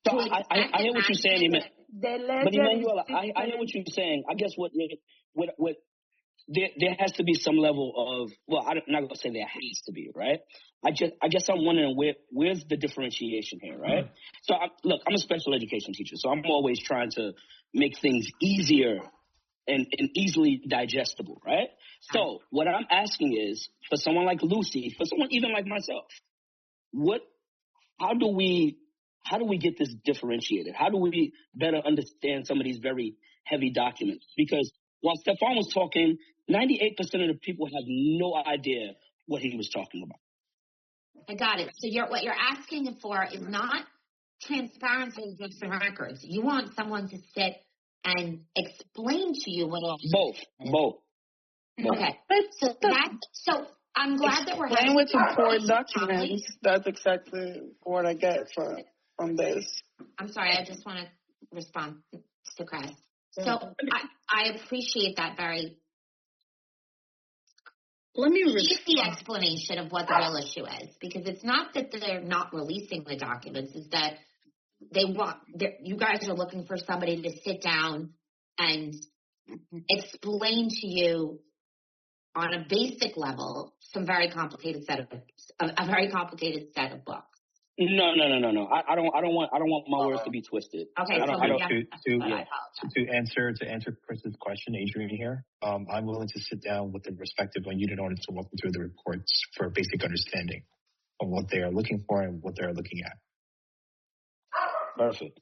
So I hear what you're saying, but Emmanuel, I hear what you're saying. I guess what there has to be some level of, well, I'm not going to say there has to be, right? I guess I'm wondering where's the differentiation here, right? Mm-hmm. So look, I'm a special education teacher, so I'm always trying to make things easier and easily digestible, right? So what I'm asking is, for someone like Lucy, for someone even like myself, how do we get this differentiated? How do we better understand some of these very heavy documents? Because while Stefan was talking, 98% of the people have no idea what he was talking about. I got it. So what you're asking for is not transparency in books and records. You want someone to sit and explain to you what all Both. Okay. So I'm glad that we're explain with support documents. That's exactly what I get from this. I'm sorry, I just want to respond to Chris. So I appreciate that very easy explanation of what the real issue is, because it's not that they're not releasing the documents, it's that you guys are looking for somebody to sit down and explain to you on a basic level a very complicated set of books. No. I don't want my words to be twisted. Okay. To answer Chris's question, Adrian here. I'm willing to sit down with the respective unit owners to walk them through the reports for a basic understanding of what they are looking for and what they are looking at. Perfect.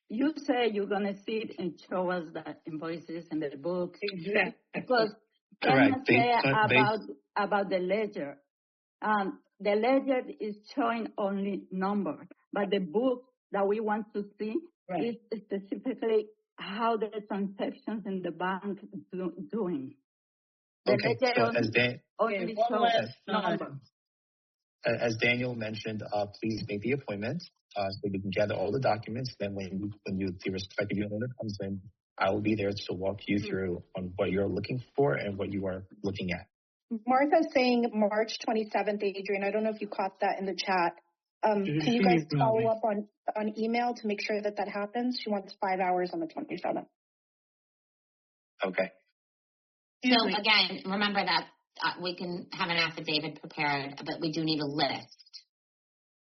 you say you're gonna sit and show us the invoices and the books. Exactly. Because Correct. say about the ledger. The ledger is showing only numbers, but the book that we want to see is specifically how the transactions in the bank doing. The Okay, ledger so only shows numbers. as Daniel mentioned, please make the appointment so we can gather all the documents. Then when the respective unit owner comes in, I will be there to walk you through on what you're looking for and what you are looking at. Martha's saying March 27th, Adrian. I don't know if you caught that in the chat. Can you guys follow up on email to make sure that happens? She wants 5 hours on the 27th. Okay. So again, remember that we can have an affidavit prepared, but we do need a list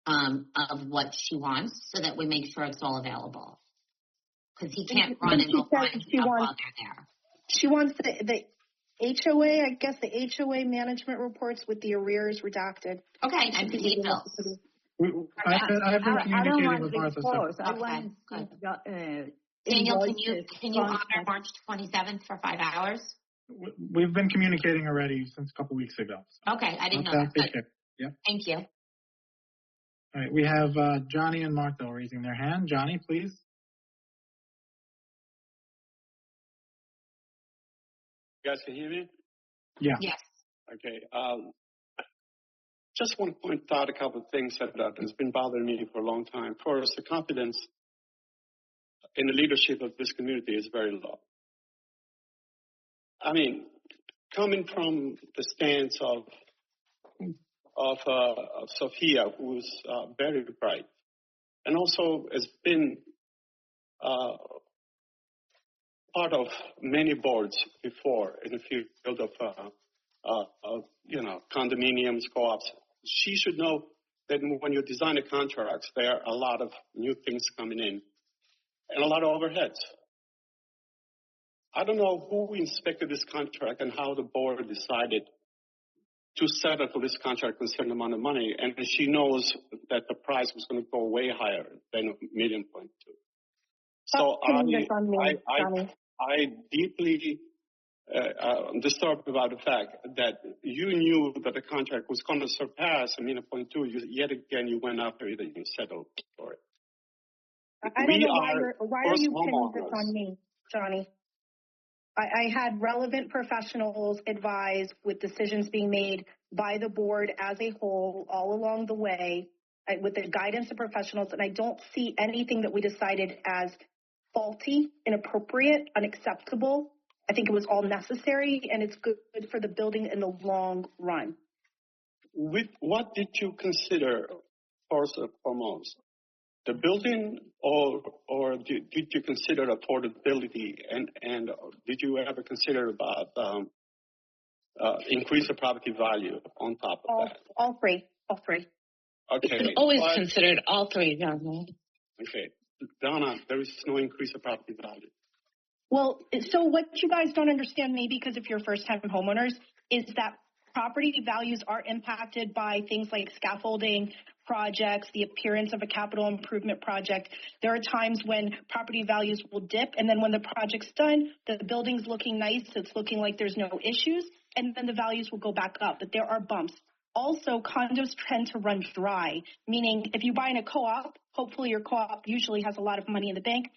of what she wants so that we make sure it's all available. Because he can't run and go find stuff while they're there. She wants the HOA, I guess the HOA management reports with the arrears redacted. Okay, and paid bills. I've been communicating with Martha. Daniel, can you honor March 27th for 5 hours? We've been communicating already since a couple weeks ago. So. Okay, I didn't know that. Yeah. Thank you. All right, we have Johnny and Martha raising their hand. Johnny, please. You guys can hear me? Yeah. Yes. Okay. Just want to point out a couple of things that has been bothering me for a long time. First, the confidence in the leadership of this community is very low. I mean, coming from the stance of Sophia, who's very bright, and also has been part of many boards before in the field of condominiums, co-ops. She should know that when you design a contract, there are a lot of new things coming in and a lot of overheads. I don't know who inspected this contract and how the board decided to settle for this contract with a certain amount of money, and she knows that the price was going to go way higher than $1.2 million. So I deeply disturbed about the fact that you knew that the contract was going to surpass $1.2 million. Yet again, you went after it and you settled for it. I don't know why are you pinning this on me, Johnny? I had relevant professionals advise with decisions being made by the board as a whole all along the way with the guidance of professionals, and I don't see anything that we decided as faulty, inappropriate, unacceptable. I think it was all necessary, and it's good for the building in the long run. What did you consider first and foremost? The building, or did you consider affordability, and did you ever consider about increase the property value on top of that? All three. Okay. It's always considered all three, Donna. Okay. Donna, there is no increase of property value. Well, so what you guys don't understand, maybe because if you're first-time homeowners, is that property values are impacted by things like scaffolding projects, the appearance of a capital improvement project. There are times when property values will dip, and then when the project's done, the building's looking nice, it's looking like there's no issues, and then the values will go back up, but there are bumps. Also, condos tend to run dry, meaning if you buy in a co-op, hopefully your co-op usually has a lot of money in the bank.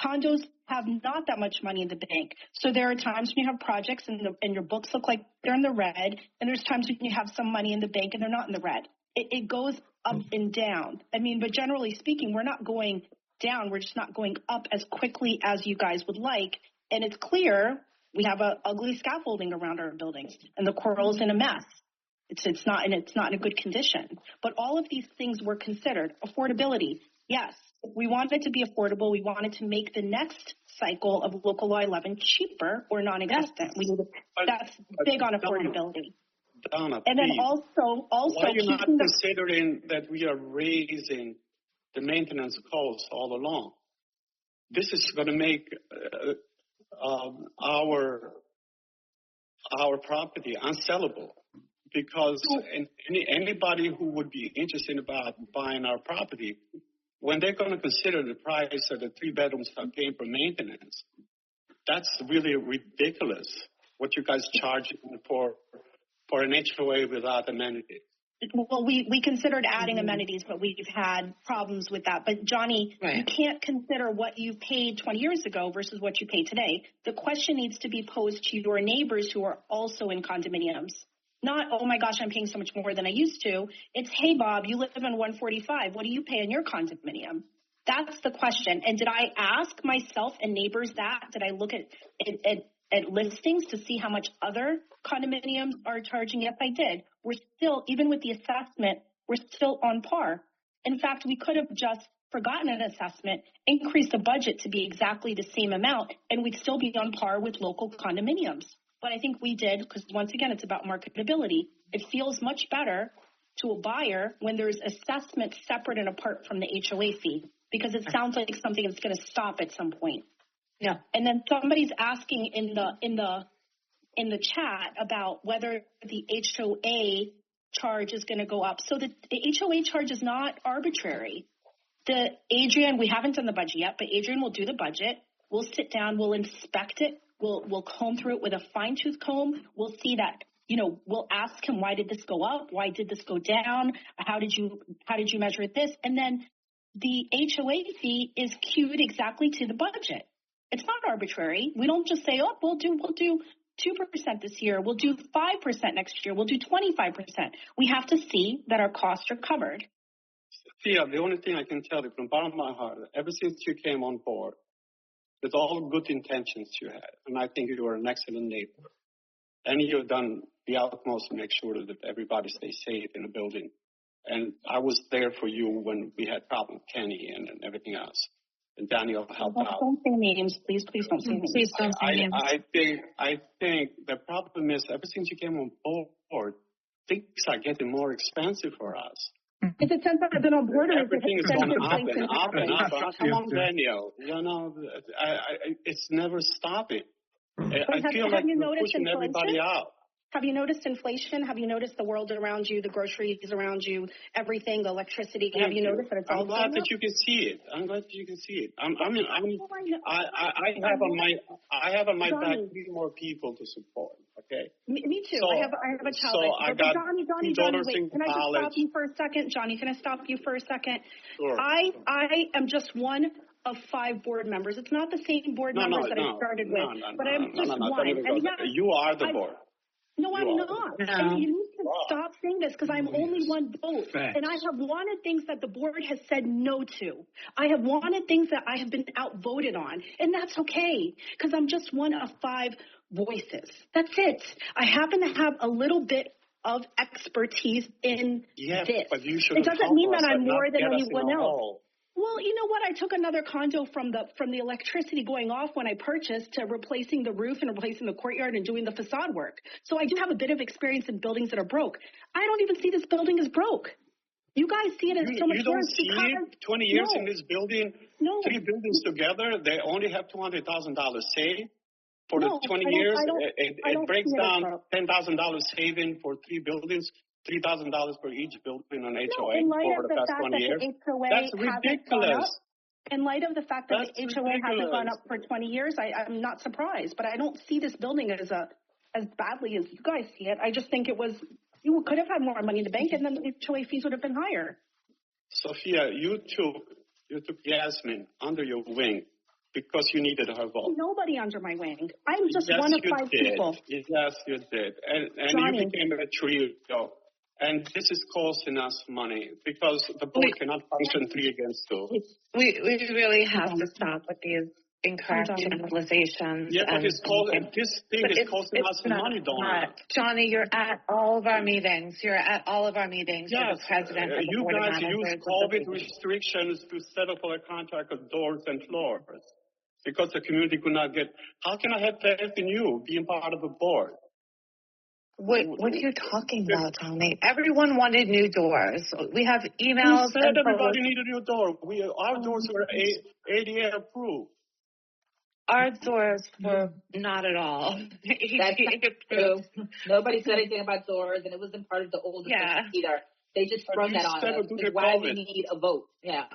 Condos have not that much money in the bank. So there are times when you have projects and your books look like they're in the red, and there's times when you have some money in the bank and they're not in the red. It goes up and down. I mean, but generally speaking, we're not going down. We're just not going up as quickly as you guys would like. And it's clear we have a ugly scaffolding around our buildings, and the coral's in a mess. It's not in a good condition. But all of these things were considered. Affordability, yes. We want it to be affordable. We wanted to make the next cycle of Local Law 11 cheaper or non-existent. That's big on affordability. Donna, and then also why are you not considering that we are raising the maintenance costs all along? This is going to make our property unsellable, because anybody who would be interested about buying our property when they're going to consider the price of the 3 bedrooms are paying for maintenance, that's really ridiculous. What you guys charge for an HOA without amenities. Well, we considered adding amenities, but we've had problems with that. But Johnny, you can't consider what you paid 20 years ago versus what you pay today. The question needs to be posed to your neighbors who are also in condominiums. Not, oh my gosh, I'm paying so much more than I used to. It's, hey Bob, you live in 145. What do you pay in your condominium? That's the question. And did I ask myself and neighbors that? Did I look at listings to see how much other condominiums are charging? Yes, I did. We're still, even with the assessment, we're still on par. In fact, we could have just forgotten an assessment, increased the budget to be exactly the same amount, and we'd still be on par with local condominiums. But I think we did, because once again, it's about marketability. It feels much better to a buyer when there's assessment separate and apart from the HOA fee, because it sounds like something that's going to stop at some point. Yeah. And then somebody's asking in the chat about whether the HOA charge is going to go up. So the HOA charge is not arbitrary. Adrian, we haven't done the budget yet, but Adrian will do the budget. We'll sit down, we'll inspect it, we'll comb through it with a fine-tooth comb. We'll see that, we'll ask him, why did this go up? Why did this go down? How did you measure this? And then the HOA fee is cued exactly to the budget. It's not arbitrary. We don't just say, oh, we'll do 2% this year. We'll do 5% next year. We'll do 25%. We have to see that our costs are covered. Sophia, the only thing I can tell you from the bottom of my heart, ever since you came on board, with all good intentions you had, and I think you were an excellent neighbor, and you've done the utmost to make sure that everybody stays safe in the building. And I was there for you when we had problems with Kenny and everything else. And Daniel helped out. Don't say names, please. Please don't say names. Please don't say names. I think the problem is ever since you came on board, things are getting more expensive for us. Is it since I've been on board, or everything is going up and up? Come on, Daniel. It's never stopping. I feel like we're pushing everybody out. Have you noticed inflation? Have you noticed the world around you, the groceries around you, everything, the electricity? Have you noticed that it's all I'm glad that you can see it. I have on my back 3 more people to support. Okay. Me too. So, I have a child. So I got Johnny, two daughters wait. in Can I just college. stop you for a second, Johnny? Can I stop you for a second? Sure. I am just one of 5 board members. It's not the same board members that I started with, but I'm just one. And you are the board. No, I'm not. No. And you need to stop saying this, because I'm only one vote. Facts. And I have wanted things that the board has said no to. I have wanted things that I have been outvoted on. And that's okay, because I'm just one of 5 voices. That's it. I happen to have a little bit of expertise in this. But you should. It doesn't mean that I'm more than anyone else. Hole. Well, you know what? I took another condo from the electricity going off when I purchased to replacing the roof and replacing the courtyard and doing the facade work. So I do have a bit of experience in buildings that are broke. I don't even see this building as broke. You guys see it as so much You don't worse see it? 20 years in this building, 3 buildings together, they only have $200,000 saved. For the 20 years, it breaks down $10,000 saving for 3 buildings. $3,000 for each building on HOA for the past 20 years. That's ridiculous. In light of the fact that the HOA hasn't gone up for 20 years, I'm not surprised. But I don't see this building as badly as you guys see it. I just think you could have had more money in the bank, and then the HOA fees would have been higher. Sophia, you took Yasmin under your wing because you needed her vote. Nobody under my wing. I'm just one of 5 people. Yes, you did. And Johnny. You became a trio. And this is costing us money because the board cannot function 3 against 2. We really have to stop with these incorrect generalizations. Yeah, but this thing is costing us money, Donna. Johnny, you're at all of our meetings. You're at all of our meetings. Yes, you're the president of the you board of guys managers use COVID restrictions to set up a contract of doors and floors because the community could not get. How can I have faith in you being part of the board? What are you talking about, Tony? Everyone wanted new doors. We have emails. Who said everybody needed a new door? Our doors were ADA approved. Our doors were not at all. That's not true. Nobody said anything about doors, and it wasn't part of the old discussion either. They just sprung that on us. Why we need a vote. Yeah.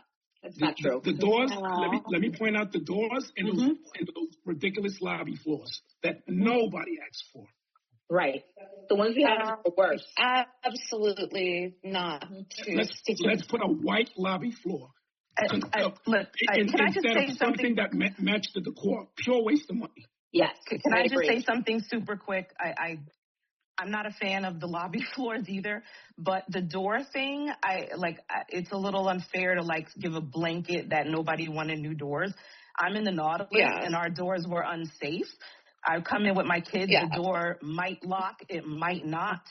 That's not true. The doors. No. Let me point out the doors and those ridiculous lobby floors that nobody asked for. Right. The ones we have are worse. Absolutely not. Let's put a white lobby floor. Can I just instead say of something that matched the decor. Pure waste of money. Yes. Can I just say something super quick? I'm not a fan of the lobby floors either, but the door thing, it's a little unfair to give a blanket that nobody wanted new doors. I'm in the Nautilus and our doors were unsafe. I come in with my kids, the door might lock, it might not.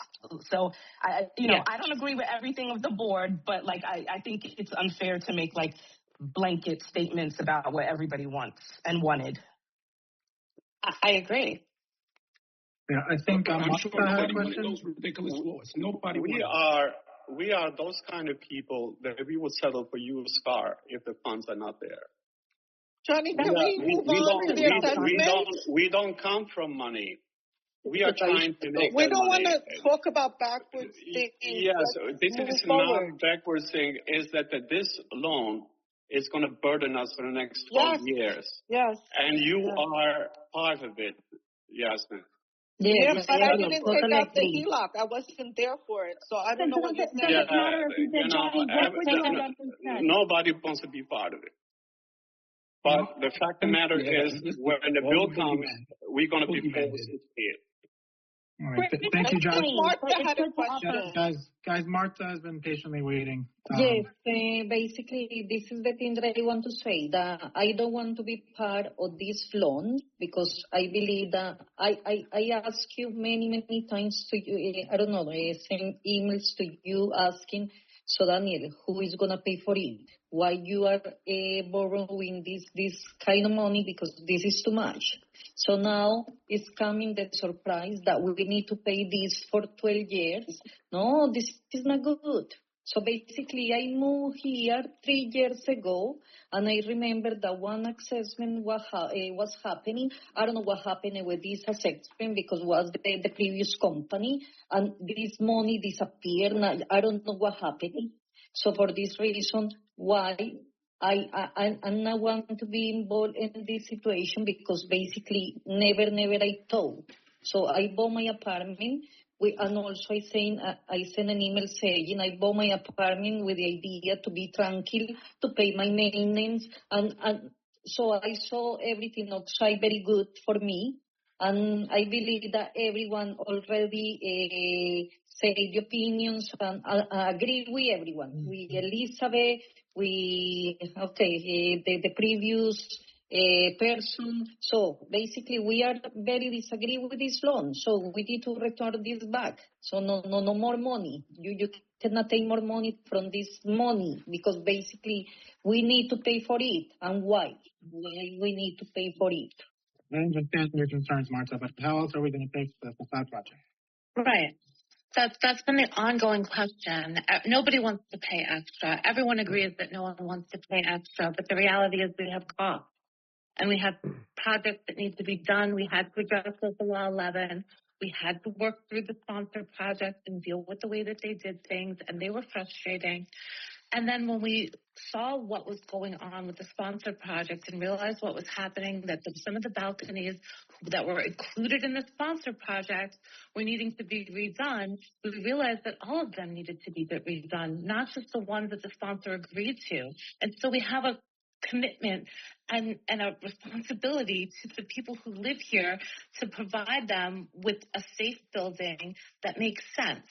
So I don't agree with everything of the board, but I think it's unfair to make blanket statements about what everybody wants and wanted. I agree. Yeah, I think I'm sure nobody wanted those ridiculous floors. Nobody we are those kind of people that we would settle for used car if the funds are not there. Johnny, can we move on to the assessment? We don't come from money. We are trying to make We that don't want money. to talk about backwards things. Yes, this is not backwards thing. Is that this loan is going to burden us for the next 12 years. Yes. And you are part of it, Yasmin. Yes, but I didn't take out the HELOC. I wasn't there for it, so I don't know what you're saying. Nobody wants to be part of it. But the fact of the matter is, when the bill comes, we're going to be forced to pay it. All right. Thank you, Josh. Martha had a question. Guys, Martha has been patiently waiting. Yes, basically, this is the thing that I want to say, that I don't want to be part of this loan because I believe that I asked you many times to you, I don't know, send emails to you asking, so Daniel, who is going to pay for it? Why you are borrowing this kind of money, because this is too much. So now it's coming the surprise that we need to pay this for 12 years. No, this is not good. So basically I moved here 3 years ago, and I remember that one assessment was happening. I don't know what happened with this assessment because it was the previous company, and this money disappeared. I don't know what happened. So for this reason, why I not want to be involved in this situation, because basically never I thought. So I bought my apartment. And also I sent an email saying I bought my apartment with the idea to be tranquil, to pay my maintenance, and so I saw everything outside very good for me, and I believe that everyone already said the opinions and agree with everyone. We Elizabeth, the previous person. So basically we are very disagree with this loan. So we need to return this back. So no more money. You cannot take more money from this money, because basically we need to pay for it. And why? We need to pay for it. I understand your concerns, Martha, but how else are we going to pay for the facade project? Right. That's been the ongoing question. Nobody wants to pay extra. Everyone agrees that no one wants to pay extra, but the reality is we have costs. And we have projects that need to be done. We had to address Local Law 11. We had to work through the sponsor project and deal with the way that they did things, and they were frustrating. And then when we saw what was going on with the sponsor project and realized what was happening, that some of the balconies that were included in the sponsor project were needing to be redone, we realized that all of them needed to be redone, not just the ones that the sponsor agreed to. And so we have a commitment and a responsibility to the people who live here to provide them with a safe building that makes sense,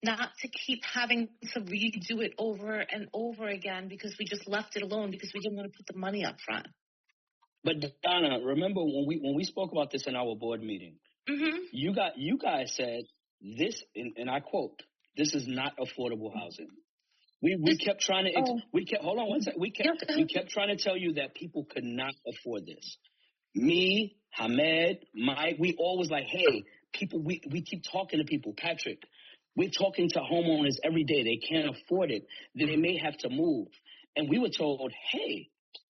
not to keep having to redo it over and over again because we just left it alone because we didn't want to put the money up front. But Donna, remember when we spoke about this in our board meeting, you guys said this, and I quote, "This is not affordable housing." We kept trying to hold on one second. We kept trying to tell you that people could not afford this. Me, Hamed, Mike, we always like, hey, people. We keep talking to people. Patrick, we're talking to homeowners every day. They can't afford it. They may have to move. And we were told, hey,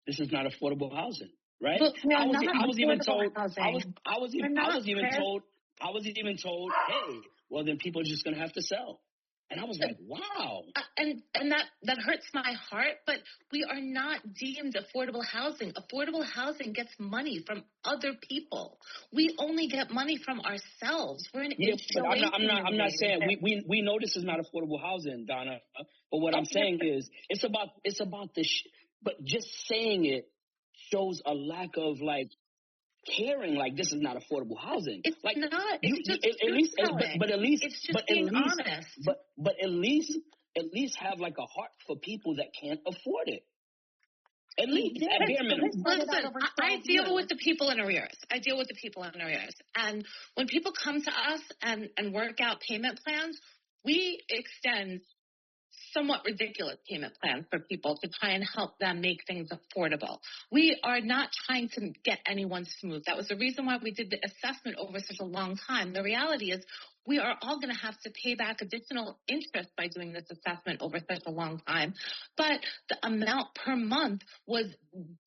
this is not affordable housing, right? Look, I was even told, hey, well then people are just gonna have to sell. And I was like, wow. And that hurts my heart, but we are not deemed affordable housing. Affordable housing gets money from other people. We only get money from ourselves. We're an but I'm not saying we know this is not affordable housing, Donna. But what I'm saying is it's about but just saying it shows a lack of like caring, like this is not affordable housing. It's like not. It's just at least, but at least, it's just being honest. But at least have like a heart for people that can't afford it. At least, at bare minimum. Listen, I deal with the people in arrears. And when people come to us and work out payment plans, we extend somewhat ridiculous payment plans for people to try and help them make things affordable. We are not trying to get anyone smooth. That was the reason why we did the assessment over such a long time. The reality is we are all going to have to pay back additional interest by doing this assessment over such a long time. But the amount per month was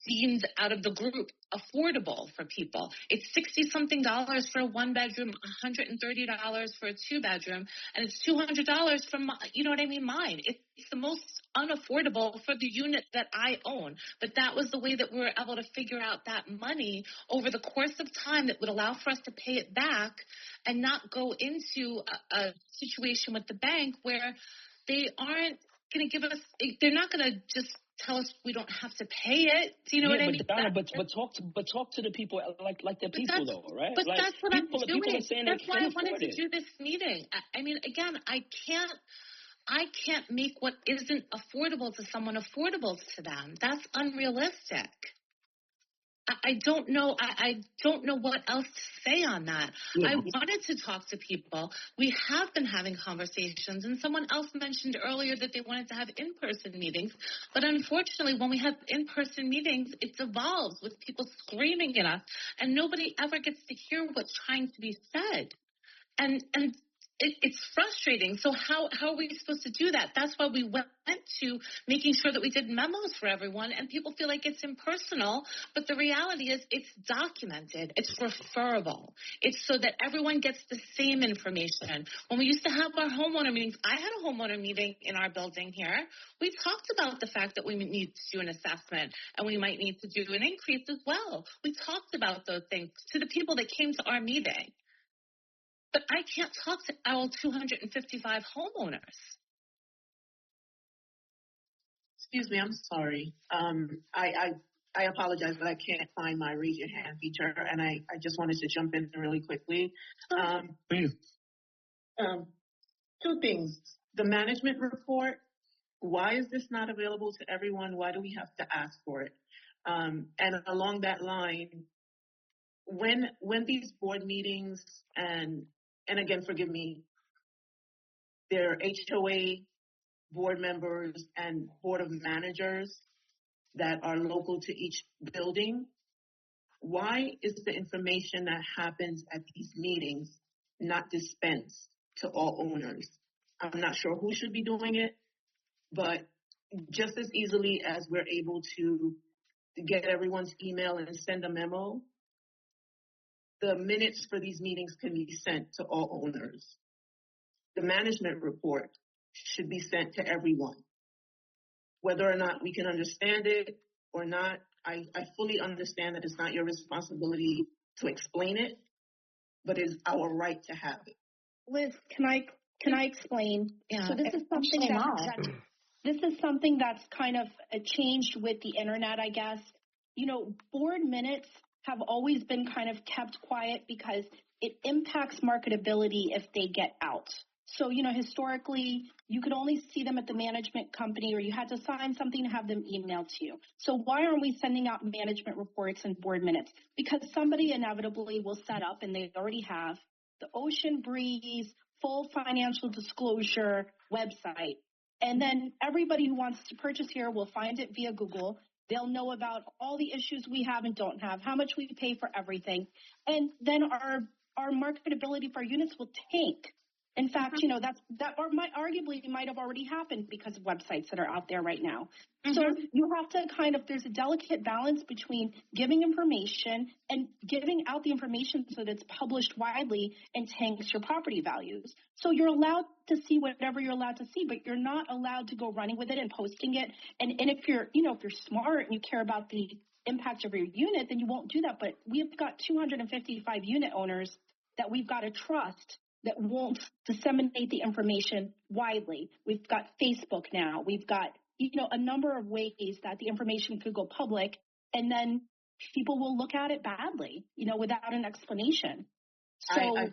deemed out of the group affordable for people. It's $60-something for a one-bedroom, $130 for a two-bedroom, and it's $200 for, mine. It's the most unaffordable for the unit that I own. But that was the way that we were able to figure out that money over the course of time that would allow for us to pay it back and not go into a situation with the bank where they aren't going to give us, they're not going to just tell us we don't have to pay it. Do you know what I mean? Donna, but talk to the people like they're people though, right? But like, that's what I'm doing. People are saying that's why I wanted to do this meeting. I mean, again, I can't make what isn't affordable to someone affordable to them. That's unrealistic. I don't know. I don't know what else to say on that. I wanted to talk to people. We have been having conversations, and someone else mentioned earlier that they wanted to have in-person meetings. But unfortunately, when we have in-person meetings, it evolves with people screaming at us, and nobody ever gets to hear what's trying to be said. And it's frustrating. So how are we supposed to do that? That's why we went to making sure that we did memos for everyone, and people feel like it's impersonal, but the reality is it's documented. It's referable. It's so that everyone gets the same information. When we used to have our homeowner meetings, I had a homeowner meeting in our building here. We talked about the fact that we need to do an assessment, and we might need to do an increase as well. We talked about those things to the people that came to our meeting. But I can't talk to our 255 homeowners. Excuse me, I'm sorry. I apologize, but I can't find my raise your hand feature, and I just wanted to jump in really quickly. Please. Two things. The management report, why is this not available to everyone? Why do we have to ask for it? And along that line, when these board meetings and again, forgive me, there are HOA board members and board of managers that are local to each building. Why is the information that happens at these meetings not dispensed to all owners? I'm not sure who should be doing it, but just as easily as we're able to get everyone's email and send a memo, the minutes for these meetings can be sent to all owners. The management report should be sent to everyone. Whether or not we can understand it or not, I fully understand that it's not your responsibility to explain it, but it's our right to have it. Liz, can I explain? Yeah. So this is something that's kind of changed with the internet, I guess. Board minutes have always been kind of kept quiet because it impacts marketability if they get out. So, historically, you could only see them at the management company, or you had to sign something to have them emailed to you. So why aren't we sending out management reports and board minutes? Because somebody inevitably will set up, and they already have, the Ocean Breeze full financial disclosure website. And then everybody who wants to purchase here will find it via Google. They'll know about all the issues we have and don't have, how much we pay for everything. And then our marketability for our units will tank. In fact, you know, that might have already happened because of websites that are out there right now. So you have to there's a delicate balance between giving information and giving out the information so that it's published widely and tanks your property values. So you're allowed to see whatever you're allowed to see, but you're not allowed to go running with it and posting it. And if you're smart and you care about the impact of your unit, then you won't do that. But we've got 255 unit owners that we've got to trust that won't disseminate the information widely. We've got Facebook now. We've got, a number of ways that the information could go public, and then people will look at it badly, without an explanation. So I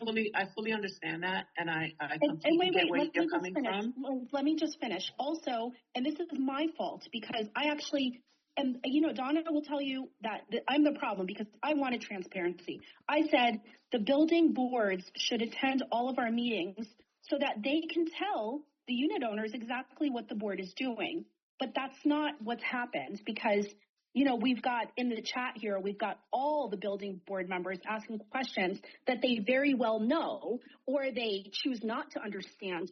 fully understand that, and I completely get where you're coming from. Let me just finish. Also, and this is my fault because I actually, and Donna will tell you that I'm the problem because I wanted transparency. I said the building boards should attend all of our meetings so that they can tell the unit owners exactly what the board is doing. But that's not what's happened because, we've got in the chat here, we've got all the building board members asking questions that they very well know or they choose not to understand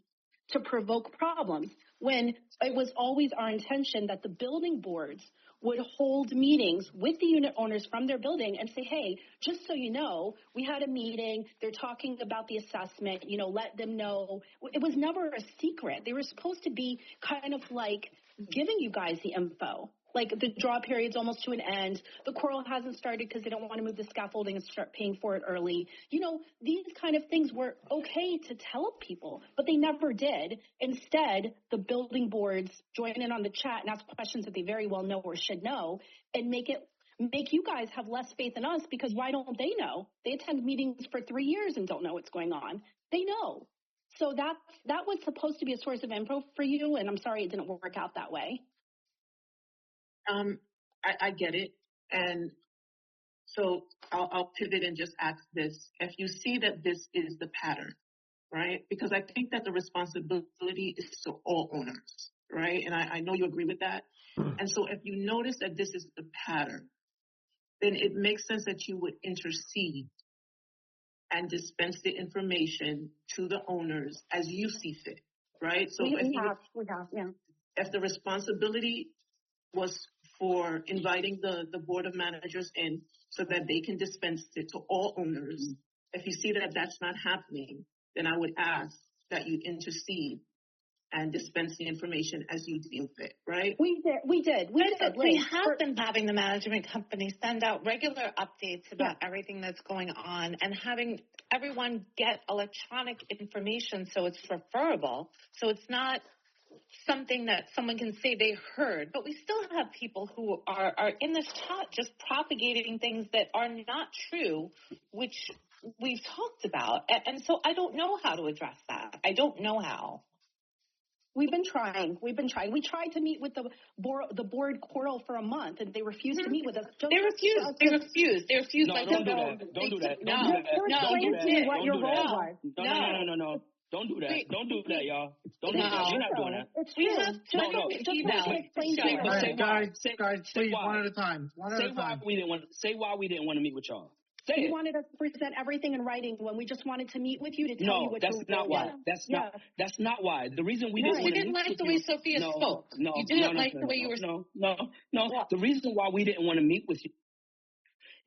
to provoke problems, when it was always our intention that the building boards would hold meetings with the unit owners from their building and say, hey, just so you know, we had a meeting, they're talking about the assessment, let them know. It was never a secret. They were supposed to be kind of like giving you guys the info. Like the draw period's almost to an end. The quarrel hasn't started because they don't want to move the scaffolding and start paying for it early. These kind of things were okay to tell people, but they never did. Instead, the building boards join in on the chat and ask questions that they very well know or should know and make you guys have less faith in us because why don't they know? They attend meetings for 3 years and don't know what's going on. They know. So that was supposed to be a source of info for you, and I'm sorry it didn't work out that way. I get it. And so I'll pivot and just ask this. If you see that this is the pattern, right? Because I think that the responsibility is to all owners, right? And I know you agree with that. And so if you notice that this is the pattern, then it makes sense that you would intercede and dispense the information to the owners as you see fit, right? So we have, yeah. If the responsibility was for inviting the board of managers in so that they can dispense it to all owners. If you see that that's not happening, then I would ask that you intercede and dispense the information as you deem fit, right? We did. We have been having the management company send out regular updates about everything that's going on and having everyone get electronic information so it's referable. So it's not something that someone can say they heard, but we still have people who are in this chat just propagating things that are not true, which we've talked about. And so I don't know how to address that. I don't know how. We've been trying. We tried to meet with the board quarrel for a month, and they refused to meet with us. They refused. No, don't do that. What your role was. No. Don't do that. Don't do that, y'all. Don't do that. You're not doing that. It's true. Guys, please, one at a time. Say why we didn't want to meet with y'all. Say you it. wanted us to present everything in writing when we just wanted to meet with you to tell you what that's not why. That's not why. The reason we didn't want to meet with you. You didn't like the way Sophia spoke. You didn't like the way you were. No. The reason why we didn't want to meet with you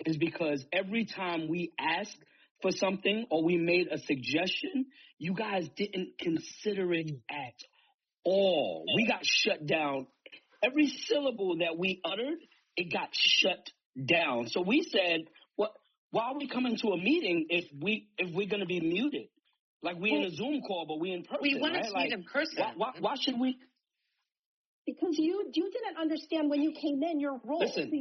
is because every time we asked for something or we made a suggestion, you guys didn't consider it at all. We got shut down. Every syllable that we uttered, it got shut down. So we said, why are we coming to a meeting if we're going to be muted? Like we in a Zoom call, but we in person. We wanted to meet in person. Why should we? Because you didn't understand when you came in your role. Listen, so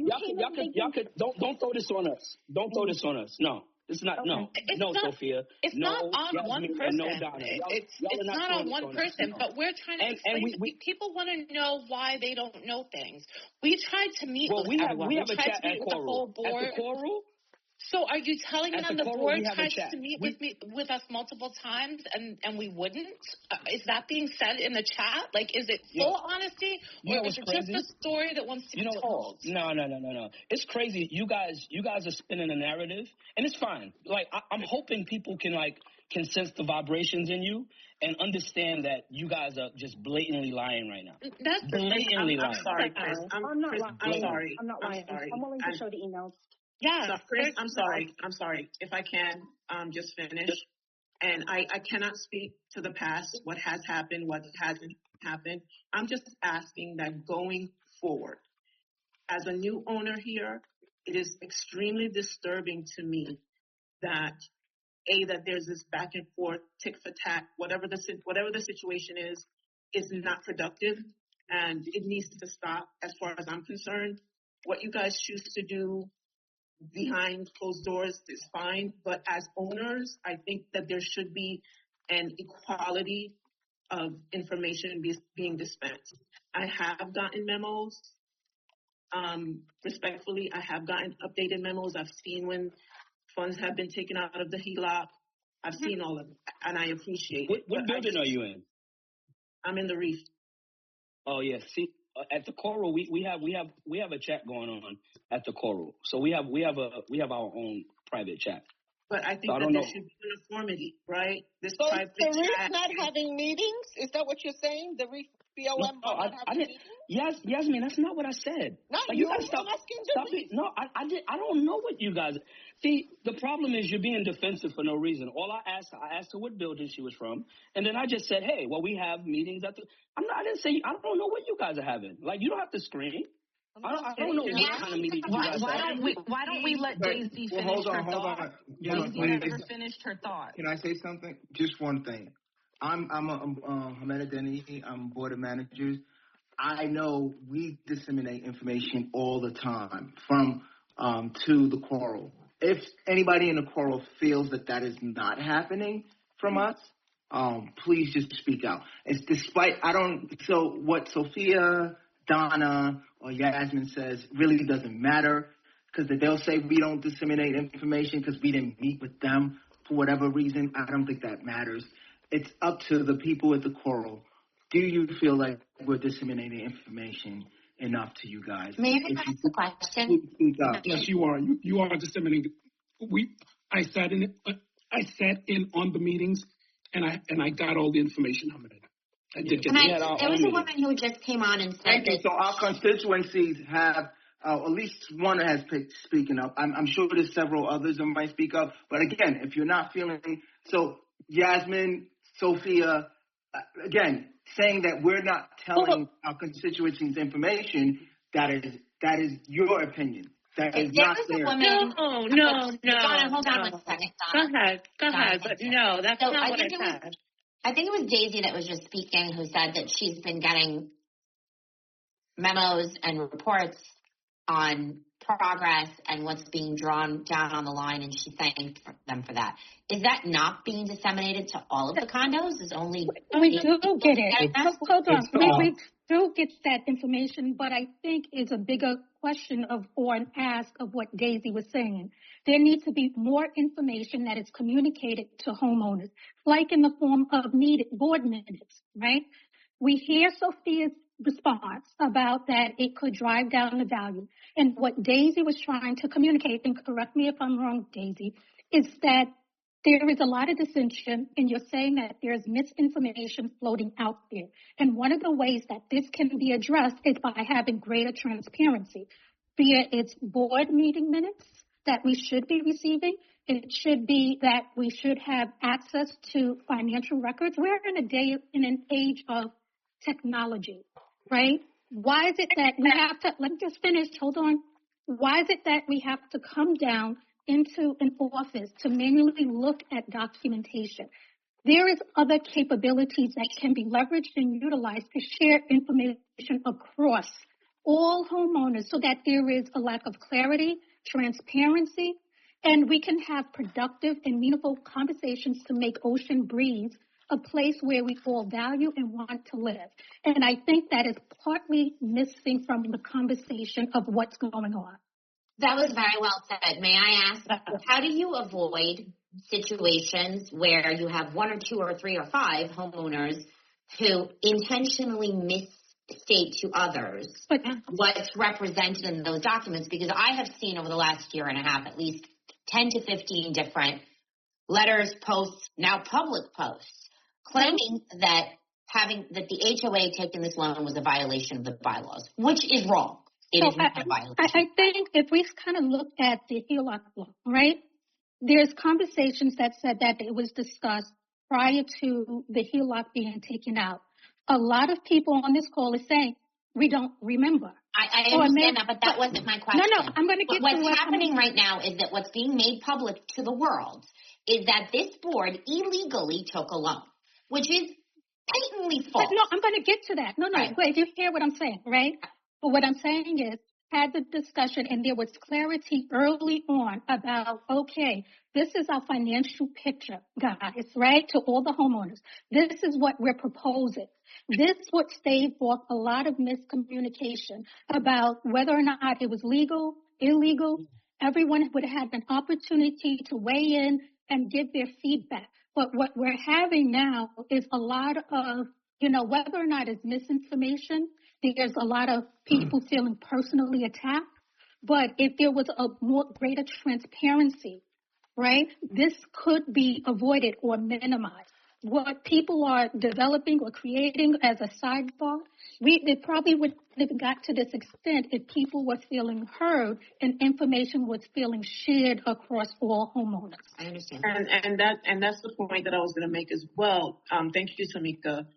y'all could don't throw this on us. Don't throw this on us. No. It's not. Okay. Sophia. It's not on one person. No, Donna. It's not on one person. But we're trying to explain. People want to know why they don't know things. We tried to meet with everyone. We have a chat at Coral. The whole board. At the Coral? So are you telling me on the board tried to meet with us multiple times and we wouldn't? Is that being said in the chat? Like, is it full honesty or is it just a story that wants to be told? No. It's crazy. You guys are spinning a narrative, and it's fine. Like, I'm hoping people can can sense the vibrations in you and understand that you guys are just blatantly lying right now. That's Blatantly I'm lying. sorry, Chris. I'm not lying. I'm sorry. I'm not lying. I'm willing to show the emails. Yeah, so Chris, I'm sorry. If I can just finish. And I cannot speak to the past, what has happened, what hasn't happened. I'm just asking that going forward, as a new owner here, it is extremely disturbing to me that there's this back and forth, tick for tack, whatever the situation is not productive, and it needs to stop. As far as I'm concerned, what you guys choose to do behind closed doors is fine, but as owners, I think that there should be an equality of information being dispensed. I have gotten memos. Respectfully, I have gotten updated memos. I've seen when funds have been taken out of the HELOC. I've seen all of it, and I appreciate it. What building are you in? I'm in the Reef. Oh yeah, see, at the Coral, we have a chat going on at the Coral, so we have our own private chat. But I think so that there should be uniformity, right? This So private the Reef chat not having meetings? Is that what you're saying? The Reef BOM not having meetings? Yes, Yasmin, that's not what I said. Not like, you. Guys stop it. No, I don't know what you guys. See, the problem is you're being defensive for no reason. All I asked her what building she was from, and then I just said, hey, well, we have meetings at the. I didn't say. I don't know what you guys are having. Like, you don't have to scream. I don't know what kind of meetings you guys have. Why don't we let Daisy finish her thought? Daisy never finished her thought. Can I say something? Just one thing. I'm Hameda Denny. I'm board of managers. I know we disseminate information all the time from to the Coral. If anybody in the Coral feels that is not happening from us, please just speak out. It's so what Sophia, Donna, or Yasmin says really doesn't matter, because they'll say we don't disseminate information because we didn't meet with them for whatever reason. I don't think that matters. It's up to the people at the Coral. Do you feel like we're disseminating information enough to you guys? May I ask a question? Yes, you are. You are disseminating. I sat in on the meetings, and I got all the information on it. I did get it. There was a woman who just came on and said Thank you. So our constituencies have at least one has picked speaking up. I'm sure there's several others that might speak up. But again, if you're not feeling so, Yasmin, Sophia, again, saying that we're not telling our constituencies information, that is your opinion. That is not fair. No. Hold on 1 second. Go ahead. But no, that's not what I said. I think it was Daisy that was just speaking who said that she's been getting memos and reports on progress and what's being drawn down on the line, and she thanked them for that. Is that not being disseminated to all of the condos? Is only we do get it. Hold on. We do get that information, but I think it's a bigger question or an ask of what Daisy was saying. There needs to be more information that is communicated to homeowners, like in the form of board minutes, right? We hear Sophia's response about that it could drive down the value. And what Daisy was trying to communicate, and correct me if I'm wrong, Daisy, is that there is a lot of dissension, and you're saying that there's misinformation floating out there. And one of the ways that this can be addressed is by having greater transparency, be it board meeting minutes that we should be receiving. It should be that we should have access to financial records. We're in an age of technology, right? Why is it that we have to, let me just finish, hold on. Why is it that we have to come down into an office to manually look at documentation? There is other capabilities that can be leveraged and utilized to share information across all homeowners so that there is a lack of clarity, transparency, and we can have productive and meaningful conversations to make Ocean Breeze a place where we all value and want to live. And I think that is partly missing from the conversation of what's going on. That was very well said. May I ask, how do you avoid situations where you have 1 or 2 or 3 or 5 homeowners who intentionally misstate to others what's represented in those documents? Because I have seen over the last year and a half at least 10 to 15 different letters, posts, now public posts, claiming that the HOA taking this loan was a violation of the bylaws, which is wrong. It is not a violation. I think if we kind of look at the HELOC law, right, there's conversations that said that it was discussed prior to the HELOC being taken out. A lot of people on this call is saying, we don't remember. I understand that, but that wasn't my question. No, I'm going to get to what's happening right now is that what's being made public to the world is that this board illegally took a loan, which is patently false. But no, I'm going to get to that. No, right. Wait, you hear what I'm saying, right? But what I'm saying is, had the discussion and there was clarity early on about, okay, this is our financial picture, guys, right? To all the homeowners. This is what we're proposing. This would stave off a lot of miscommunication about whether or not it was legal, illegal. Everyone would have an opportunity to weigh in and give their feedback. But what we're having now is a lot of, whether or not it's misinformation, there's a lot of people feeling personally attacked. But if there was a more greater transparency, right, this could be avoided or minimized. What people are developing or creating as a sidebar, it probably wouldn't have got to this extent if people were feeling heard and information was feeling shared across all homeowners. I understand. And that's the point that I was going to make as well. Thank you, Tamika,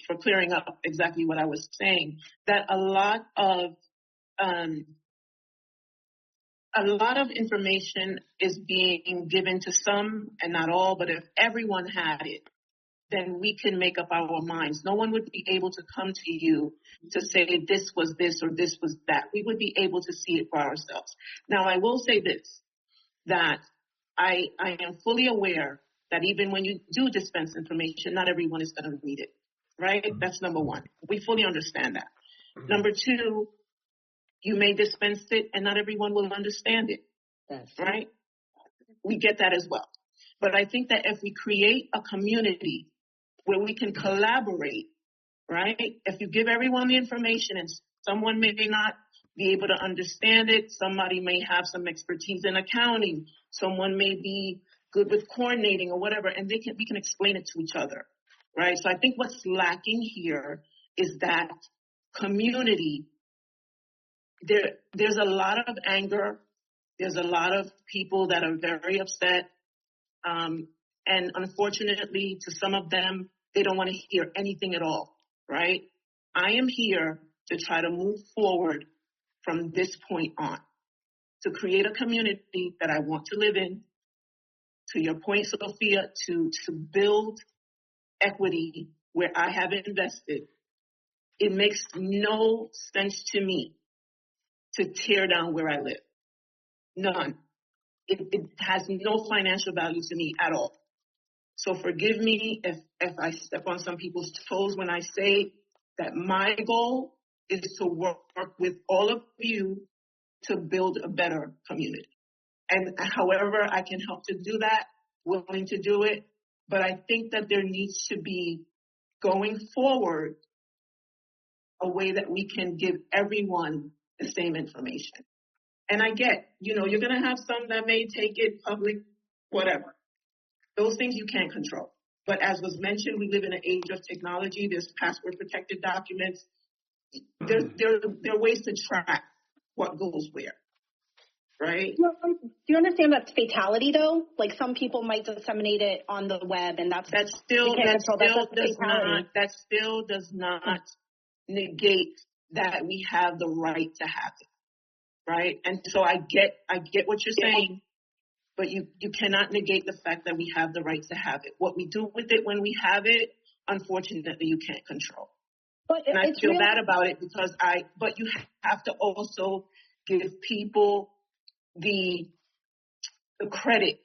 for clearing up exactly what I was saying. That a lot of information is being given to some and not all, but if everyone had it, then we can make up our minds. No one would be able to come to you to say this was this or this was that. We would be able to see it for ourselves. Now, I will say this, that I am fully aware that even when you do dispense information, not everyone is going to read it, right? That's number one. We fully understand that. Number two, you may dispense it and not everyone will understand it, right? We get that as well. But I think that if we create a community where we can collaborate, right? If you give everyone the information and someone may not be able to understand it, somebody may have some expertise in accounting, someone may be good with coordinating or whatever, and we can explain it to each other, right? So I think what's lacking here is that community. There's a lot of anger. There's a lot of people that are very upset. And unfortunately, to some of them, they don't want to hear anything at all, right? I am here to try to move forward from this point on, to create a community that I want to live in. To your point, Sophia, to build equity where I have invested. It makes no sense to me to tear down where I live. None. It has no financial value to me at all. So forgive me if I step on some people's toes when I say that my goal is to work with all of you to build a better community. And however I can help to do that, willing to do it. But I think that there needs to be, going forward, a way that we can give everyone the same information. And I get, you're going to have some that may take it public, whatever. Those things you can't control. But as was mentioned, we live in an age of technology. There's password protected documents. There are ways to track what goes where, right? Do you understand that's fatality though? Like some people might disseminate it on the web, and that still does not negate that we have the right to have it, right? And so I get what you're saying, but you cannot negate the fact that we have the right to have it. What we do with it when we have it, unfortunately, you can't control. And I feel bad about it because but you have to also give people the credit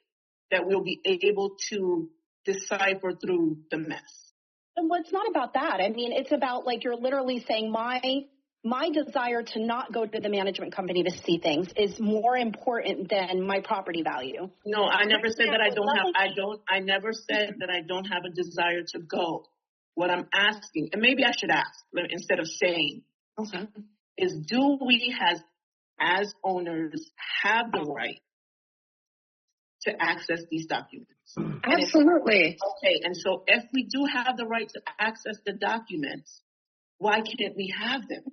that we'll be able to decipher through the mess. And well, it's not about that. I mean, it's about like you're literally saying my desire to not go to the management company to see things is more important than my property value. No, I never said that I never said that I don't have a desire to go. What I'm asking, and maybe I should ask instead of saying, is do we as owners have the right to access these documents. Absolutely. Okay, and so if we do have the right to access the documents, why can't we have them?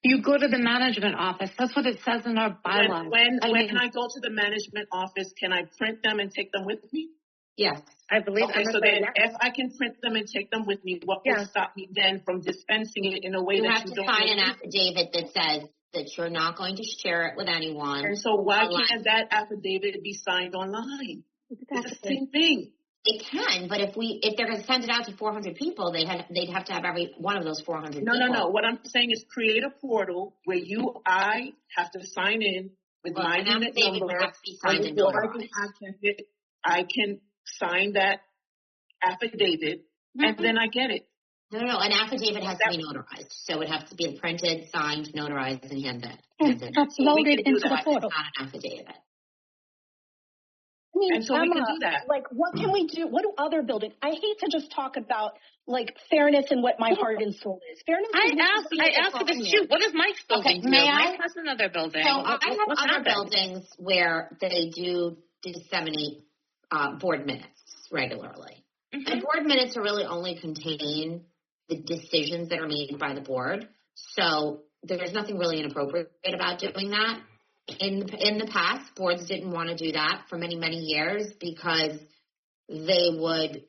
You go to the management office. That's what it says in our bylaws. When I go to the management office, can I print them and take them with me? Yes. I believe. Okay, so then if I can print them and take them with me, what will stop me then from dispensing it in a way You that have you to don't sign an need? affidavit that says that you're not going to share it with anyone. And so why online. can't that affidavit be signed online? It's the same thing. It can, but if they're going to send it out to 400 people, they'd have to have every one of those 400 people. No. What I'm saying is create a portal where I have to sign in with my unit number. Would have to be signed and notarized. I can sign that affidavit, and then I get it. No, an affidavit has to be notarized. So it would have to be printed, signed, notarized, and handed. Uploaded into the portal. It's not an affidavit. I mean, And so we can do that. Like, what can we do? What do other buildings? I hate to just talk about like fairness and what my heart and soul is. Fairness. I asked for this too. What does Mike's building do? Mike has another building. So I have What's other happened? buildings where they do disseminate board minutes regularly. Mm-hmm. And board minutes are really only contain the decisions that are made by the board. So there's nothing really inappropriate about doing that. In the past, boards didn't want to do that for many, many years because they would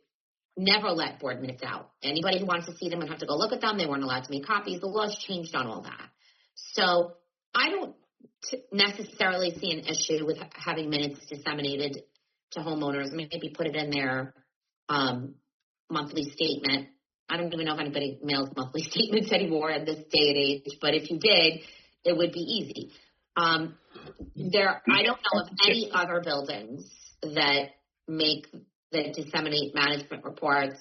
never let board minutes out. Anybody who wants to see them would have to go look at them. They weren't allowed to make copies. The laws changed on all that. So I don't necessarily see an issue with having minutes disseminated to homeowners. Maybe put it in their monthly statement. I don't even know if anybody mails monthly statements anymore in this day and age, but if you did, it would be easy. I don't know of any other buildings that disseminate management reports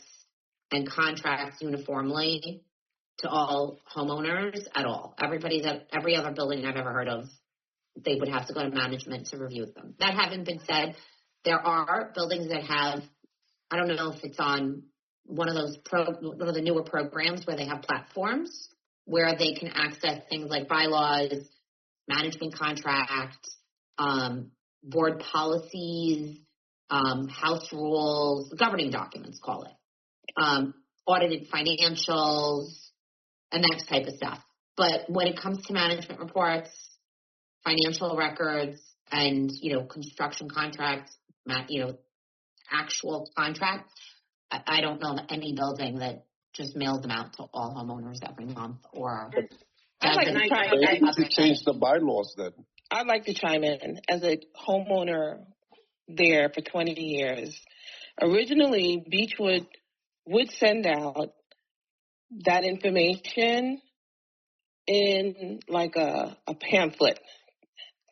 and contracts uniformly to all homeowners at all. Every other building I've ever heard of, they would have to go to management to review them. That having been said, there are buildings that have, I don't know if it's on one of the newer programs where they have platforms where they can access things like bylaws, management contracts, board policies, house rules, governing documents, call it, audited financials, and that type of stuff. But when it comes to management reports, financial records, and, construction contracts, actual contracts, I don't know of any building that just mails them out to all homeowners every month or I'd like to change the bylaws then. I'd like to chime in as a homeowner there for 20 years. Originally, Beechwood would send out that information in like a pamphlet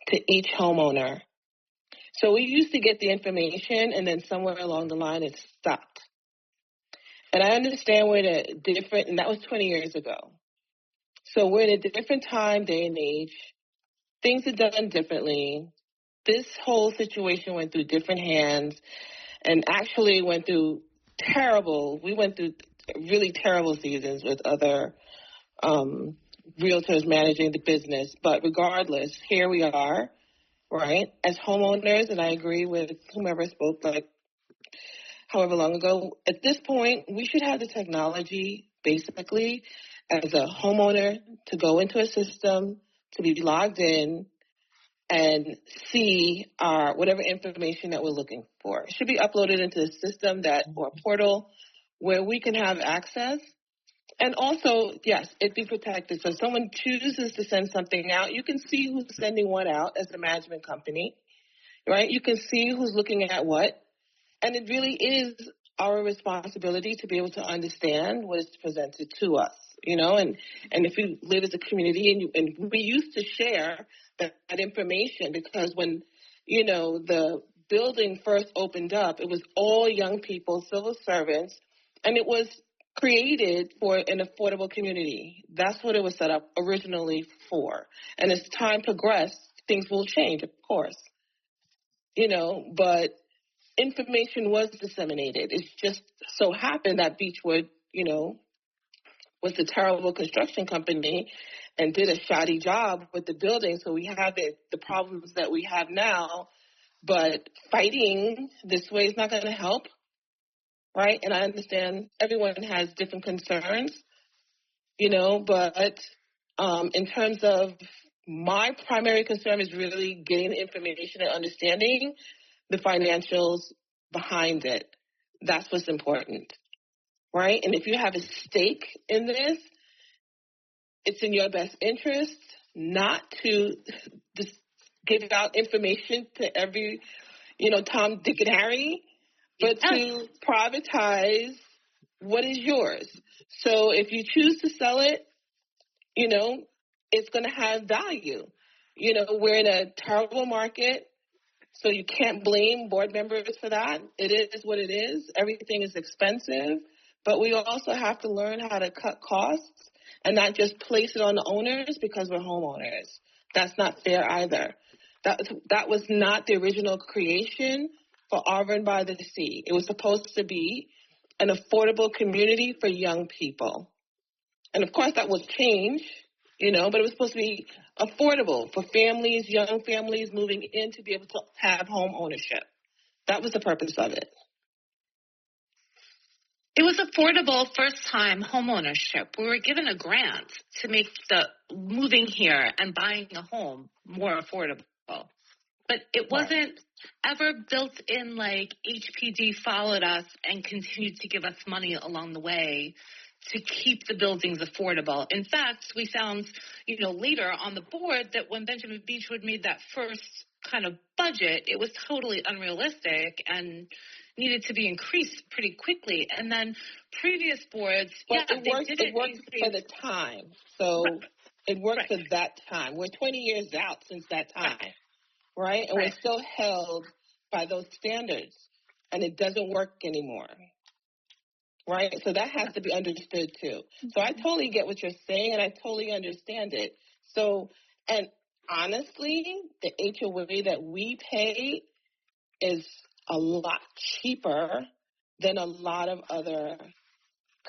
to each homeowner. So we used to get the information and then somewhere along the line it stopped. And I understand we're in a different, and that was 20 years ago. So we're in a different time, day, and age. Things are done differently. This whole situation went through different hands and actually went through really terrible seasons with other realtors managing the business. But regardless, here we are, right, as homeowners, and I agree with whomever spoke like however long ago. At this point, we should have the technology, basically, as a homeowner to go into a system, to be logged in, and see whatever information that we're looking for. It should be uploaded into the system or a portal where we can have access. And also, yes, it be protected. So if someone chooses to send something out, you can see who's sending what out as a management company, right? You can see who's looking at what. And it really is our responsibility to be able to understand what is presented to us, and if we live as a community and we used to share that information because when, the building first opened up, it was all young people, civil servants, and it was created for an affordable community. That's what it was set up originally for. And as time progressed, things will change, of course, but information was disseminated. It just so happened that Beechwood, was a terrible construction company and did a shoddy job with the building. So we have the problems that we have now. But fighting this way is not going to help, right? And I understand everyone has different concerns, but in terms of my primary concern is really getting the information and understanding the financials behind it. That's what's important, right? And if you have a stake in this, it's in your best interest not to just give out information to every, Tom, Dick, and Harry, but to privatize what is yours. So if you choose to sell it, it's going to have value. We're in a terrible market, so you can't blame board members for that. It is what it is. Everything is expensive, but we also have to learn how to cut costs and not just place it on the owners because we're homeowners. That's not fair either. That was not the original creation for Auburn by the Sea. It was supposed to be an affordable community for young people. And, of course, that will change, but it was supposed to be affordable for families, young families moving in to be able to have home ownership. That was the purpose of it. It was affordable first-time home ownership. We were given a grant to make the moving here and buying a home more affordable. But it wasn't ever built in like HPD followed us and continued to give us money along the way to keep the buildings affordable. In fact, we found, later on the board that when Benjamin Beachwood made that first kind of budget, it was totally unrealistic and needed to be increased pretty quickly. And then previous boards, it worked for the time. So it worked for that time. We're 20 years out since that time, right? And we're still held by those standards, and it doesn't work anymore. Right? So that has to be understood, too. So I totally get what you're saying, and I totally understand it. So, and honestly, the HOA that we pay is a lot cheaper than a lot of other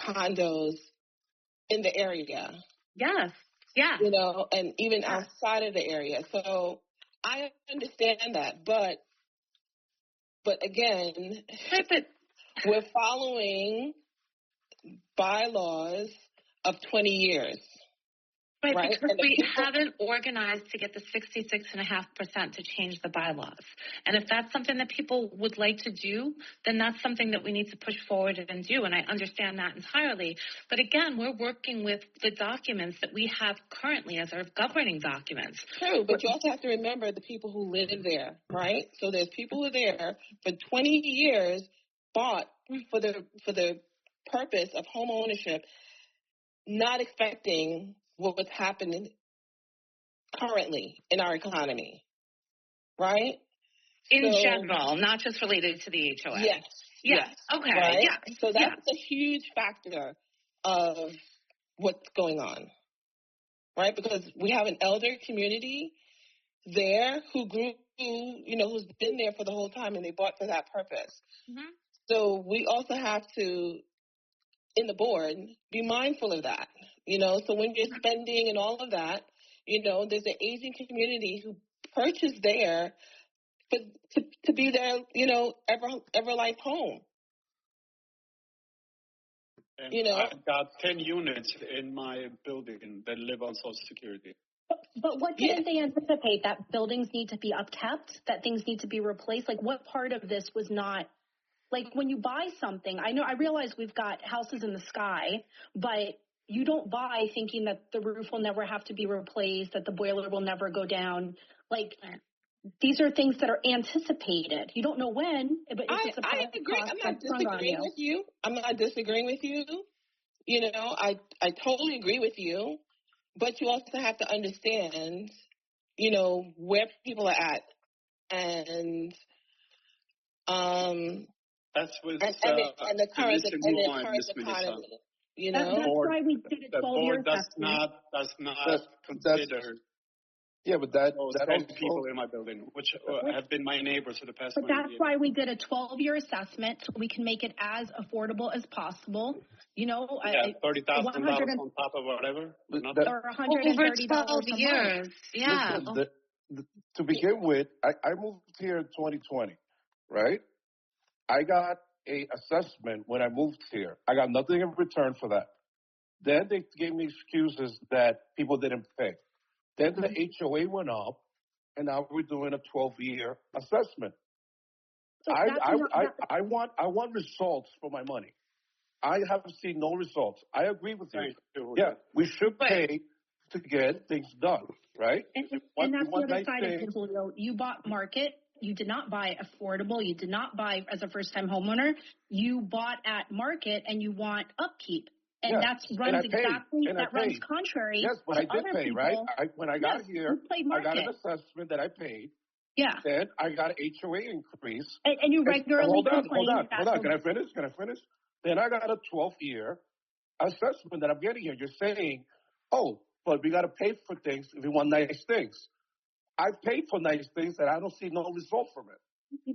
condos in the area. Yes. Yeah. And even outside of the area. So I understand that. But again, we're following bylaws of 20 years. Right, because we haven't organized to get the 66.5% to change the bylaws. And if that's something that people would like to do, then that's something that we need to push forward and do. And I understand that entirely. But again, we're working with the documents that we have currently as our governing documents. True, but you also have to remember the people who live there, right? So there's people who are there for 20 years, bought for the purpose of home ownership, not expecting what's happening currently in our economy, right? In general, not just related to the HOA. Yes. Okay. Right? Yeah. So that's a huge factor of what's going on, right? Because we have an elder community there who grew, who's been there for the whole time, and they bought for that purpose. Mm-hmm. So we also have to, in the board, be mindful of that. So when you're spending and all of that, there's an Asian community who purchased there to be their, ever life home. And I've got 10 units in my building that live on Social Security. But what didn't they anticipate? That buildings need to be upkept, that things need to be replaced? Like, what part of this was not, like, when you buy something, I realize we've got houses in the sky, but you don't buy thinking that the roof will never have to be replaced, that the boiler will never go down. Like, these are things that are anticipated. You don't know when, but it's I agree. I'm not disagreeing with you. I'm not disagreeing with you. I totally agree with you. But you also have to understand, where people are at. And that's with and the current economy. That's why we did a 12-year assessment. Does not consider. Yeah, but that people in my building, which have been my neighbors for the past 20 years. But that's years. why we did a 12-year assessment, so we can make it as affordable as possible. $30,000 on top of whatever. Or $130 over 12 years. Yeah. to begin with, I moved here in 2020, right? I got a assessment when I moved here. I got nothing in return for that. Then they gave me excuses that people didn't pay. Then the HOA went up, and now we're doing a 12-year assessment. So I want results for my money. I haven't seen no results. I agree with you. Yeah, we should pay to get things done, right? And that's the other side of it, Julio. You bought market. You did not buy affordable. You did not buy as a first-time homeowner. You bought at market, and you want upkeep. And that runs contrary. Yes, but to I did other pay, people. right? When I got here, I got an assessment that I paid. Yeah. Then I got an HOA increase. And you regularly complain. Hold on. Can I finish? Then I got a 12-year assessment that I'm getting here. You're saying, oh, but we got to pay for things if we want nice things. I've paid for nice things and I don't see no result from it.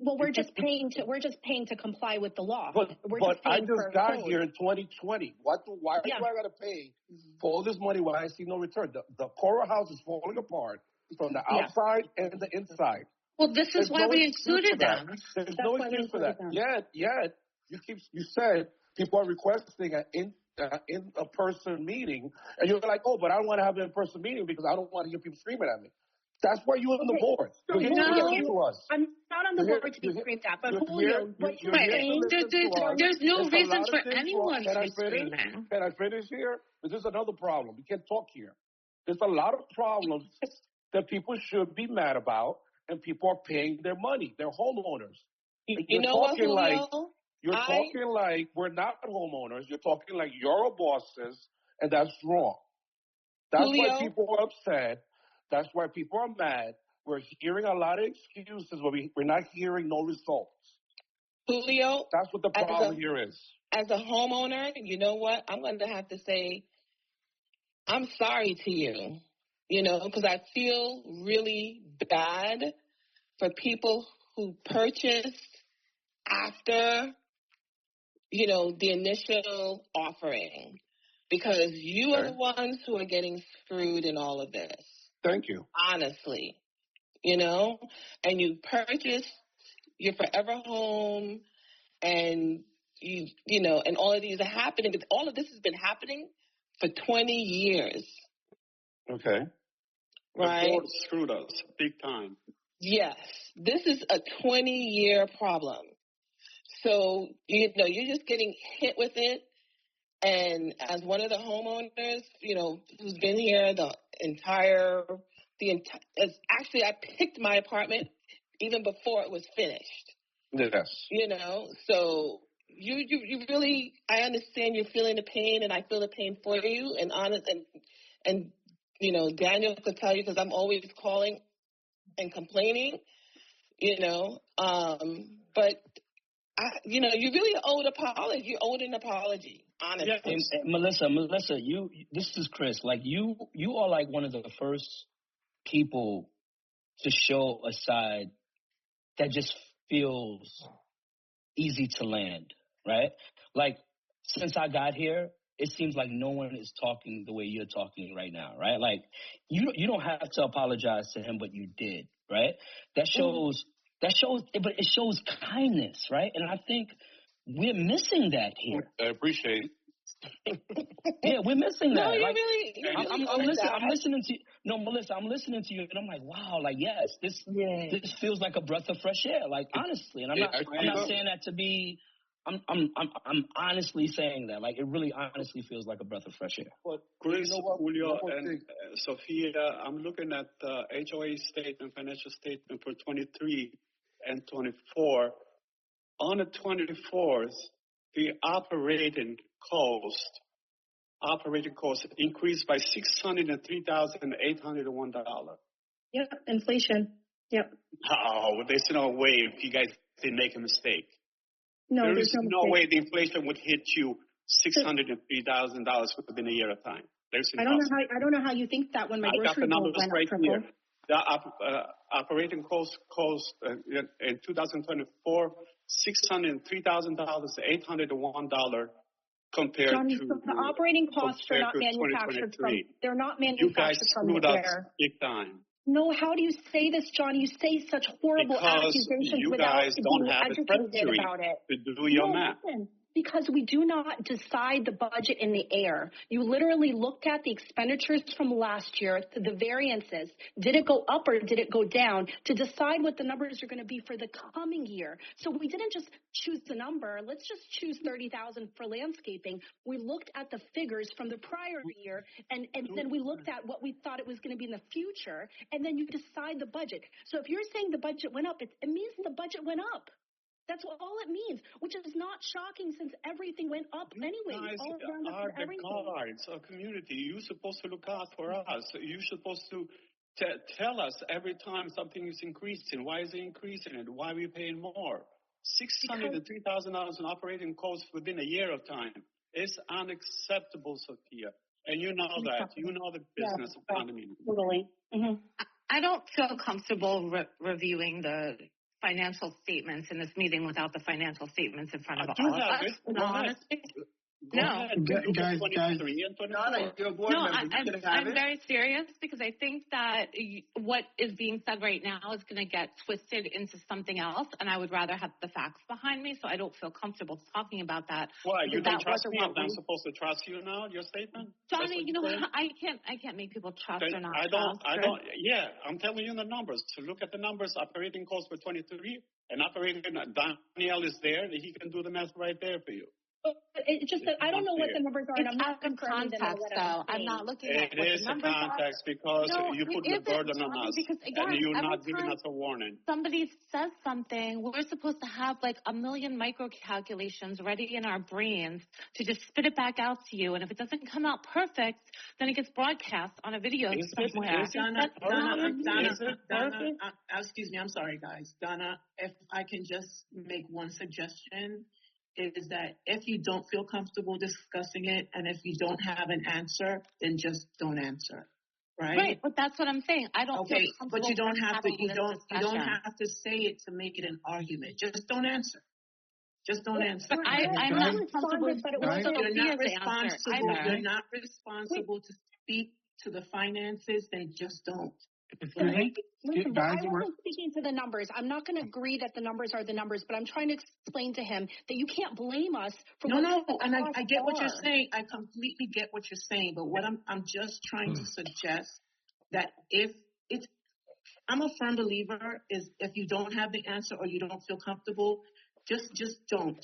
Well, we're just paying to comply with the law. But I just got here in 2020. Why do I got to pay for all this money when I see no return? The Cora house is falling apart from the outside and the inside. Well, this is why we included them. There's no excuse for that. Yet you said people are requesting an in-person meeting, and you're like, oh, but I don't want to have an in-person meeting because I don't want to hear people screaming at me. That's why you're on the board. So I'm not on the board to be screamed at, but Julio, what you're saying, there's no reason for anyone to be screaming. Can I finish here? This is another problem. We can't talk here. There's a lot of problems that people should be mad about, and people are paying their money. They're homeowners. You know what, Julio? You're talking like we're not homeowners. You're talking like you're a bosses, and that's wrong. That's why people are upset. That's why people are mad. We're hearing a lot of excuses, but we're not hearing no results. Julio, that's what the problem here is. As a homeowner, you know what? I'm going to have to say, I'm sorry to you, because I feel really bad for people who purchased after, the initial offering, because you are the ones who are getting screwed in all of this. Thank you. Honestly, and you purchased your forever home, and and all of these are happening. But all of this has been happening for 20 years. Okay. Right. The board screwed us big time. Yes, this is a 20-year problem. So you're just getting hit with it. And as one of the homeowners, who's been here actually I picked my apartment even before it was finished. Yes. So you really, I understand you're feeling the pain, and I feel the pain for you, and Daniel could tell you because I'm always calling and complaining, but you really owed apology. You owed an apology. Honestly. Yeah, and Melissa, this is Chris. Like you are like one of the first people to show a side that just feels easy to land, right? Like since I got here, it seems like no one is talking the way you're talking right now, right? Like you don't have to apologize to him, but you did, right? That shows, but it shows kindness, right? And I think we're missing that here. I appreciate it. Yeah, we're missing that. No, like, I'm listening to you. No, Melissa, I'm listening to you, and I'm like, wow, like yes, this feels like a breath of fresh air. Like honestly, and I'm not saying that to be. I'm honestly saying that. Like it really honestly feels like a breath of fresh air. But Chris, Julio, and Sophia, I'm looking at the HOA statement, financial statement for 23 and 24. On the 24th, the operating cost increased by $603,801. Yep, inflation. Yep. Oh, there's no way if you guys didn't make a mistake. No, there's no way the inflation would hit you $603,000 within a year of time. I don't know how you think that when my grocery bill went up triple. The operating cost in 2024 $603,801 compared Johnny, to the operating costs are not manufactured from. They're not manufactured from the air. You guys screwed us big time. No, how do you say this, John? You say such horrible Because accusations you without guys don't being have a educated treasury about it. to do your No, math. listen, because we do not decide the budget in the air. You literally looked at the expenditures from last year, the variances. Did it go up or did it go down to decide what the numbers are going to be for the coming year? So we didn't just choose the number. Let's just choose 30,000 for landscaping. We looked at the figures from the prior year, and then we looked at what we thought it was going to be in the future, and then you decide the budget. So if you're saying the budget went up, it means the budget went up. That's all it means, which is not shocking since everything went up anyway. Guys All around us are with the everything. guards of community. You're supposed to look out for us. You're supposed to tell us every time something is increasing. Why is it increasing and why are we paying more? $600 to $3,000 in operating costs within a year of time is unacceptable, Sophia. And you know that. You know the business economy. Totally. Mm-hmm. I don't feel comfortable reviewing the financial statements in this meeting without the financial statements in front of all of us. In all honesty. No. Guys. Donna, you're a board No, member. You can have I'm it. very serious because I think that what is being said right now is going to get twisted into something else, and I would rather have the facts behind me, so I don't feel comfortable talking about that. Why? You That don't trust wasn't me? what I'm we- supposed to trust you now, your statement? Johnny, you know what? I can't make people trust or not I trust. don't, yeah, I'm telling you the numbers. So look at the numbers, operating costs for 23, and operating, Danielle is there, he can do the math right there for you. It's just that I don't know what the numbers are, and I'm not confirming them. Context, though. I'm not looking at It what is the the numbers are. context because No, you it put the isn't, burden on Johnny, us, because, again, and you're every not giving time us a warning. somebody says something, we're supposed to have like a million micro calculations ready in our brains to just spit it back out to you. And if it doesn't come out perfect, then it gets broadcast on a video somewhere. Donna, excuse me, I'm sorry, guys. Donna, if I can just make one suggestion, is that if you don't feel comfortable discussing it and if you don't have an answer, then just don't answer. Right, but that's what I'm saying. I don't. Okay, feel comfortable but you don't have to. having You this don't discussion. have to say it to make it an argument. Just don't answer. Just don't answer. But I'm not comfortable. You're not responsible. either. You're not responsible to speak to the finances. Then just don't. Listen, I wasn't speaking to the numbers. I'm not going to agree that the numbers are the numbers, but I'm trying to explain to him that you can't blame us for No, and costs I get what you're are. saying. I completely get what you're saying. But what I'm just trying to suggest that if it's, I'm a firm believer is if you don't have the answer or you don't feel comfortable, just don't,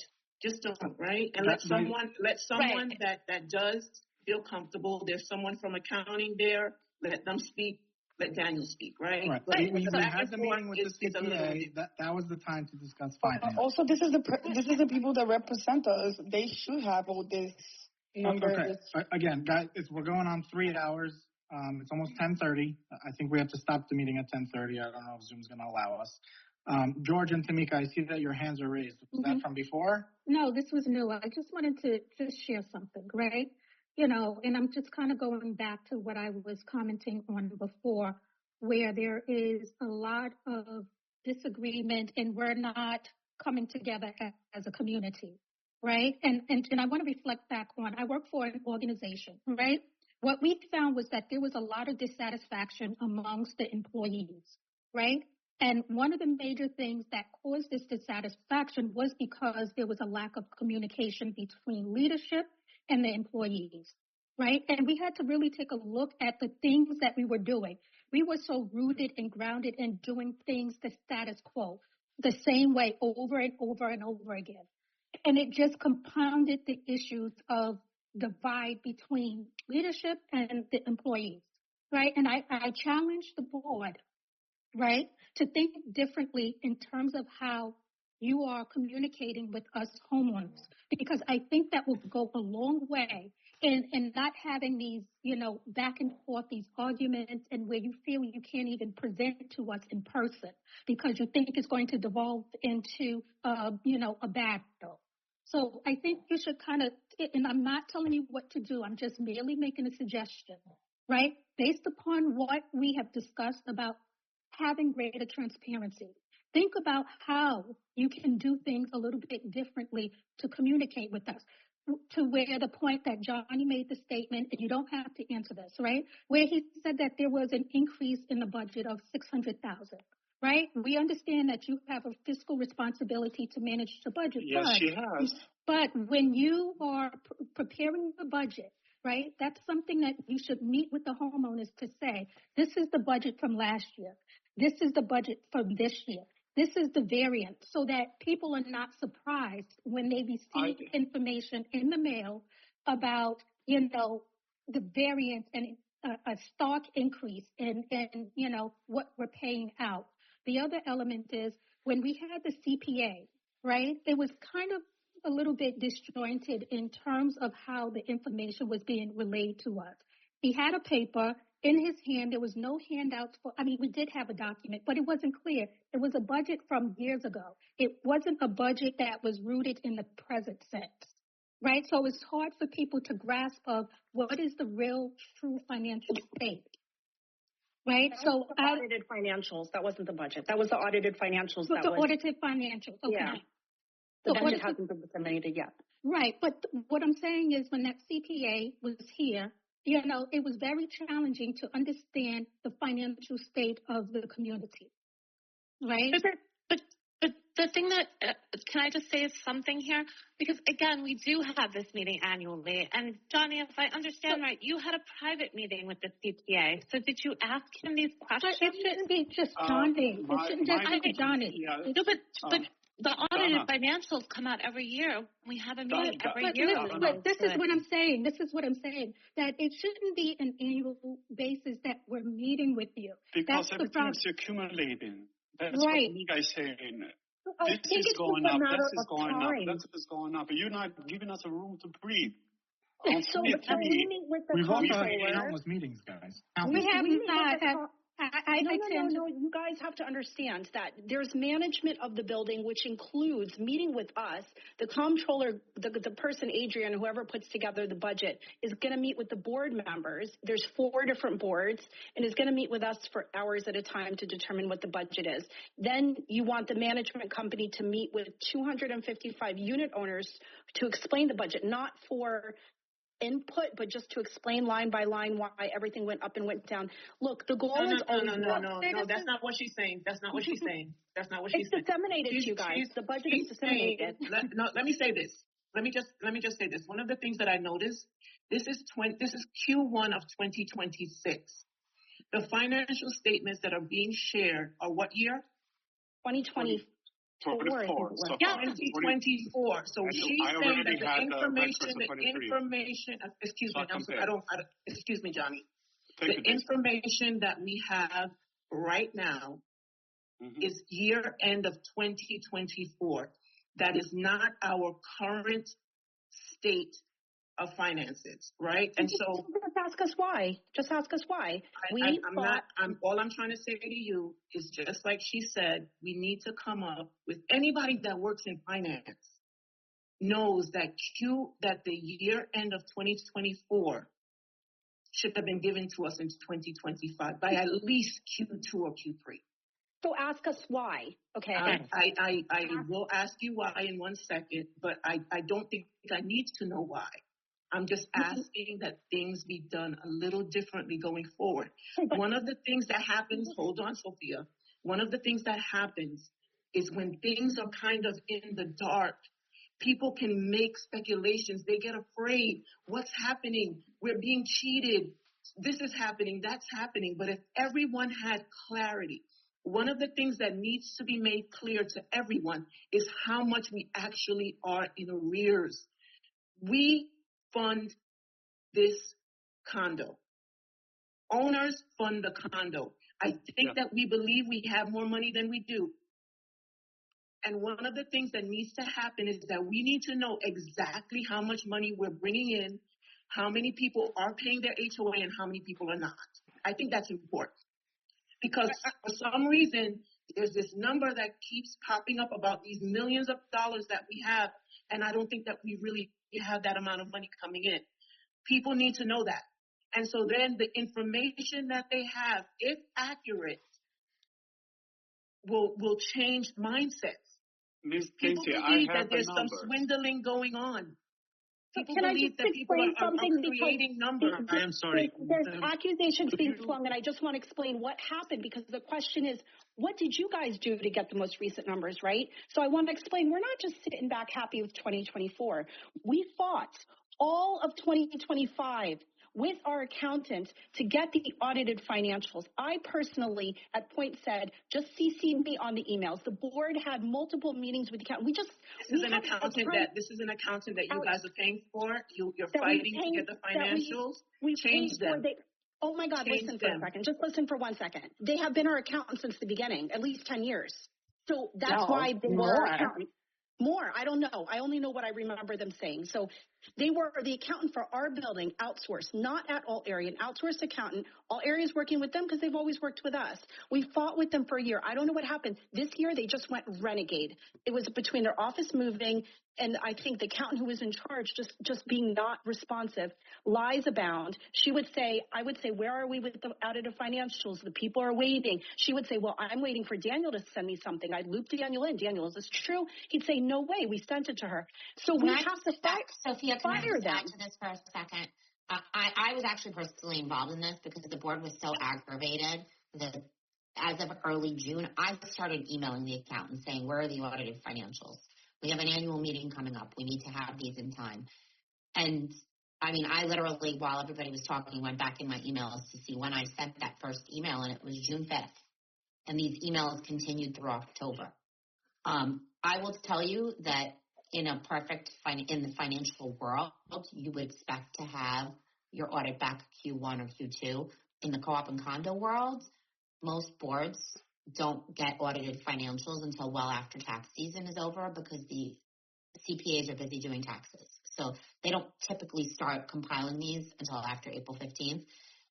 right? And let someone that does feel comfortable. There's someone from accounting there. Let them speak. Let Daniel speak, right? Right. But We back had and the forth meeting with the is a little CPA. That was the time to discuss finance. Also, this is the people that represent us. They should have all this numbers. Okay. Again, guys, we're going on 3 hours. It's almost 10:30. I think we have to stop the meeting at 10:30. I don't know if Zoom's going to allow us. George and Tamika, I see that your hands are raised. Was that from before? No, this was new. I just wanted to just share something, right? You know, and I'm just kind of going back to what I was commenting on before, where there is a lot of disagreement and we're not coming together as a community, right? And I want to reflect back on, I work for an organization, right? What we found was that there was a lot of dissatisfaction amongst the employees, right? And one of the major things that caused this dissatisfaction was because there was a lack of communication between leadership and the employees, right? And we had to really take a look at the things that we were doing. We were so rooted and grounded in doing things the status quo, the same way over and over and over again. And it just compounded the issues of divide between leadership and the employees, right? And I challenged the board, right, to think differently in terms of how you are communicating with us homeowners, because I think that will go a long way in not having these, you know, back and forth, these arguments, and where you feel you can't even present to us in person because you think it's going to devolve into, you know, a battle. So I think you should kind of, and I'm not telling you what to do, I'm just merely making a suggestion, right? Based upon what we have discussed about having greater transparency. Think about how you can do things a little bit differently to communicate with us. to where the point that Johnny made the statement, and you don't have to answer this, right? Where he said that there was an increase in the budget of $600,000, right? We understand that you have a fiscal responsibility to manage the budget. Yes, she has. But when you are preparing the budget, right, that's something that you should meet with the homeowners to say, this is the budget from last year. This is the budget from this year. This is the variance, so that people are not surprised when they receive information in the mail about, the variance and a stark increase in, what we're paying out. The other element is when we had the CPA, right, it was kind of a little bit disjointed in terms of how the information was being relayed to us. He had a paper in his hand. There was no handouts we did have a document, but it wasn't clear. It was a budget from years ago. It wasn't a budget that was rooted in the present sense, right? So it's hard for people to grasp of what is the real, true financial state, right? So audited financials. That wasn't the budget. That was the audited financials. But the audited financials. Okay. Yeah. The budget hasn't been disseminated yet. Right. But what I'm saying is when that CPA was here, it was very challenging to understand the financial state of the community, right? But the thing that, can I just say something here? Because again, we do have this meeting annually. And Johnny, if I understand right, you had a private meeting with the CPA. So did you ask him these questions? It shouldn't be just Johnny. It shouldn't just be Johnny. No, but the audited financials come out every year. We have a meeting every year. But this is what I'm saying. That it shouldn't be an annual basis that we're meeting with you. Because everything's accumulating. That's right. what you guys saying. This is going up. This is going up. This is going up. But you're not giving us a room to breathe. So we meet with the We've also had countless meetings, guys. We haven't had. No. You guys have to understand that there's management of the building, which includes meeting with us. The comptroller, the person, Adrian, whoever puts together the budget, is going to meet with the board members. There's 4 different boards, and is going to meet with us for hours at a time to determine what the budget is. Then you want the management company to meet with 255 unit owners to explain the budget, not for input, but just to explain line by line why everything went up and went down. Look, the goal is always no. That's not what she's saying. That's not what she's saying. It's disseminated to you guys. The budget is disseminated. Let me say this. Let me just say this. One of the things that I noticed, this is Q1 of 2026. The financial statements that are being shared are what year? 2020. 24. So 2024. So she's saying that the information, excuse me, Johnny. The information that we have right now is year end of 2024. That is not our current state of finances, right? And so just ask us why. All I'm trying to say to you is just like she said, we need to come up with anybody that works in finance knows that the year end of 2024 should have been given to us in 2025 by at least Q2 or Q3. So ask us why, okay? I will ask you why in 1 second, but I don't think I need to know why. I'm just asking that things be done a little differently going forward. One of the things that happens, hold on, Sophia. One of the things that happens is when things are kind of in the dark, people can make speculations. They get afraid. What's happening? We're being cheated. This is happening. That's happening. But if everyone had clarity, one of the things that needs to be made clear to everyone is how much we actually are in arrears. We fund this condo. Owners fund the condo. I think that we believe we have more money than we do. And one of the things that needs to happen is that we need to know exactly how much money we're bringing in, how many people are paying their HOA, and how many people are not. I think that's important. Because for some reason, there's this number that keeps popping up about these millions of dollars that we have, and I don't think that we really have that amount of money coming in. People need to know that. And so then the information that they have, if accurate, will change mindsets. Ms. People Casey, believe I have that there's the some numbers. swindling going on. People Can I believe just that people explain are something creating numbers. I am sorry. There's accusations being flung, and I just want to explain what happened, because the question is, what did you guys do to get the most recent numbers, right? So I want to explain, we're not just sitting back happy with 2024. We fought all of 2025 with our accountant to get the audited financials. I personally, at point said, just CC me on the emails. The board had multiple meetings with the accountant. This is an accountant that you guys are paying for. You're fighting to get the financials. We change them. Oh my God, Change listen for them. a second. Just listen for 1 second. They have been our accountant since the beginning, at least 10 years. So that's why they were our accountant. More, I don't know. I only know what I remember them saying. So they were the accountant for our building, outsourced, not at All Area, an outsourced accountant. All Area's working with them because they've always worked with us. We fought with them for a year. I don't know what happened. This year, they just went renegade. It was between their office moving and I think the accountant who was in charge just being not responsive. Lies abound. She would say, I would say, where are we with the audited financials? The people are waiting. She would say, well, I'm waiting for Daniel to send me something. I'd loop Daniel in. Daniel, is this true? He'd say, no way. We sent it to her. So we have to Sophia, can I fire just them. add to this for a second? I was actually personally involved in this because the board was so aggravated that as of early June, I started emailing the accountant saying, where are the audited financials? We have an annual meeting coming up. We need to have these in time. And I mean, I literally, while everybody was talking, went back in my emails to see when I sent that first email, and it was June 5th. And these emails continued through October. I will tell you that in the financial world, you would expect to have your audit back Q1 or Q2. In the co-op and condo world, most boards don't get audited financials until well after tax season is over because the CPAs are busy doing taxes. So they don't typically start compiling these until after April 15th.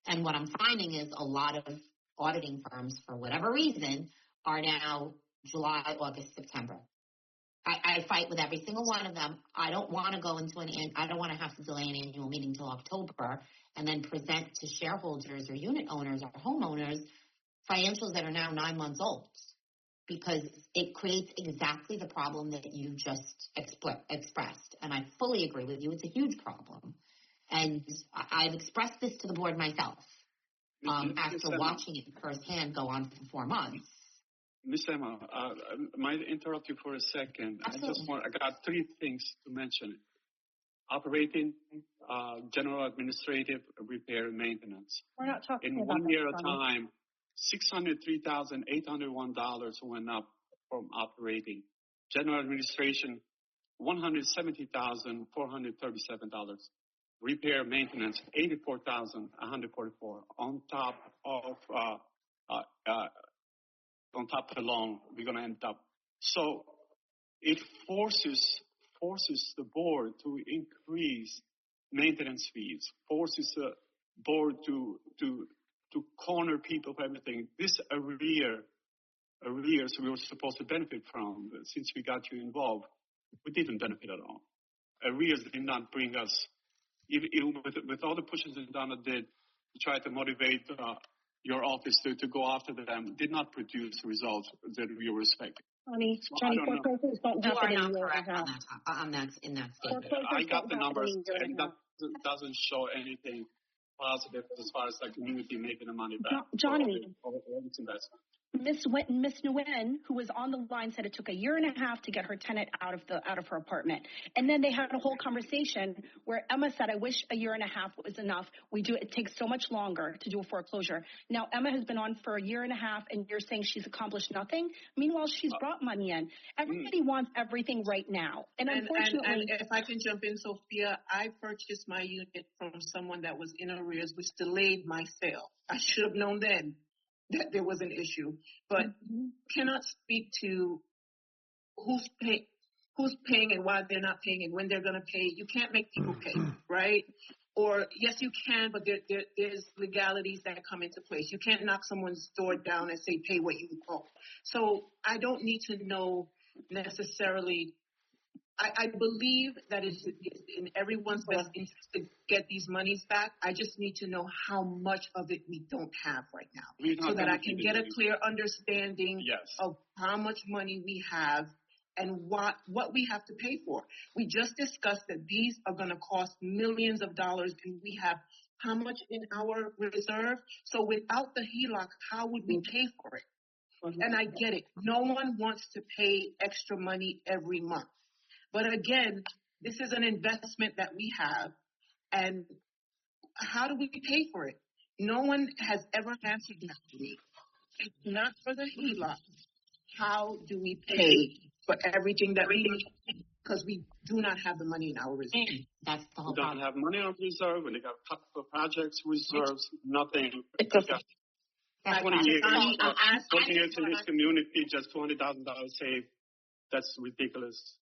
And what I'm finding is a lot of auditing firms, for whatever reason, are now July, August, September. I fight with every single one of them. I don't want to go into I don't want to have to delay an annual meeting till October and then present to shareholders or unit owners or homeowners financials that are now 9 months old, because it creates exactly the problem that you just expressed. And I fully agree with you. It's a huge problem. And I've expressed this to the board myself after watching it firsthand go on for 4 months. Ms. Emma, might I interrupt you for a second? Absolutely. I got 3 things to mention. Operating, general administrative, repair, and maintenance. We're not talking In about 1 year that, of time, $603,801 went up from operating. General administration, $170,437. Repair, maintenance, $84,144. On top alone, we're going to end up. So it forces the board to increase maintenance fees, forces the board to corner people for everything. This arrears we were supposed to benefit from. Since we got you involved, we didn't benefit at all. Arrears did not bring us, even with all the pushes that Donna did to try to motivate your office to go after them, did not produce results that we were expecting. Johnny, foreclosures don't You happen are not in correct on that statement. I got the numbers, and that doesn't show anything positive as far as the community making the money back. Johnny, all this investment. Miss Nguyen, who was on the line, said it took 1.5 years to get her tenant out of her apartment. And then they had a whole conversation where Emma said, I wish 1.5 years was enough. It takes so much longer to do a foreclosure. Now Emma has been on for 1.5 years, and you're saying she's accomplished nothing. Meanwhile, she's brought money in. Everybody wants everything right now. And unfortunately, and if I can jump in, Sophia, I purchased my unit from someone that was in arrears, which delayed my sale. I should have known then that there was an issue, but cannot speak to who's paying and why they're not paying and when they're going to pay. You can't make people pay, right? Or yes, you can, but there's legalities that come into place. You can't knock someone's door down and say, pay what you owe. So I don't need to know necessarily. I believe that it's in everyone's best interest to get these monies back. I just need to know how much of it we don't have right now, so that I can get a clear understanding of how much money we have and what we have to pay for. We just discussed that these are going to cost millions of dollars, and we have how much in our reserve? So without the HELOC, how would we pay for it? And I get it. No one wants to pay extra money every month. But again, this is an investment that we have, and how do we pay for it? No one has ever answered that to me. If not for the HELOC, how do we pay for everything that we need? Because we do not have the money in our reserve. That's the whole We don't problem. have money on reserve, and they got capital projects reserves, nothing. It's We a- got That's 20 right. years, So, I'm 20 years in this community, just $200,000 saved. That's ridiculous.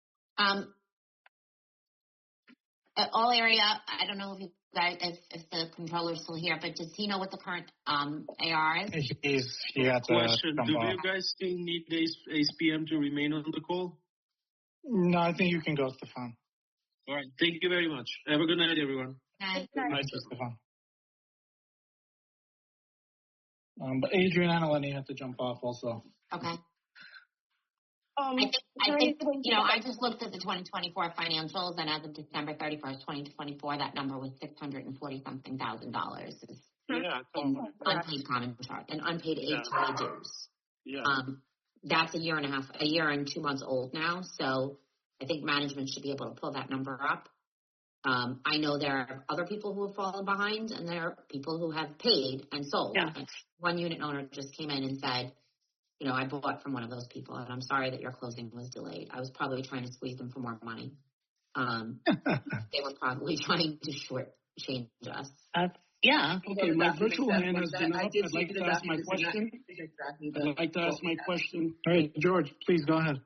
All area, I don't know if you guys, if the controller's still here, but does he know what the current AR is? He had to Question: jump do off. you guys still need ACPM to remain on the call? No, I think you can go, Stefan. All right. Thank you very much. Have a good night, everyone. Night. Good night, Stefan. But Adrian and Eleni had to jump off also. Okay. I think, I just looked at the 2024 financials, and as of December 31st, 2024, that number was $640-something thousand. Yeah. Unpaid common charge and unpaid HOA dues. Yeah. That's a year and 2 months old now, so I think management should be able to pull that number up. I know there are other people who have fallen behind, and there are people who have paid and sold. Yeah. And one unit owner just came in and said, I bought from one of those people, and I'm sorry that your closing was delayed. I was probably trying to squeeze them for more money. They were probably trying to shortchange us. Yeah. Okay, my virtual hand has been up. I'd like to ask my question. All right, George, please go ahead.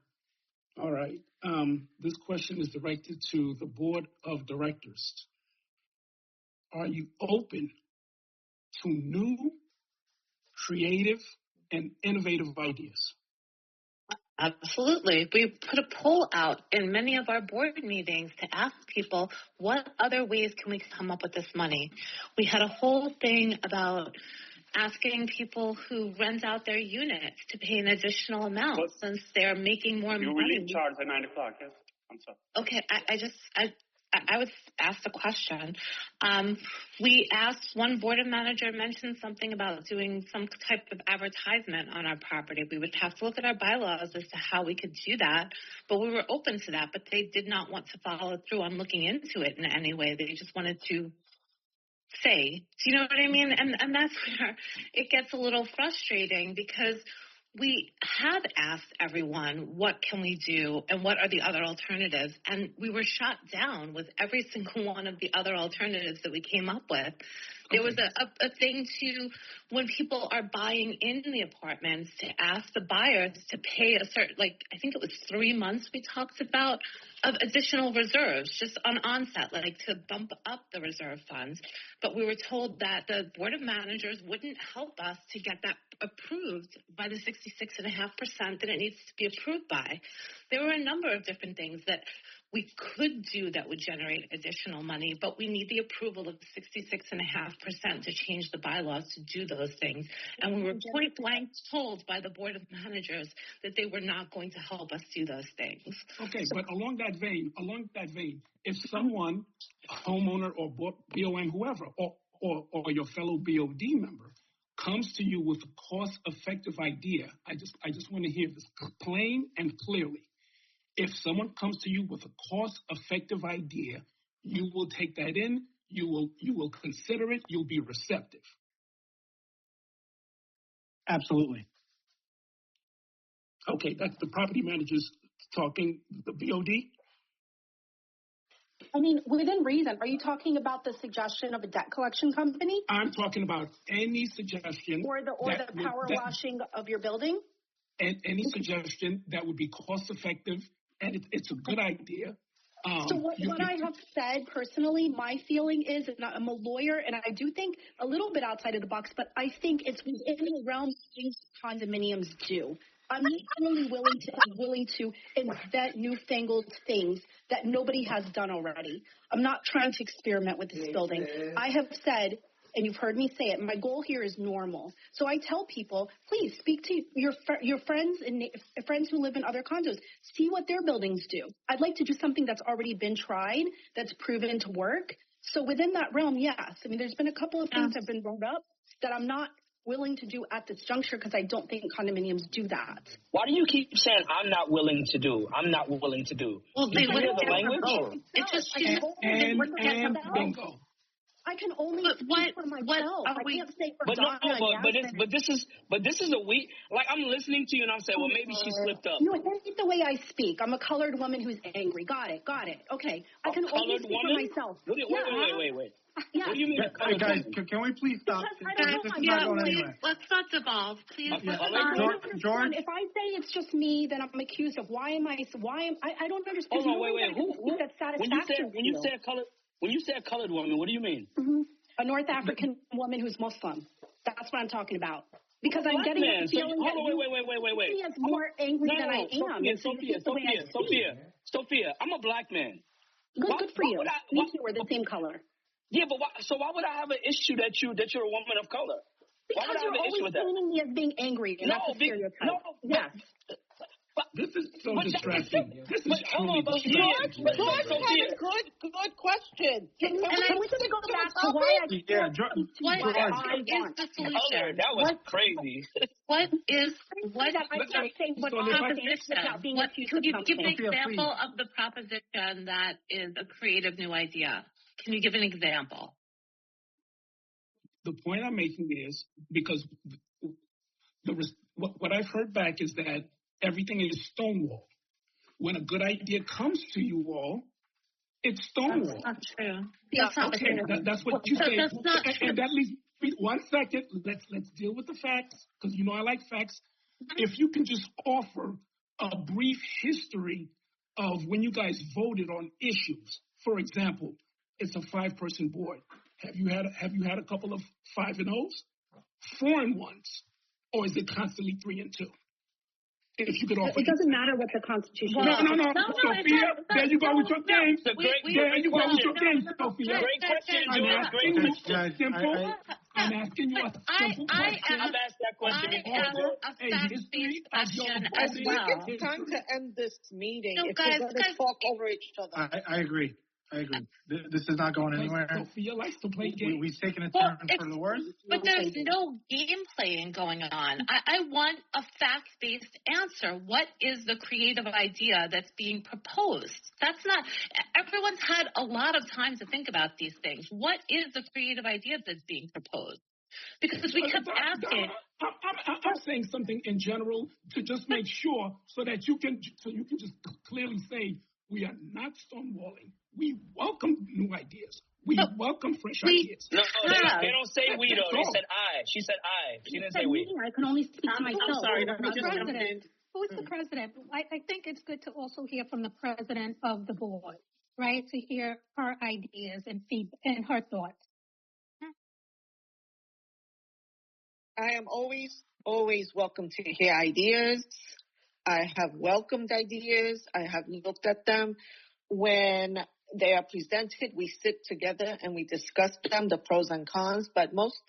All right. This question is directed to the board of directors. Are you open to new, creative, and innovative ideas? Absolutely. We put a poll out in many of our board meetings to ask people, what other ways can we come up with this money? We had a whole thing about asking people who rent out their units to pay an additional amount since they're making more You money. really charge at 9 o'clock, yes? I'm sorry. Okay, I was asked a question. We asked, one board manager mentioned something about doing some type of advertisement on our property. We would have to look at our bylaws as to how we could do that, but we were open to that, but they did not want to follow through on looking into it in any way. They just wanted to say, do you know what I mean? And that's where it gets a little frustrating, because we have asked everyone, what can we do and what are the other alternatives? And we were shot down with every single one of the other alternatives that we came up with. There was a thing to, when people are buying in the apartments, to ask the buyers to pay a certain, I think it was 3 months we talked about, of additional reserves just on onset, to bump up the reserve funds. But we were told that the board of managers wouldn't help us to get that approved by the 66.5% that it needs to be approved by. There were a number of different things that we could do that would generate additional money, but we need the approval of 66.5% to change the bylaws to do those things. And we were point blank told by the board of managers that they were not going to help us do those things. Okay, but along that vein, if someone, a homeowner or BOM, whoever, or your fellow BOD member comes to you with a cost-effective idea, I just want to hear this plain and clearly. If someone comes to you with a cost-effective idea, you will take that in, you will consider it, you'll be receptive. Absolutely. Okay, that's the property managers talking, the BOD? I mean, within reason, are you talking about the suggestion of a debt collection company? I'm talking about any suggestion. Or the power washing of your building? And any suggestion that would be cost-effective, and it's a good idea. So what I have said personally, my feeling is, and I'm a lawyer, and I do think a little bit outside of the box, but I think it's within the realm of things condominiums do. I'm not really willing to invent newfangled things that nobody has done already. I'm not trying to experiment with this building. I have said and you've heard me say it, my goal here is normal. So I tell people, please speak to your friends and friends who live in other condos. See what their buildings do. I'd like to do something that's already been tried, that's proven to work. So within that realm, yes. I mean, there's been a couple of things that have been brought up that I'm not willing to do at this juncture because I don't think condominiums do that. Why do you keep saying I'm not willing to do? I'm not willing to do. Well, You hear the language? It just And bingo. I can only speak for myself. I can't say for Donna. But this is a week. Like, I'm listening to you and I'm saying, well, maybe she slipped up. No, it isn't the way I speak. I'm a colored woman who's angry. Got it. Okay. I can only speak for myself. Wait. Yeah. What do you mean? Hey, guys, can we please stop? This is not going anywhere. Let's not devolve, please. George? If I say it's just me, then I'm accused of I don't understand. Hold on, wait. Who? That's satisfaction. When you say a colored woman, what do you mean? Mm-hmm. A North African woman who's Muslim. That's what I'm talking about. Because I'm getting the feeling that wait. He is more angry than I am. Sophia, I'm a black man. Good for you. Me too. We're the same color. Yeah, but why would I have an issue that you're a woman of color? Because you're always painting me as being angry, and that's a stereotype. Yes. This is so distracting. This is truly distracting. George had a good question. Can we just go back to why I What is the solution? That was crazy. What is could you give an example of the proposition that is a creative new idea? Can you give an example? The point I'm making is because what I've heard back is that everything is stonewall. When a good idea comes to you all, it's stonewall. That's not true. That's not true. That's what you say. That's not true. And that leaves me 1 second. Let's deal with the facts because I like facts. If you can just offer a brief history of when you guys voted on issues. For example, it's a 5-person board. Have you had a couple of 5-0s, 4-1s, or is it constantly 3-2? If you could offer it doesn't matter what the Constitution No, Sophia, there you go with your game. There you go with your game, Sophia. Great question, Simple. I'm asking you a simple question. I've asked that question before. A fact-based question as well. It's time to end this meeting No, if guys, we're going to talk over each other. I agree. This is not going anywhere. Sophia likes to play games. We've taken a turn for the worse. But there's no game playing going on. I want a fact-based answer. What is the creative idea that's being proposed? That's not, everyone's had a lot of time to think about these things. What is the creative idea that's being proposed? Because we kept asking. I'm saying something in general to just make sure so you can just clearly say we are not stonewalling. We welcome new ideas. We welcome fresh ideas. No, they don't say we though. They said I. She said I. She didn't say we. I can only speak to myself. I'm sorry. Let me just jump in. Who is the president? I think it's good to also hear from the president of the board, right? To hear her ideas and feedback and her thoughts. I am always welcome to hear ideas. I have welcomed ideas. I have looked at them. When they are presented, we sit together and we discuss them, the pros and cons. But most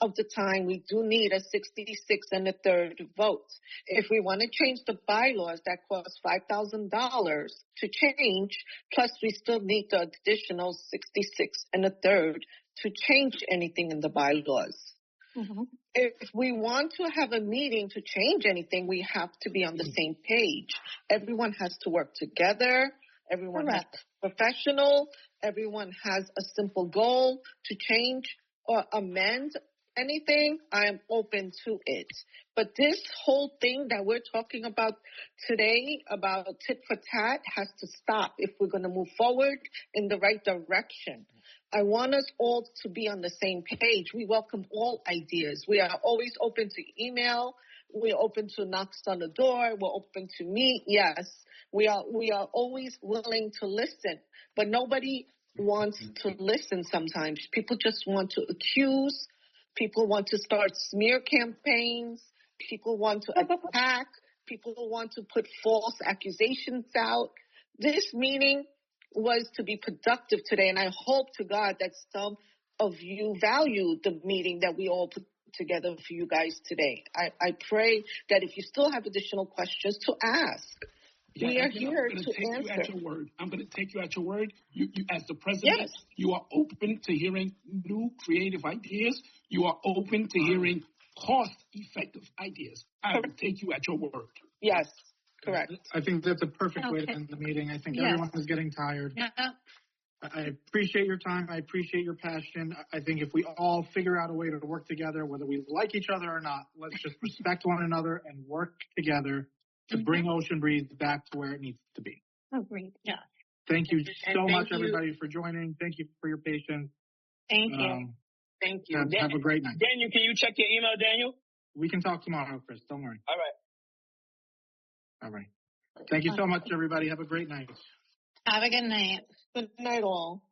of the time, we do need a 66 1/3 vote. If we want to change the bylaws, that costs $5,000 to change. Plus, we still need the additional 66 1/3 to change anything in the bylaws. Mm-hmm. If we want to have a meeting to change anything, we have to be on the same page. Everyone has to work together. Everyone has to be professional. Everyone has a simple goal to change or amend anything. I am open to it. But this whole thing that we're talking about today about tit for tat has to stop if we're going to move forward in the right direction. I want us all to be on the same page. We welcome all ideas. We are always open to email. We're open to knocks on the door. We're open to meet. Yes, we are always willing to listen. But nobody wants to listen sometimes. People just want to accuse. People want to start smear campaigns. People want to attack. People want to put false accusations out. This meeting was to be productive today, and I hope to God that some of you value the meeting that we all put together for you guys today. I pray that if you still have additional questions, to ask. Yeah, we are I'm here gonna to take answer. you at your word. I'm going to take you at your word. You, as the president, Yes. you are open to hearing new creative ideas. You are open to hearing cost-effective ideas. I will take you at your word. Yes, correct. I think that's a perfect way to end the meeting. I think everyone is getting tired. Yeah. I appreciate your time. I appreciate your passion. I think if we all figure out a way to work together, whether we like each other or not, let's just respect one another and work together to bring Ocean Breeze back to where it needs to be. Agreed. Yeah. Thank you so much, you. everybody, for joining. Thank you for your patience. Thank you. Thank you. Have a great night. Daniel, can you check your email, Daniel? We can talk tomorrow, Chris. Don't worry. All right. All right. Thank you so much, everybody. Have a great night. Have a good night. Good night, all.